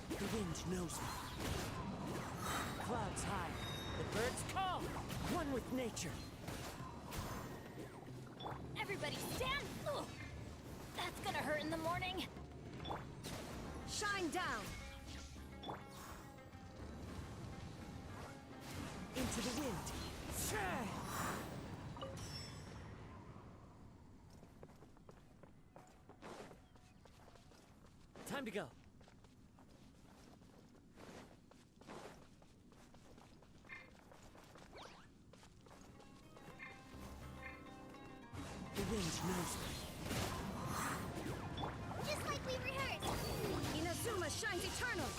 The wind knows me. Clouds high, the birds call, one with nature. Everybody stand! Ugh. That's gonna hurt in the morning. Shine down! Into the wind. Time to go. The wind knows me. Just like we rehearsed! Inazuma shines eternal!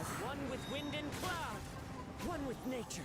As one with wind and cloud, one with nature.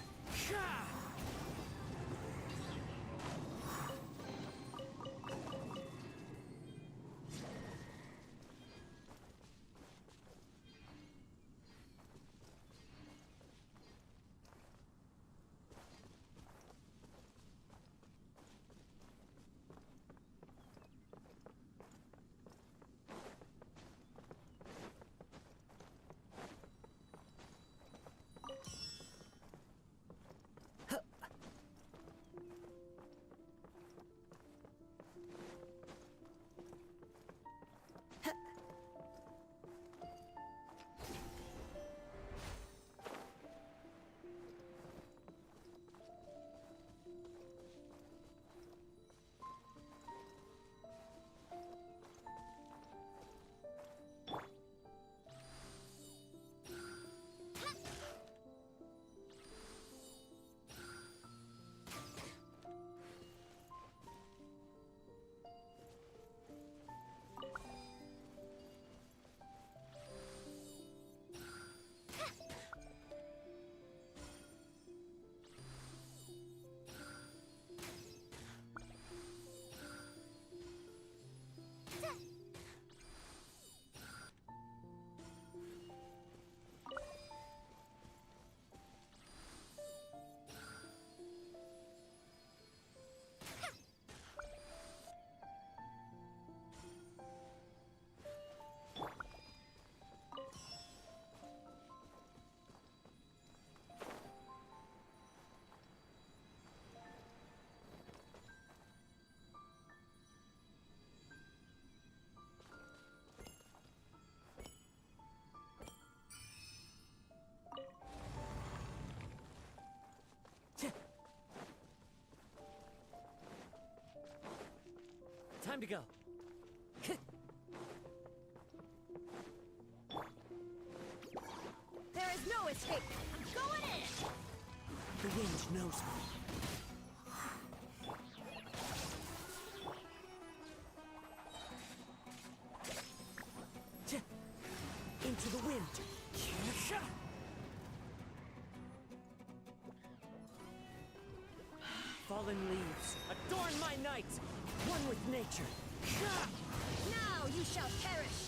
Time to go. There is no escape! I'm going in! The wind knows me. Into the wind. Fallen leaves, adorn my night! One with nature. Now you shall perish!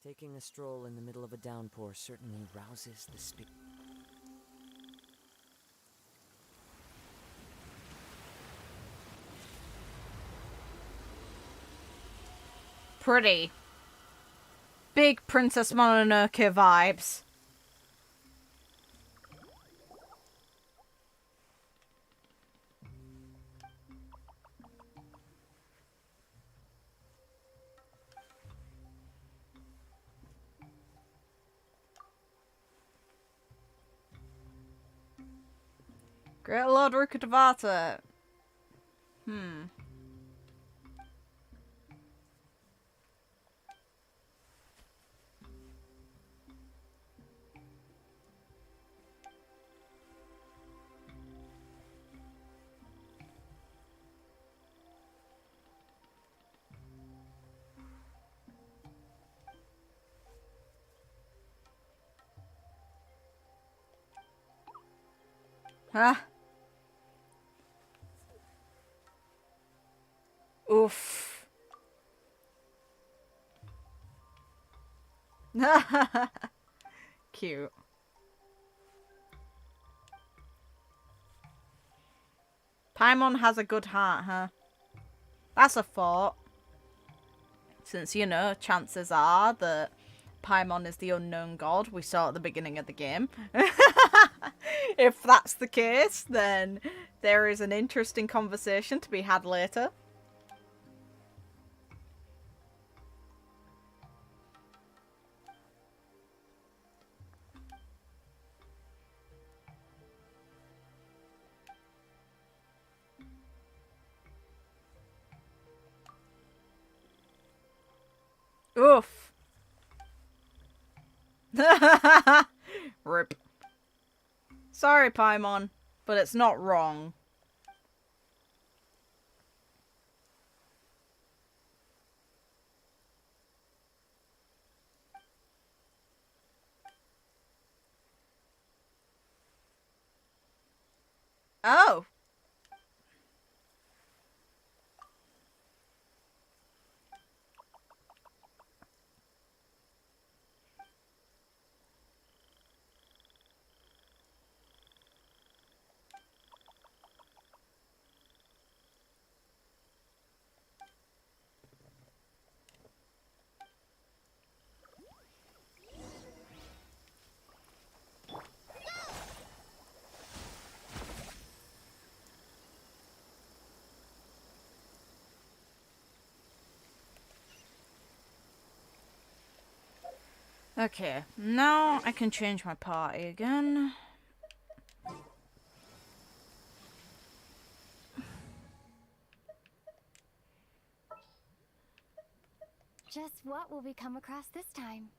Taking a stroll in the middle of a downpour certainly rouses the spirit. Pretty. Big Princess Mononoke vibes. Great Lord Rukkhadevata. Huh? Oof. Cute. Paimon has a good heart, huh? That's a thought. Since, you know, chances are that Paimon is the unknown god we saw at the beginning of the game. If that's the case, then there is an interesting conversation to be had later. Oof. Rip. Sorry, Paimon, but it's not wrong. Oh. Okay, now I can change my party again. Just what will we come across this time?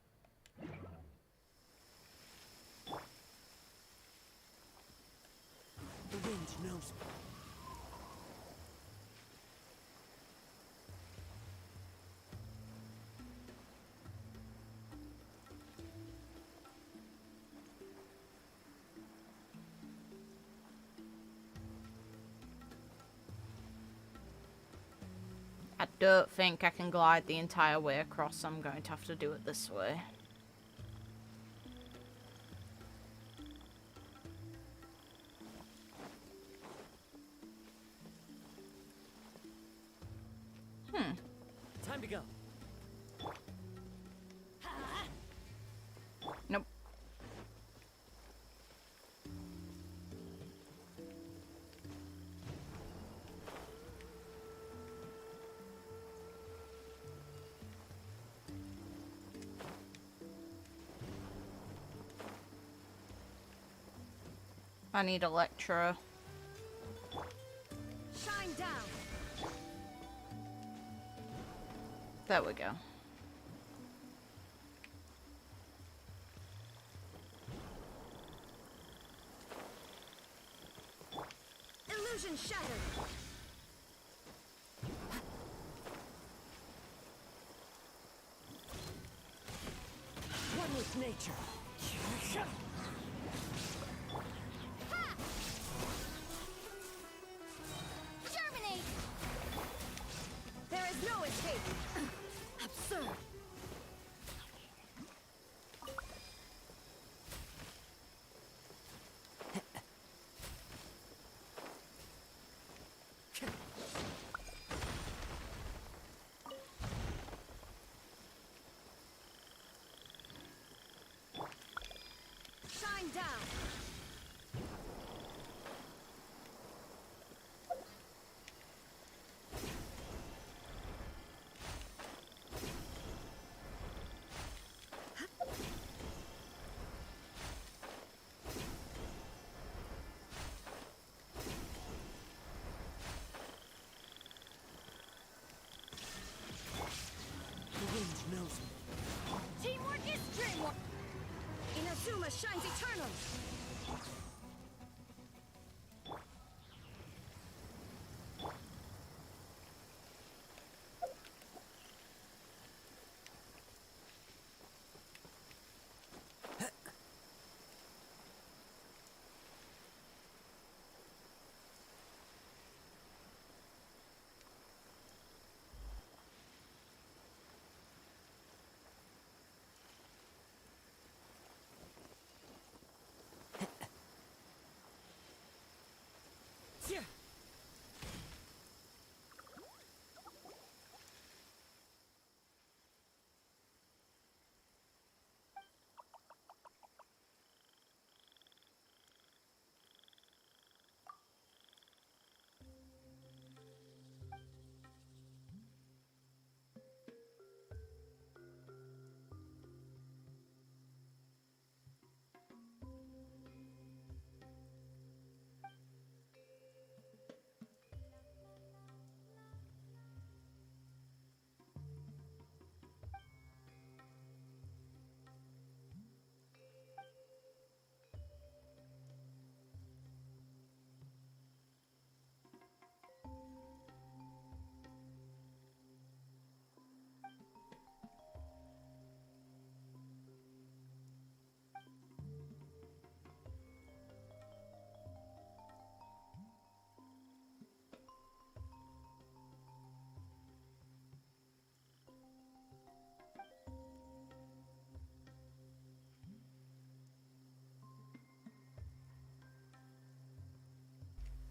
The wind knows. I don't think I can glide the entire way across, so I'm going to have to do it this way. Time to go. Nope. I need Electro. Shine down. There we go. Illusion shattered. One with nature. Germinate. There is no escape. Absurd. Asuma shines eternal!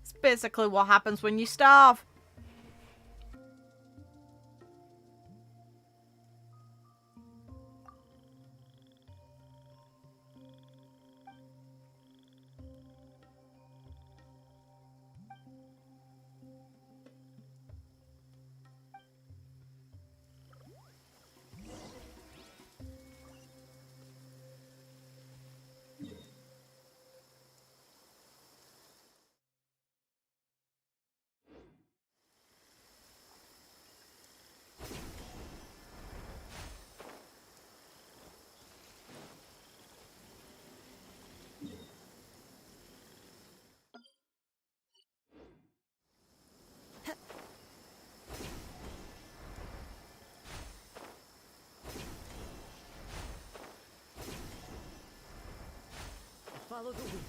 It's basically what happens when you starve. Follow the wind.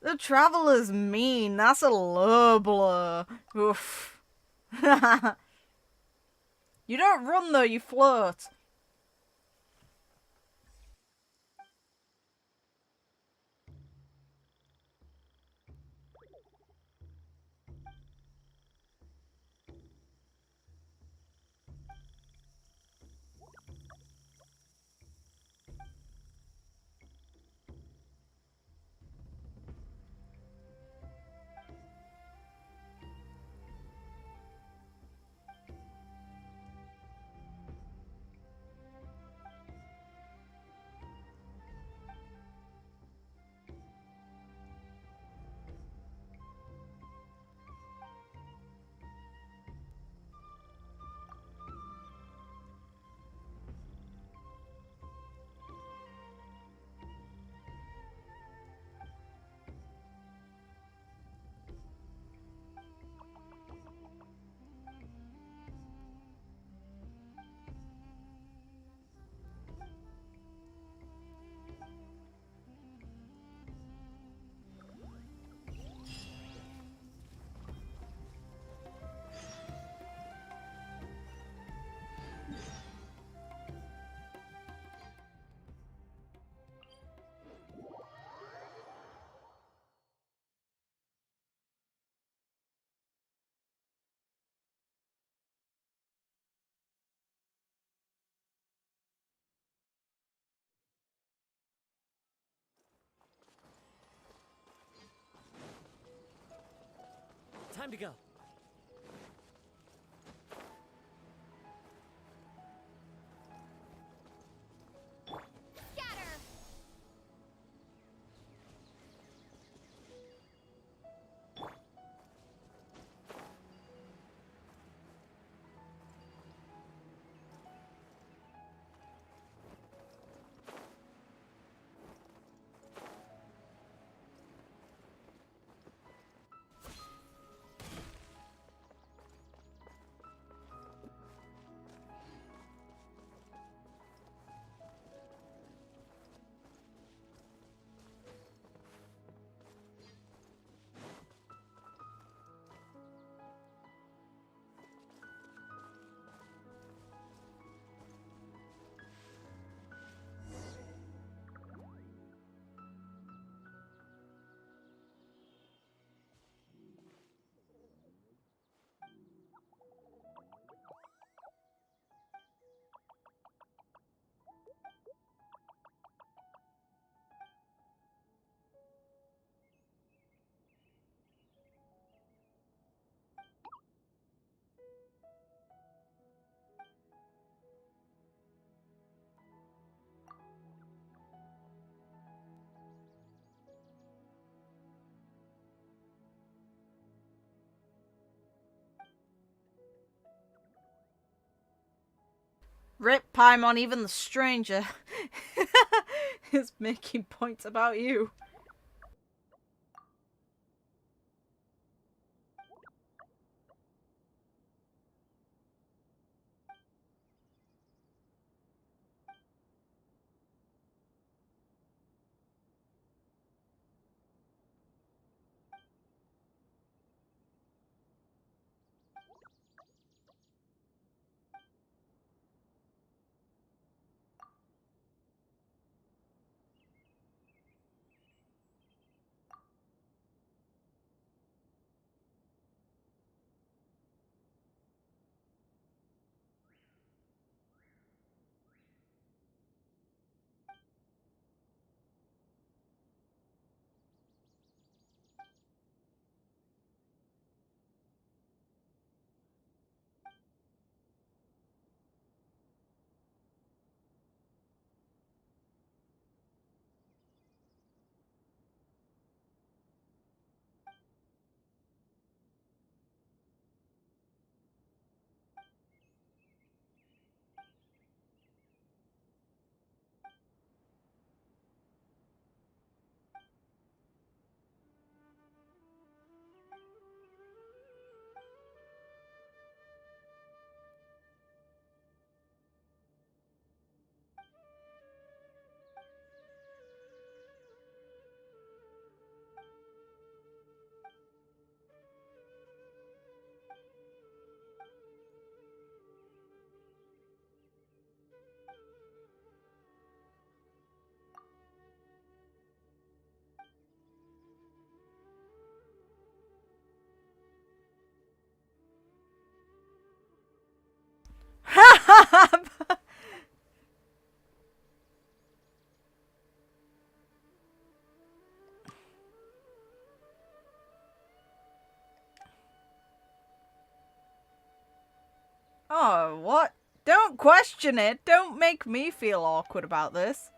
The Traveler's mean. That's a low blow. Oof. You don't run though, you float. Time to go. Rip Paimon, even the stranger is making points about you. Oh, what? Don't question it. Don't make me feel awkward about this.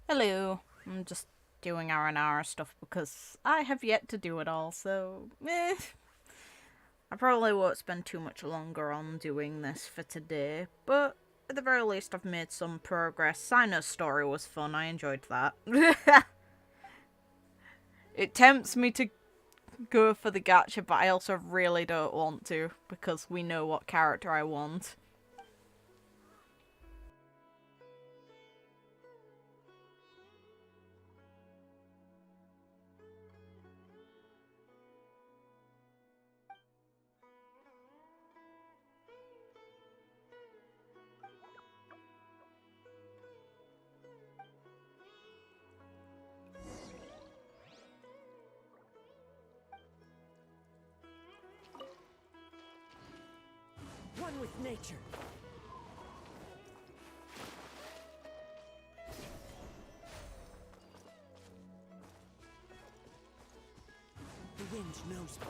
Hello. I'm just doing R&R stuff because I have yet to do it all, so I probably won't spend too much longer on doing this for today, but at the very least I've made some progress. Cyno's story was fun, I enjoyed that. It tempts me to go for the gacha, but I also really don't want to, because we know what character I want. One with nature. The wind knows me.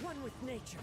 One with nature.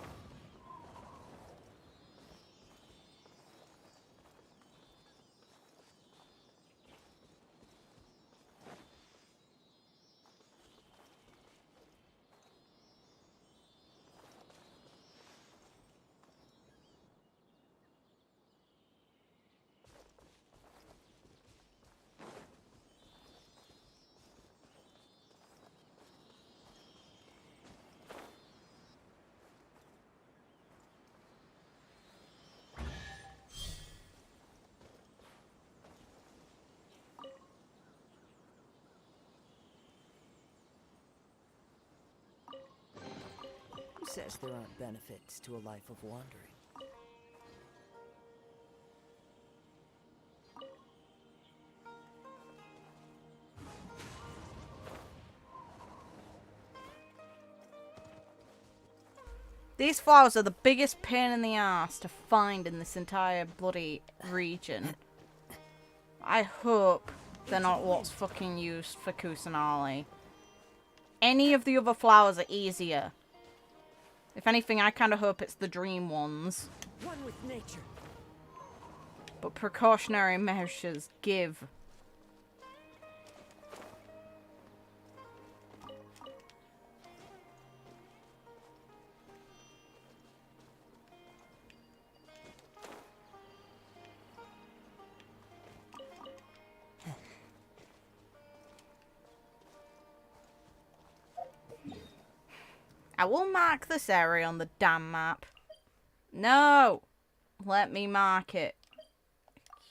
Who says there aren't benefits to a life of wandering? These flowers are the biggest pain in the ass to find in this entire bloody region. I hope they're not what's fucking used for Kusanali. Any of the other flowers are easier. If anything, I kind of hope it's the dream ones. One with nature. But precautionary measures give. I will mark this area on the damn map. No! Let me mark it.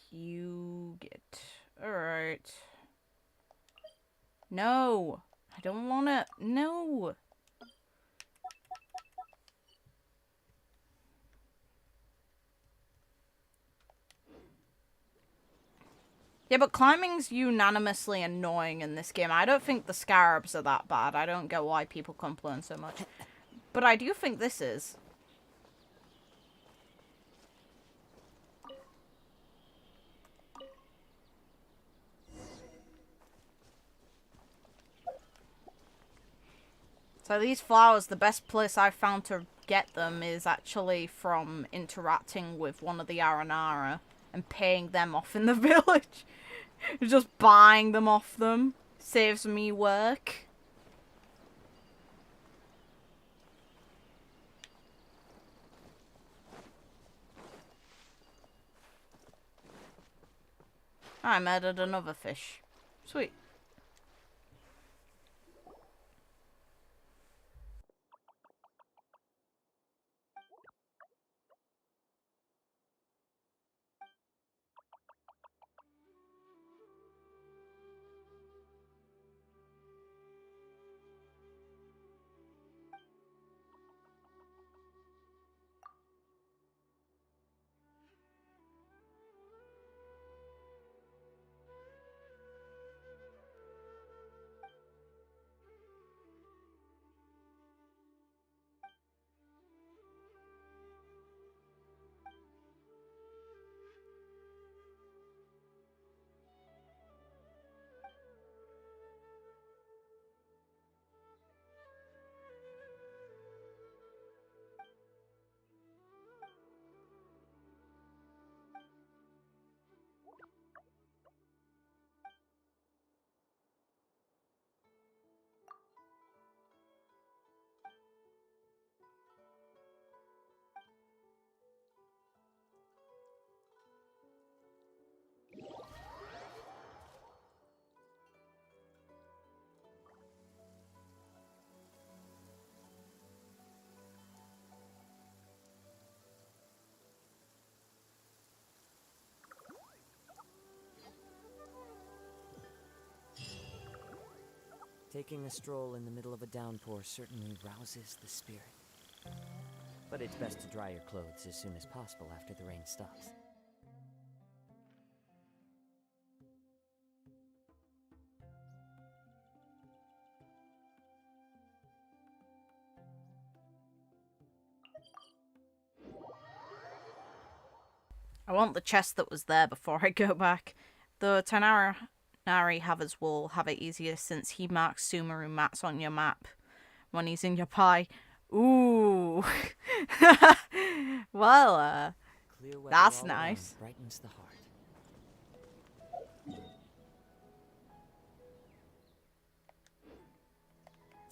You get... Alright. No! I don't want it. No! Yeah, but climbing's unanimously annoying in this game. I don't think the scarabs are that bad. I don't get why people complain so much. But I do think this is. So these flowers, the best place I've found to get them is actually from interacting with one of the Aranara and paying them off in the village. Just buying them off them saves me work. I murdered another fish. Sweet. Taking a stroll in the middle of a downpour certainly rouses the spirit. But it's best to dry your clothes as soon as possible after the rain stops. I want the chest that was there before I go back. The Tanari Havers will have it easier since he marks Sumeru mats on your map when he's in your pie. Ooh. Well, that's nice. Brightens the heart.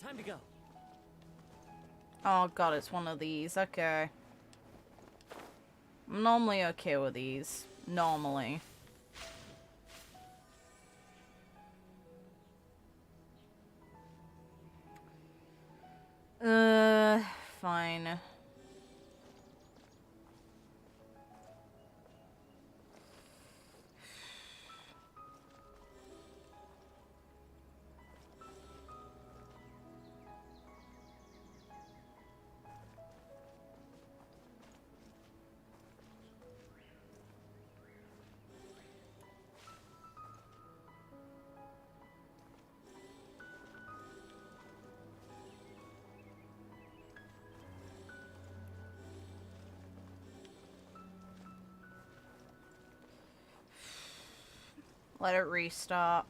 Time to go. Oh god, it's one of these. Okay. I'm normally okay with these. Normally. Fine. Let it restart.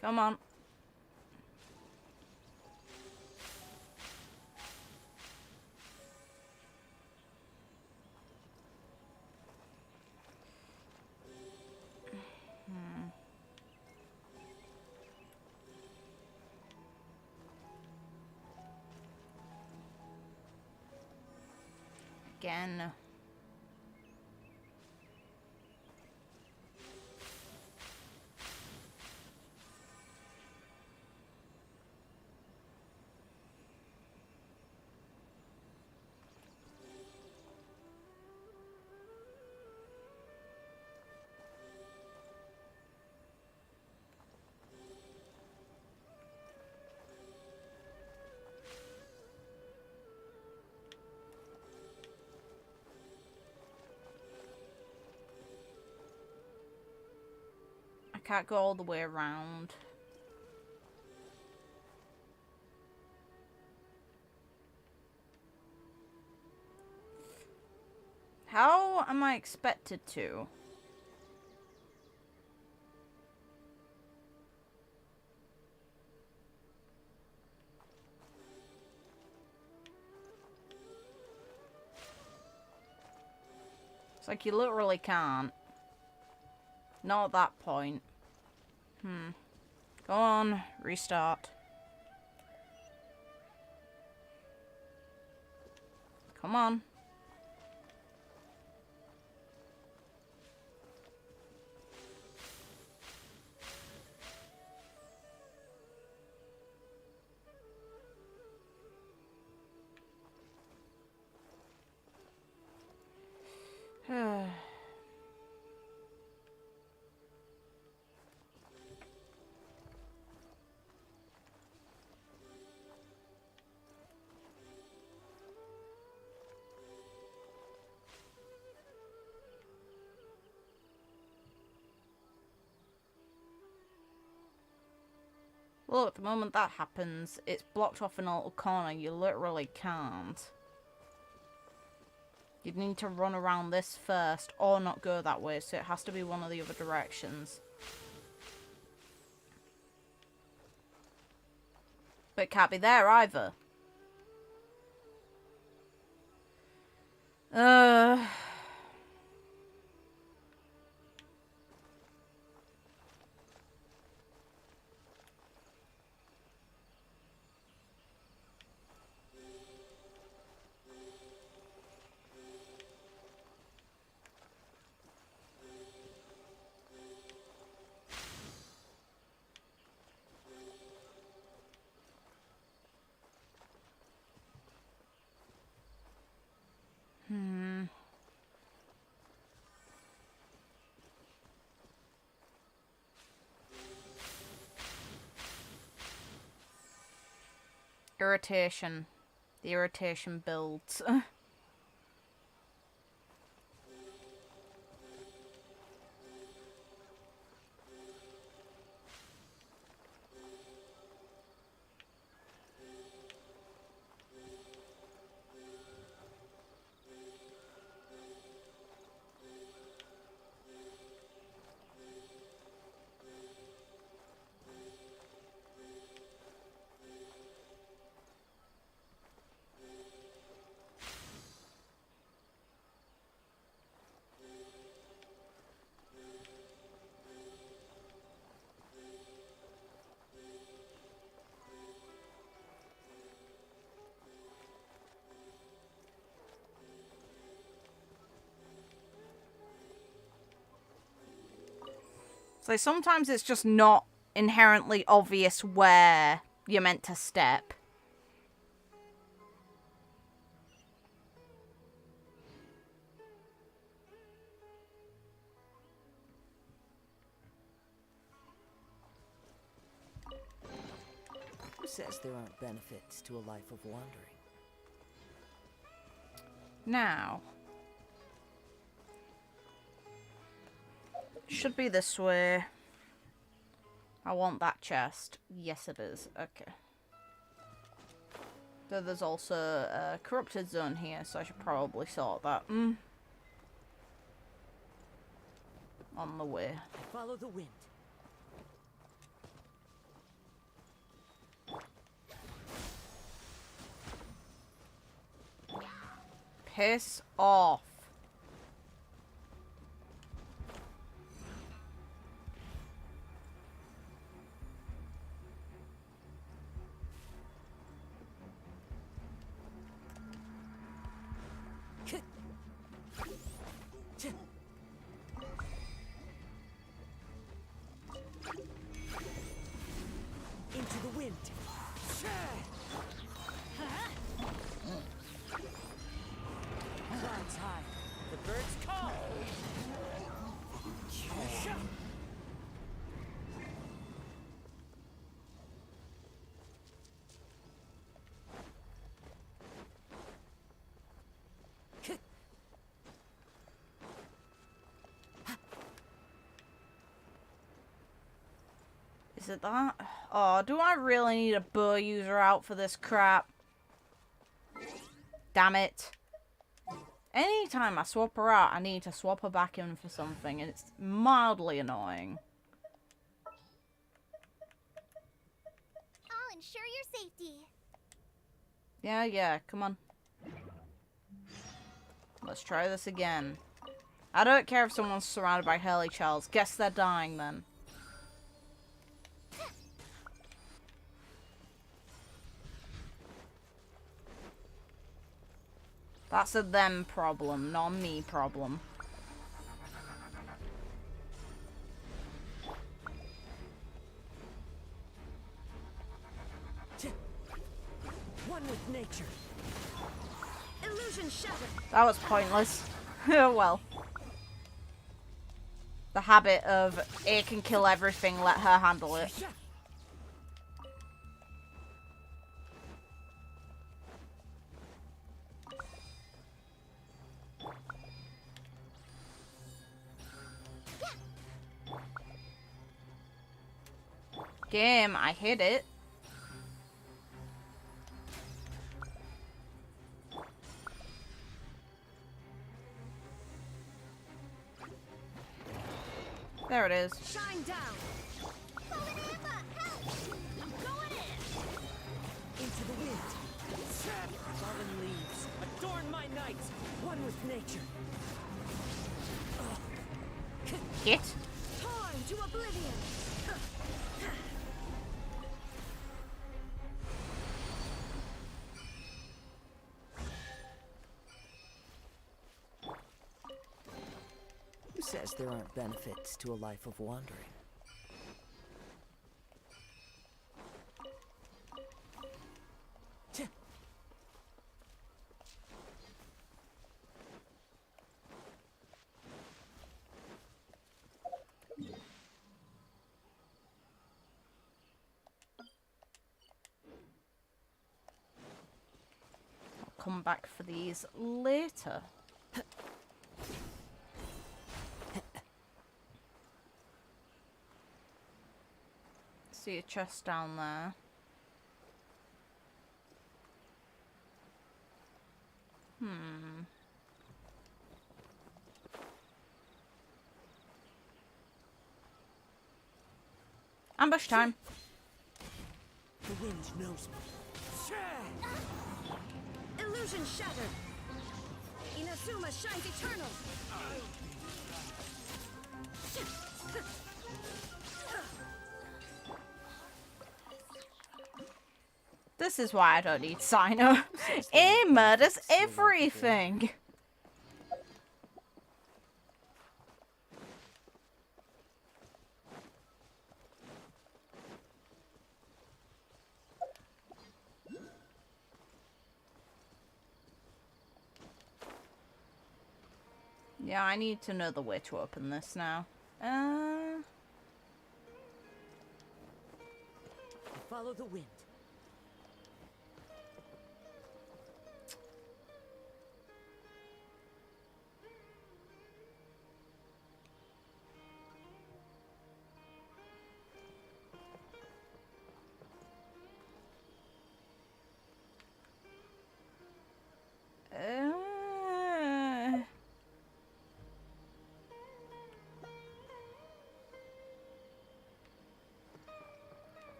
Come on. Again. I can't go all the way around. How am I expected to? It's like you literally can't. Not at that point. Go on, restart. Come on. Well, at the moment that happens, it's blocked off in a little corner. You literally can't. You'd need to run around this first, or not go that way, so it has to be one of the other directions. But it can't be there either. Irritation. The irritation builds. So sometimes it's just not inherently obvious where you're meant to step. Who says there aren't benefits to a life of wandering? Now. Should be this way. I want that chest. Yes, it is. Okay. So there's also a corrupted zone here, so I should probably sort that. On the way. Follow the wind. Piss off. Into the wind. Clouds high. The birds call. Is it that? Oh, do I really need a bow user out for this crap? Damn it. Anytime I swap her out, I need to swap her back in for something, and it's mildly annoying. I'll ensure your safety. Yeah, come on. Let's try this again. I don't care if someone's surrounded by hurly shells. Guess they're dying then. That's a them problem, not a me problem. One with nature. Illusion shattered. That was pointless. Oh well. The habit of A can kill everything, let her handle it. Game, I hit it. There it is. Shine down. Going in. Into the wind. Fallen leaves. Adorn my night. One with nature. Hit. Time to oblivion. Who says there aren't benefits to a life of wandering? come back for these later. See a chest down there. Ambush time. The wind knows me. Illusion shattered. Inazuma shines eternal. This is why I don't need Cyno. It murders everything. Yeah, I need to know the way to open this now. Follow the wind.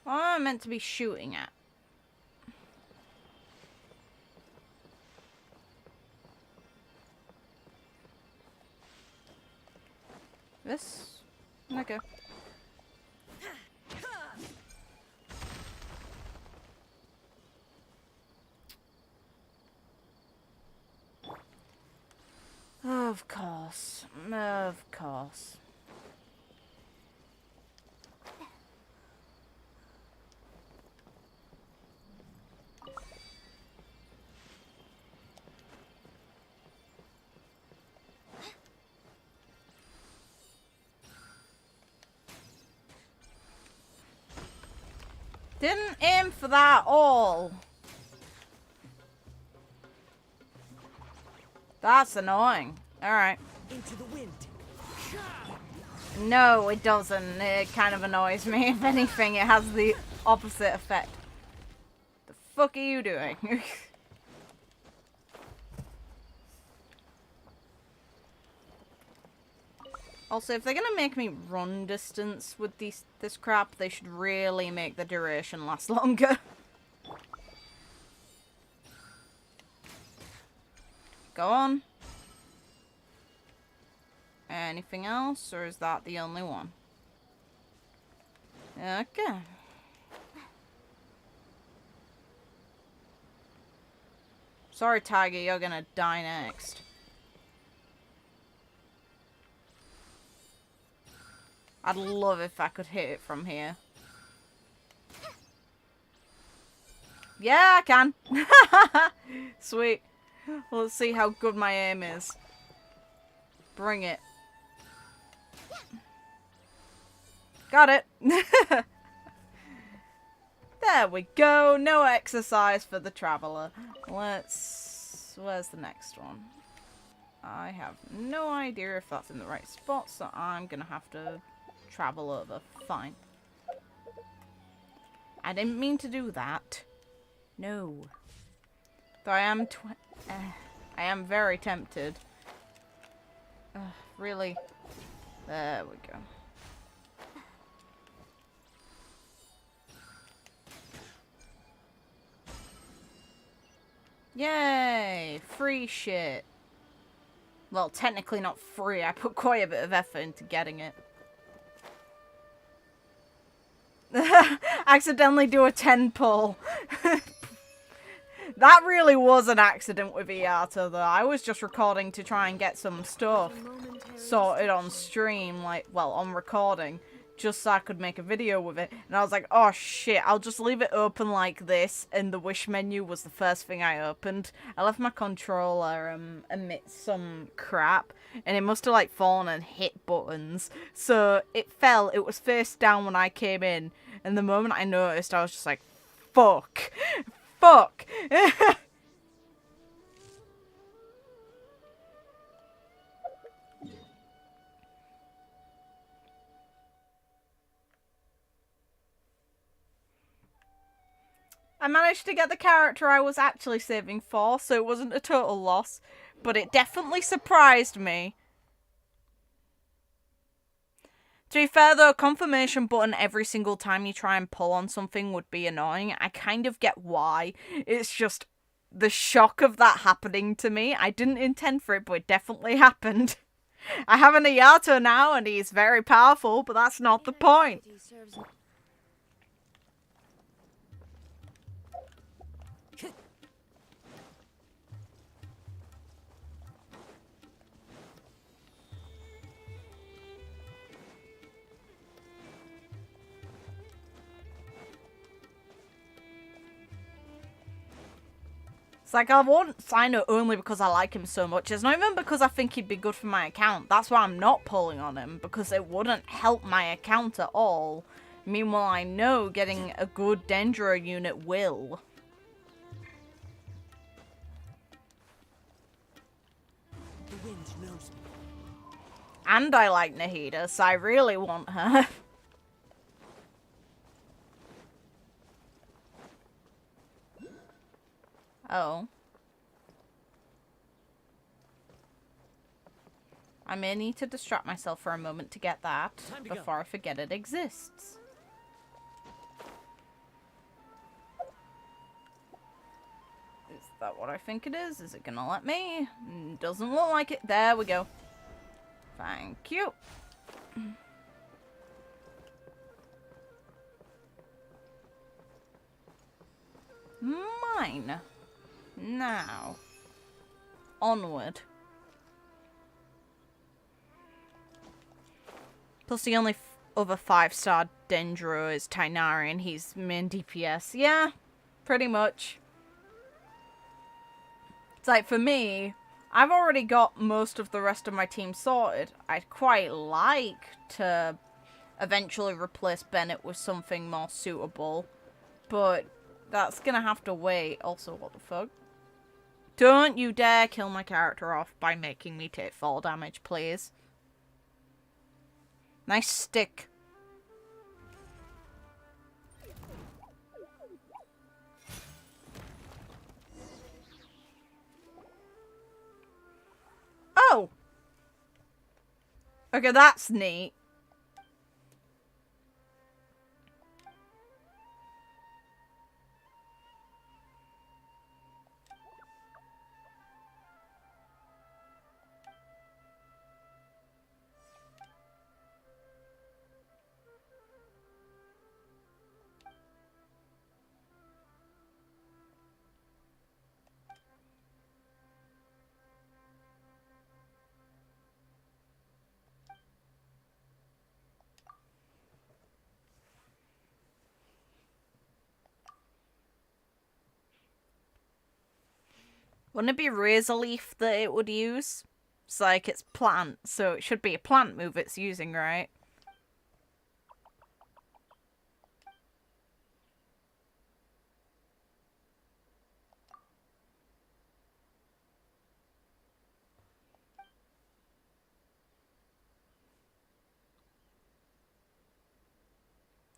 What am I meant to be shooting at? This? Okay. Of course. Of course. Didn't aim for that all. That's annoying. Alright. Into the wind. No, it doesn't. It kind of annoys me. If anything, it has the opposite effect. The fuck are you doing? Also, if they're gonna make me run distance with this crap, they should really make the duration last longer. Go on. Anything else, or is that the only one? Okay. Sorry, Tiger, you're gonna die next. I'd love if I could hit it from here. Yeah, I can. Sweet. Let's see how good my aim is. Bring it. Got it. There we go. No exercise for the traveler. Where's the next one? I have no idea if that's in the right spot, so I'm gonna have to travel over. Fine. I didn't mean to do that. No. Though I am very tempted. Really? There we go. Yay! Free shit. Well, technically not free. I put quite a bit of effort into getting it. Accidentally do a 10 pull. That really was an accident with Iato, though. I was just recording to try and get some stuff sorted on stream, like, well, on recording, just so I could make a video with it. And I was like, oh shit, I'll just leave it open like this, and the wish menu was the first thing I opened. I left my controller amidst some crap, and it must have, like, fallen and hit buttons. So it fell, it was face down when I came in, and the moment I noticed, I was just like, fuck. Fuck. I managed to get the character I was actually saving for, so it wasn't a total loss, but it definitely surprised me. To be fair though, confirmation button every single time you try and pull on something would be annoying. I kind of get why. It's just the shock of that happening to me. I didn't intend for it, but it definitely happened. I have an Iato now and he's very powerful, but that's not the point. It's like, I want Cyno only because I like him so much. It's not even because I think he'd be good for my account. That's why I'm not pulling on him, because it wouldn't help my account at all. Meanwhile, I know getting a good Dendro unit will. The wind knows me. And I like Nahida, so I really want her. Oh. I may need to distract myself for a moment to get that before I forget it exists. Is that what I think it is? Is it gonna let me? Doesn't look like it. There we go. Thank you. Mine. Now. Onward. Plus the only other 5-star Dendro is Tainari, he's main DPS. Yeah, pretty much. It's like, for me, I've already got most of the rest of my team sorted. I'd quite like to eventually replace Bennett with something more suitable, but that's gonna have to wait. Also, what the fuck? Don't you dare kill my character off by making me take fall damage, please. Nice stick. Oh! Okay, that's neat. Wouldn't it be Razor Leaf that it would use? It's like it's plant, so it should be a plant move it's using, right?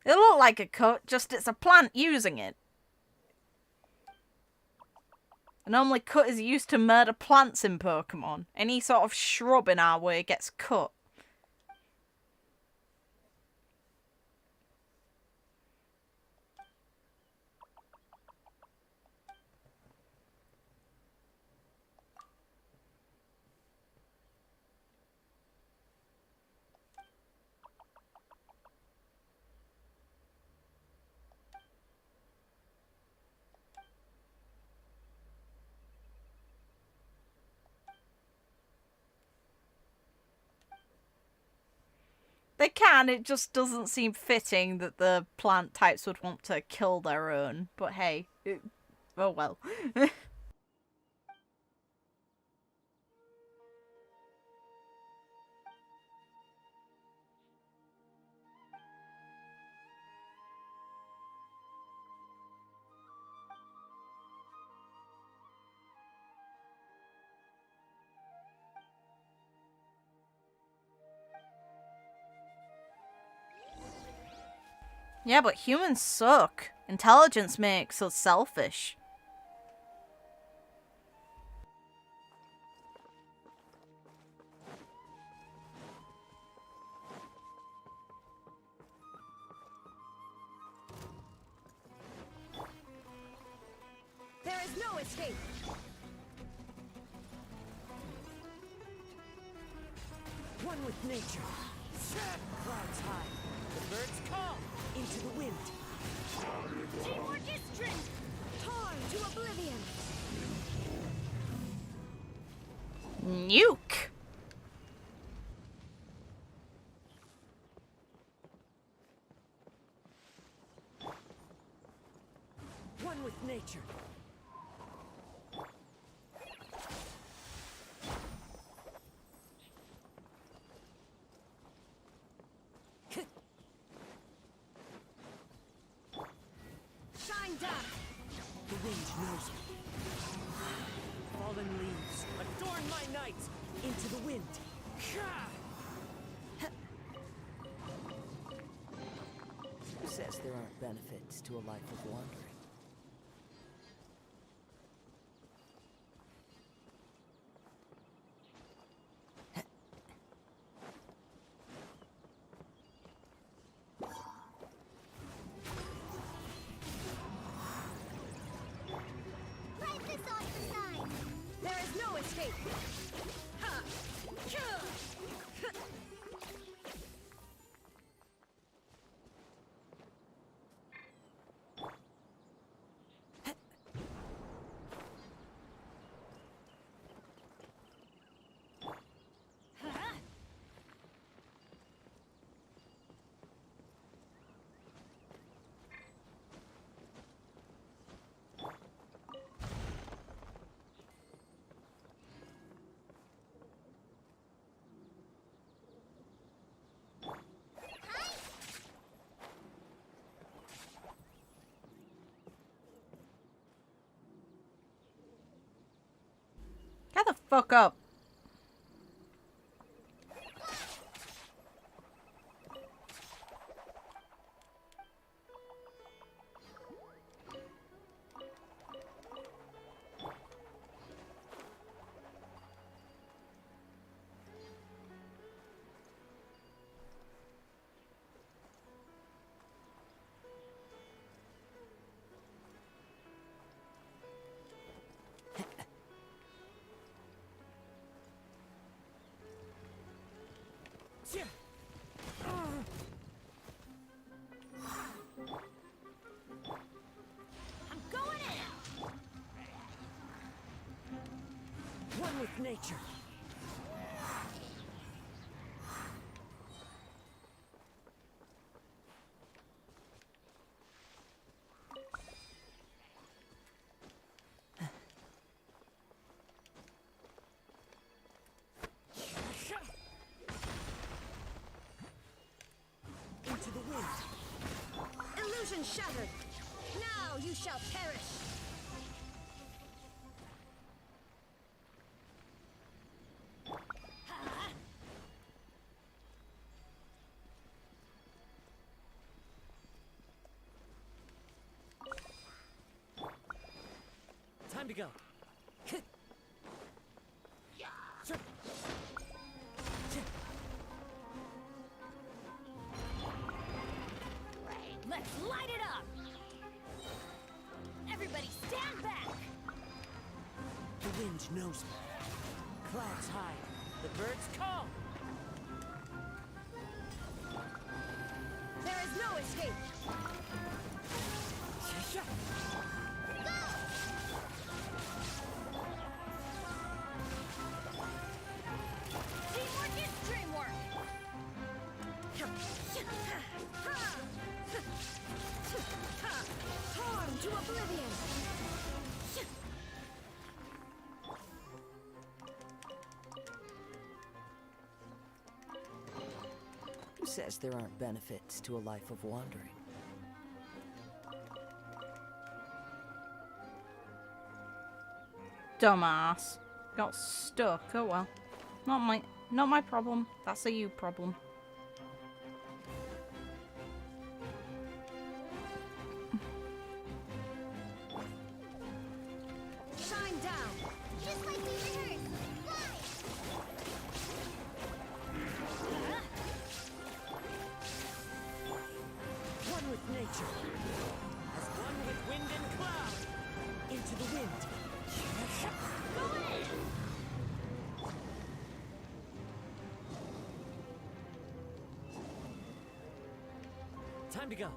It looked like a cut, just it's a plant using it. Normally cut is used to murder plants in Pokemon. Any sort of shrub in our way gets cut. They can, it just doesn't seem fitting that the plant types would want to kill their own. But hey, oh well. Yeah, but humans suck. Intelligence makes us selfish. There is no escape. One with nature. Clouds high. The birds call. Into the wind. Teamwork is strength. Torn to oblivion. Nuke. One with nature. Shine down. The wind knows me. Fallen leaves, adorn my night. Into the wind. Who says there aren't benefits to a life of wandering? Right this off the side. There is no escape. Ha! Get the fuck up. I'm going in. One with nature. Into the wind. Illusion shattered. Now you shall perish. Time to go. Let's light it up. Everybody stand back. The wind knows me. Clouds high. The birds call. There is no escape. Teamwork is dreamwork. says there aren't benefits to a life of wandering? Dumbass. Got stuck. Oh well. Not my problem. That's a you problem. Shine down! Just like we rehearsed. Fly! One with nature. As one with wind and cloud. Into the wind. Go in! Time to go.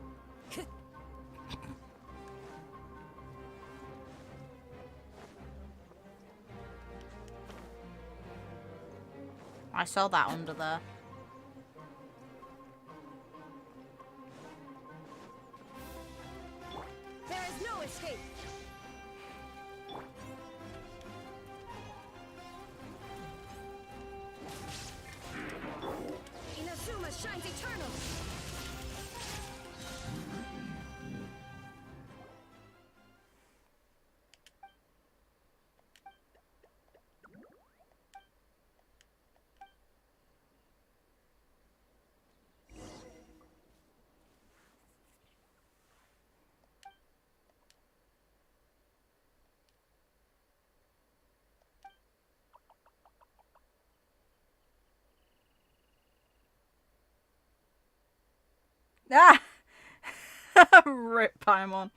I saw that under there. There is no escape! Inazuma shines eternal! Ah! Rip Paimon.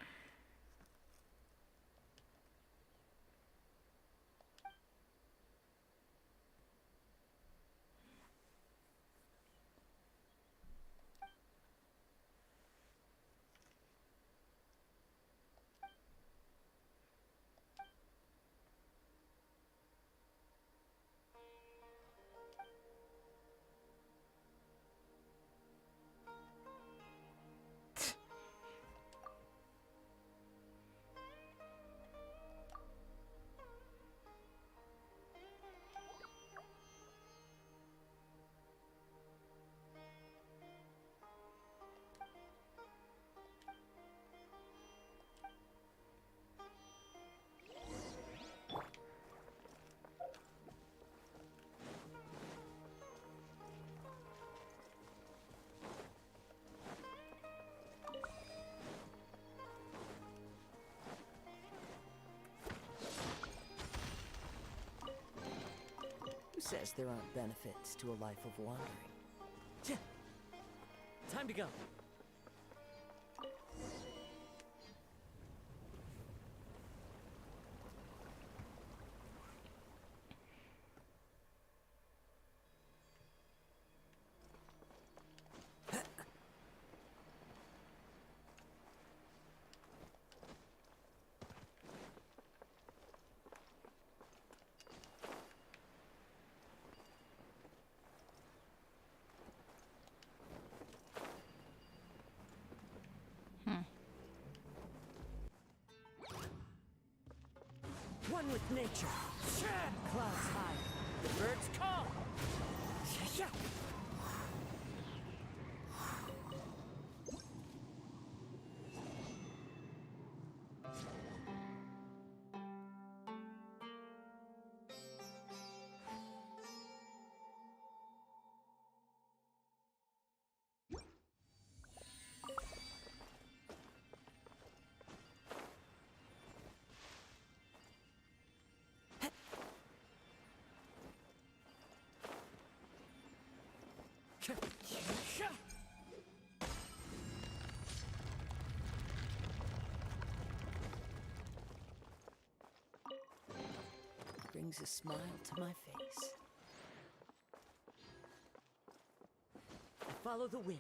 Who says there aren't benefits to a life of wandering? Time to go. One with nature. Clouds high. The birds call. Brings a smile to my face. I follow the wind.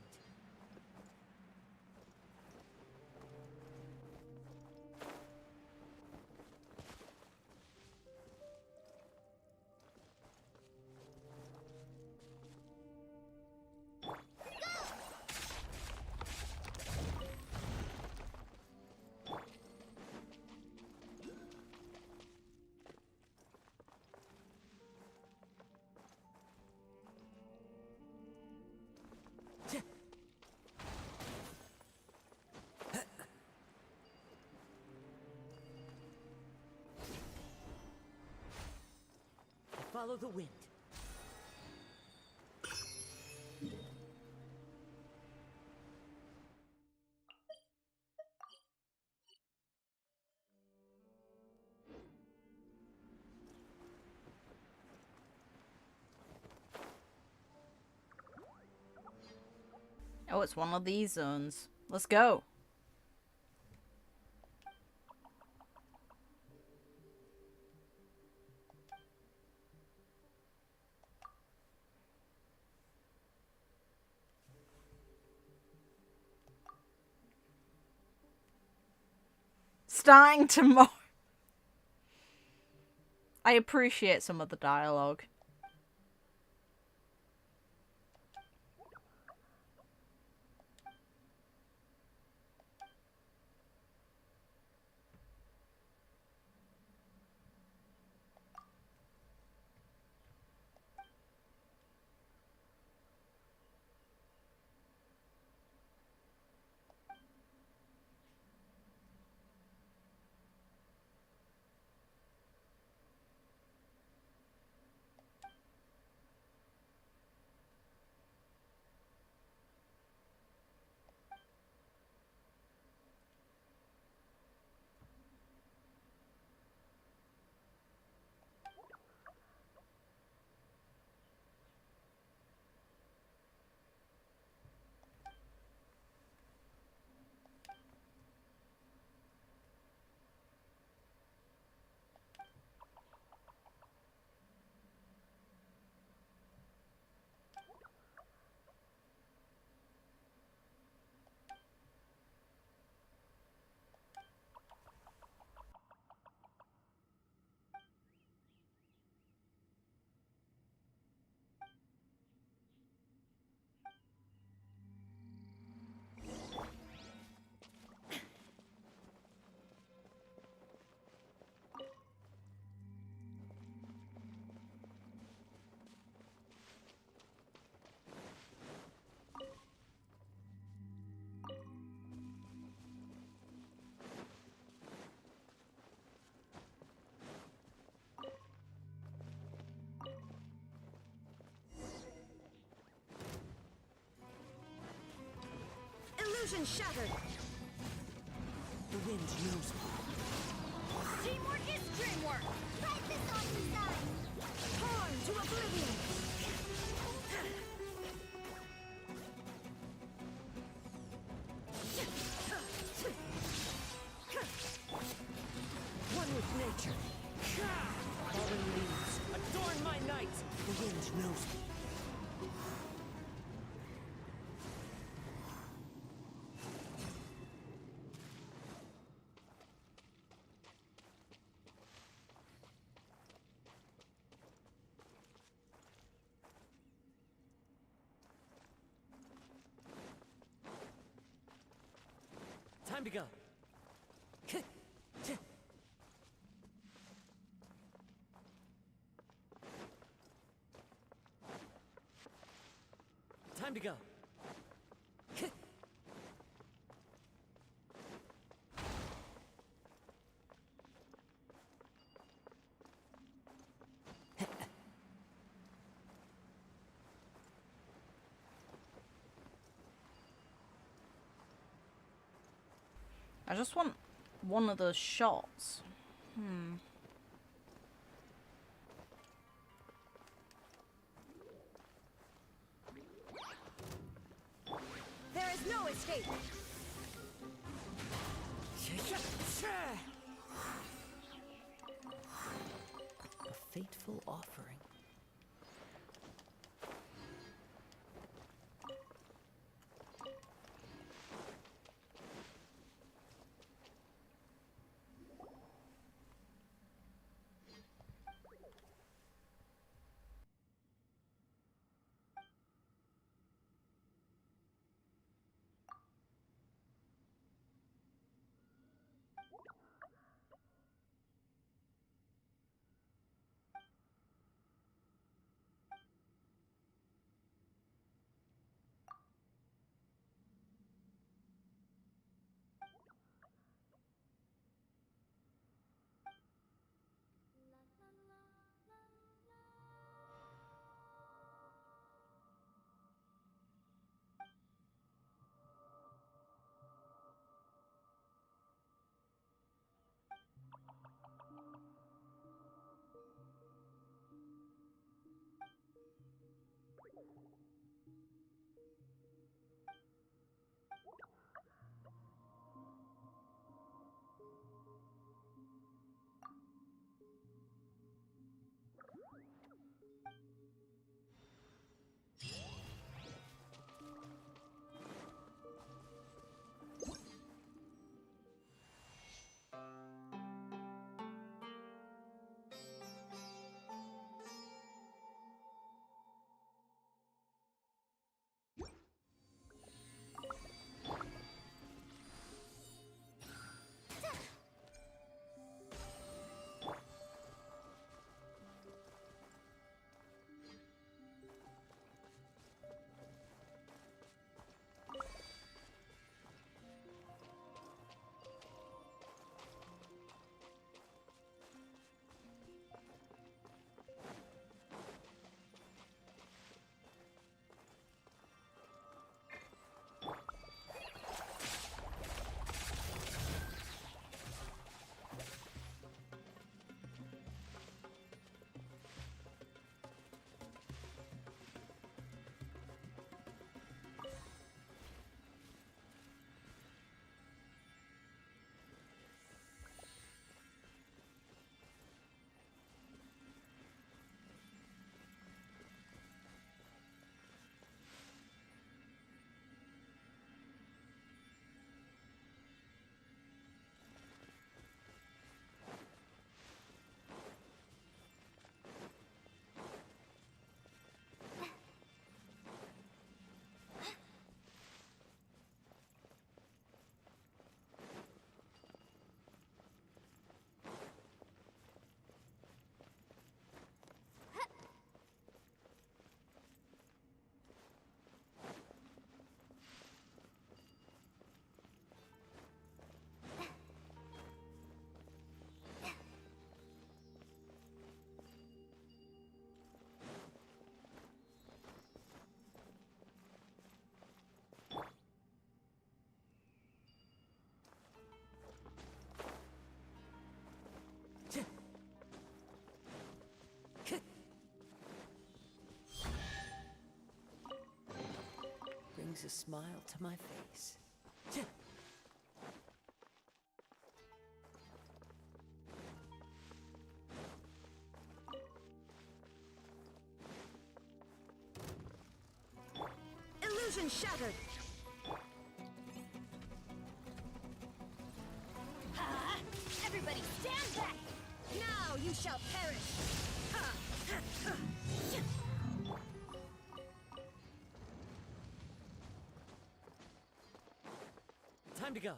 follow the wind. Oh, it's one of these zones. Let's go. Starting tomorrow. I appreciate some of the dialogue. Illusion shattered. The wind knows me. Teamwork is dreamwork. Fight this on the side. Torn to oblivion. One with nature. Fallen leaves, adorn my night. The wind knows me. Time to go. Time to go. I just want one of those shots. There is no escape. A fateful offering. brings a smile to my face. Illusion shattered! Ha! Everybody stand back! Now you shall perish! Ha! Ha! Ha! Time to go.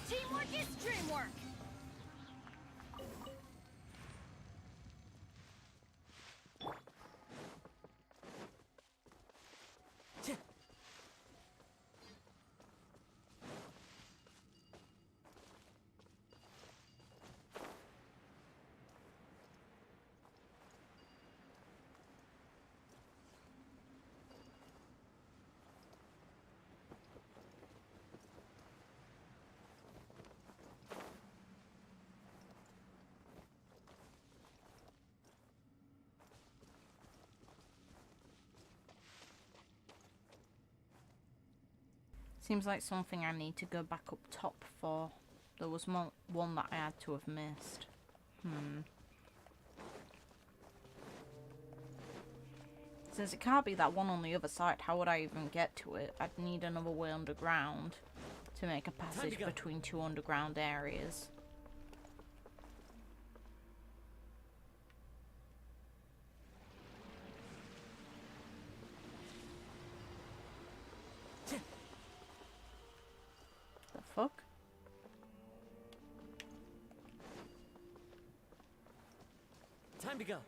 Teamwork is dreamwork! Seems like something I need to go back up top for. There was one that I had to have missed. Since it can't be that one on the other side, how would I even get to it? I'd need another way underground to make a passage between two underground areas. The fuck? Time to go.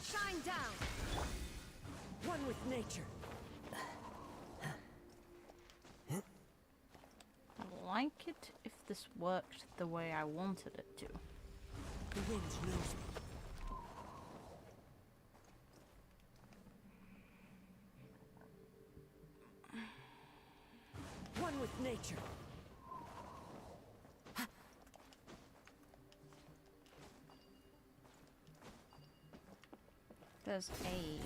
Shine down! One with nature. I'd like it if this worked the way I wanted it to. The wind knows me. One with nature. There's a...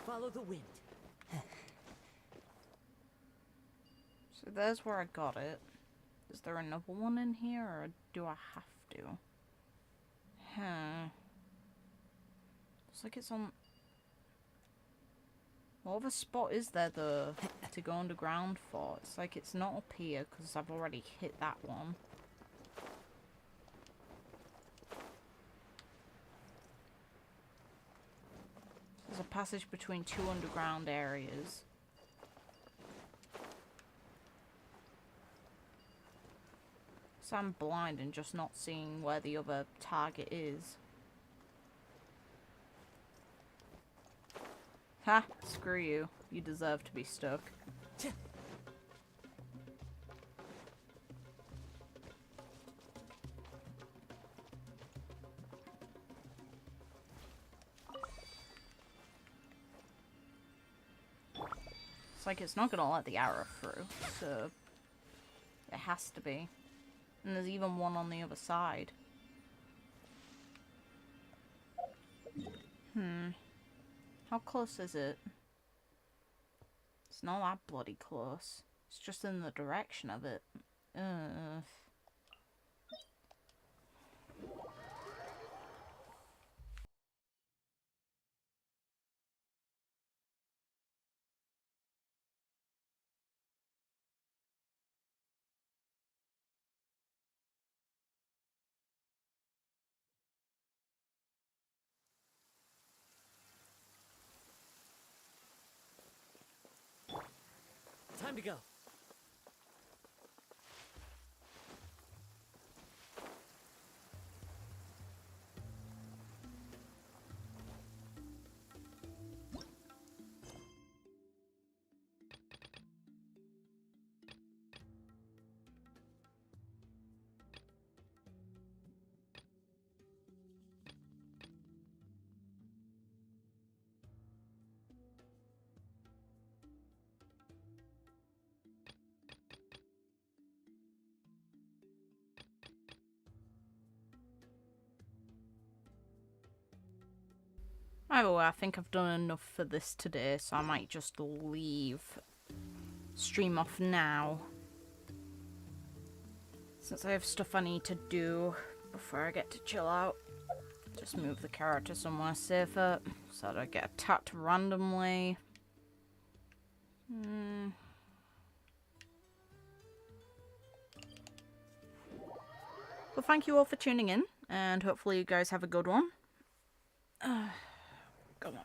Follow the wind. So there's where I got it. Is there another one in here, or do I have to? Looks like it's on... What other spot is there, though, to go underground for? It's like it's not up here, because I've already hit that one. There's a passage between two underground areas. So I'm blind and just not seeing where the other target is. Ha! Screw you. You deserve to be stuck. Looks like it's not gonna let the arrow through, so it has to be. And there's even one on the other side. How close is it? It's not that bloody close. It's just in the direction of it. Time to go. Either way, I think I've done enough for this today, so I might just leave stream off now. Since I have stuff I need to do before I get to chill out. Just move the character somewhere safer so that I get attacked randomly. Well, thank you all for tuning in, and hopefully you guys have a good one. Got my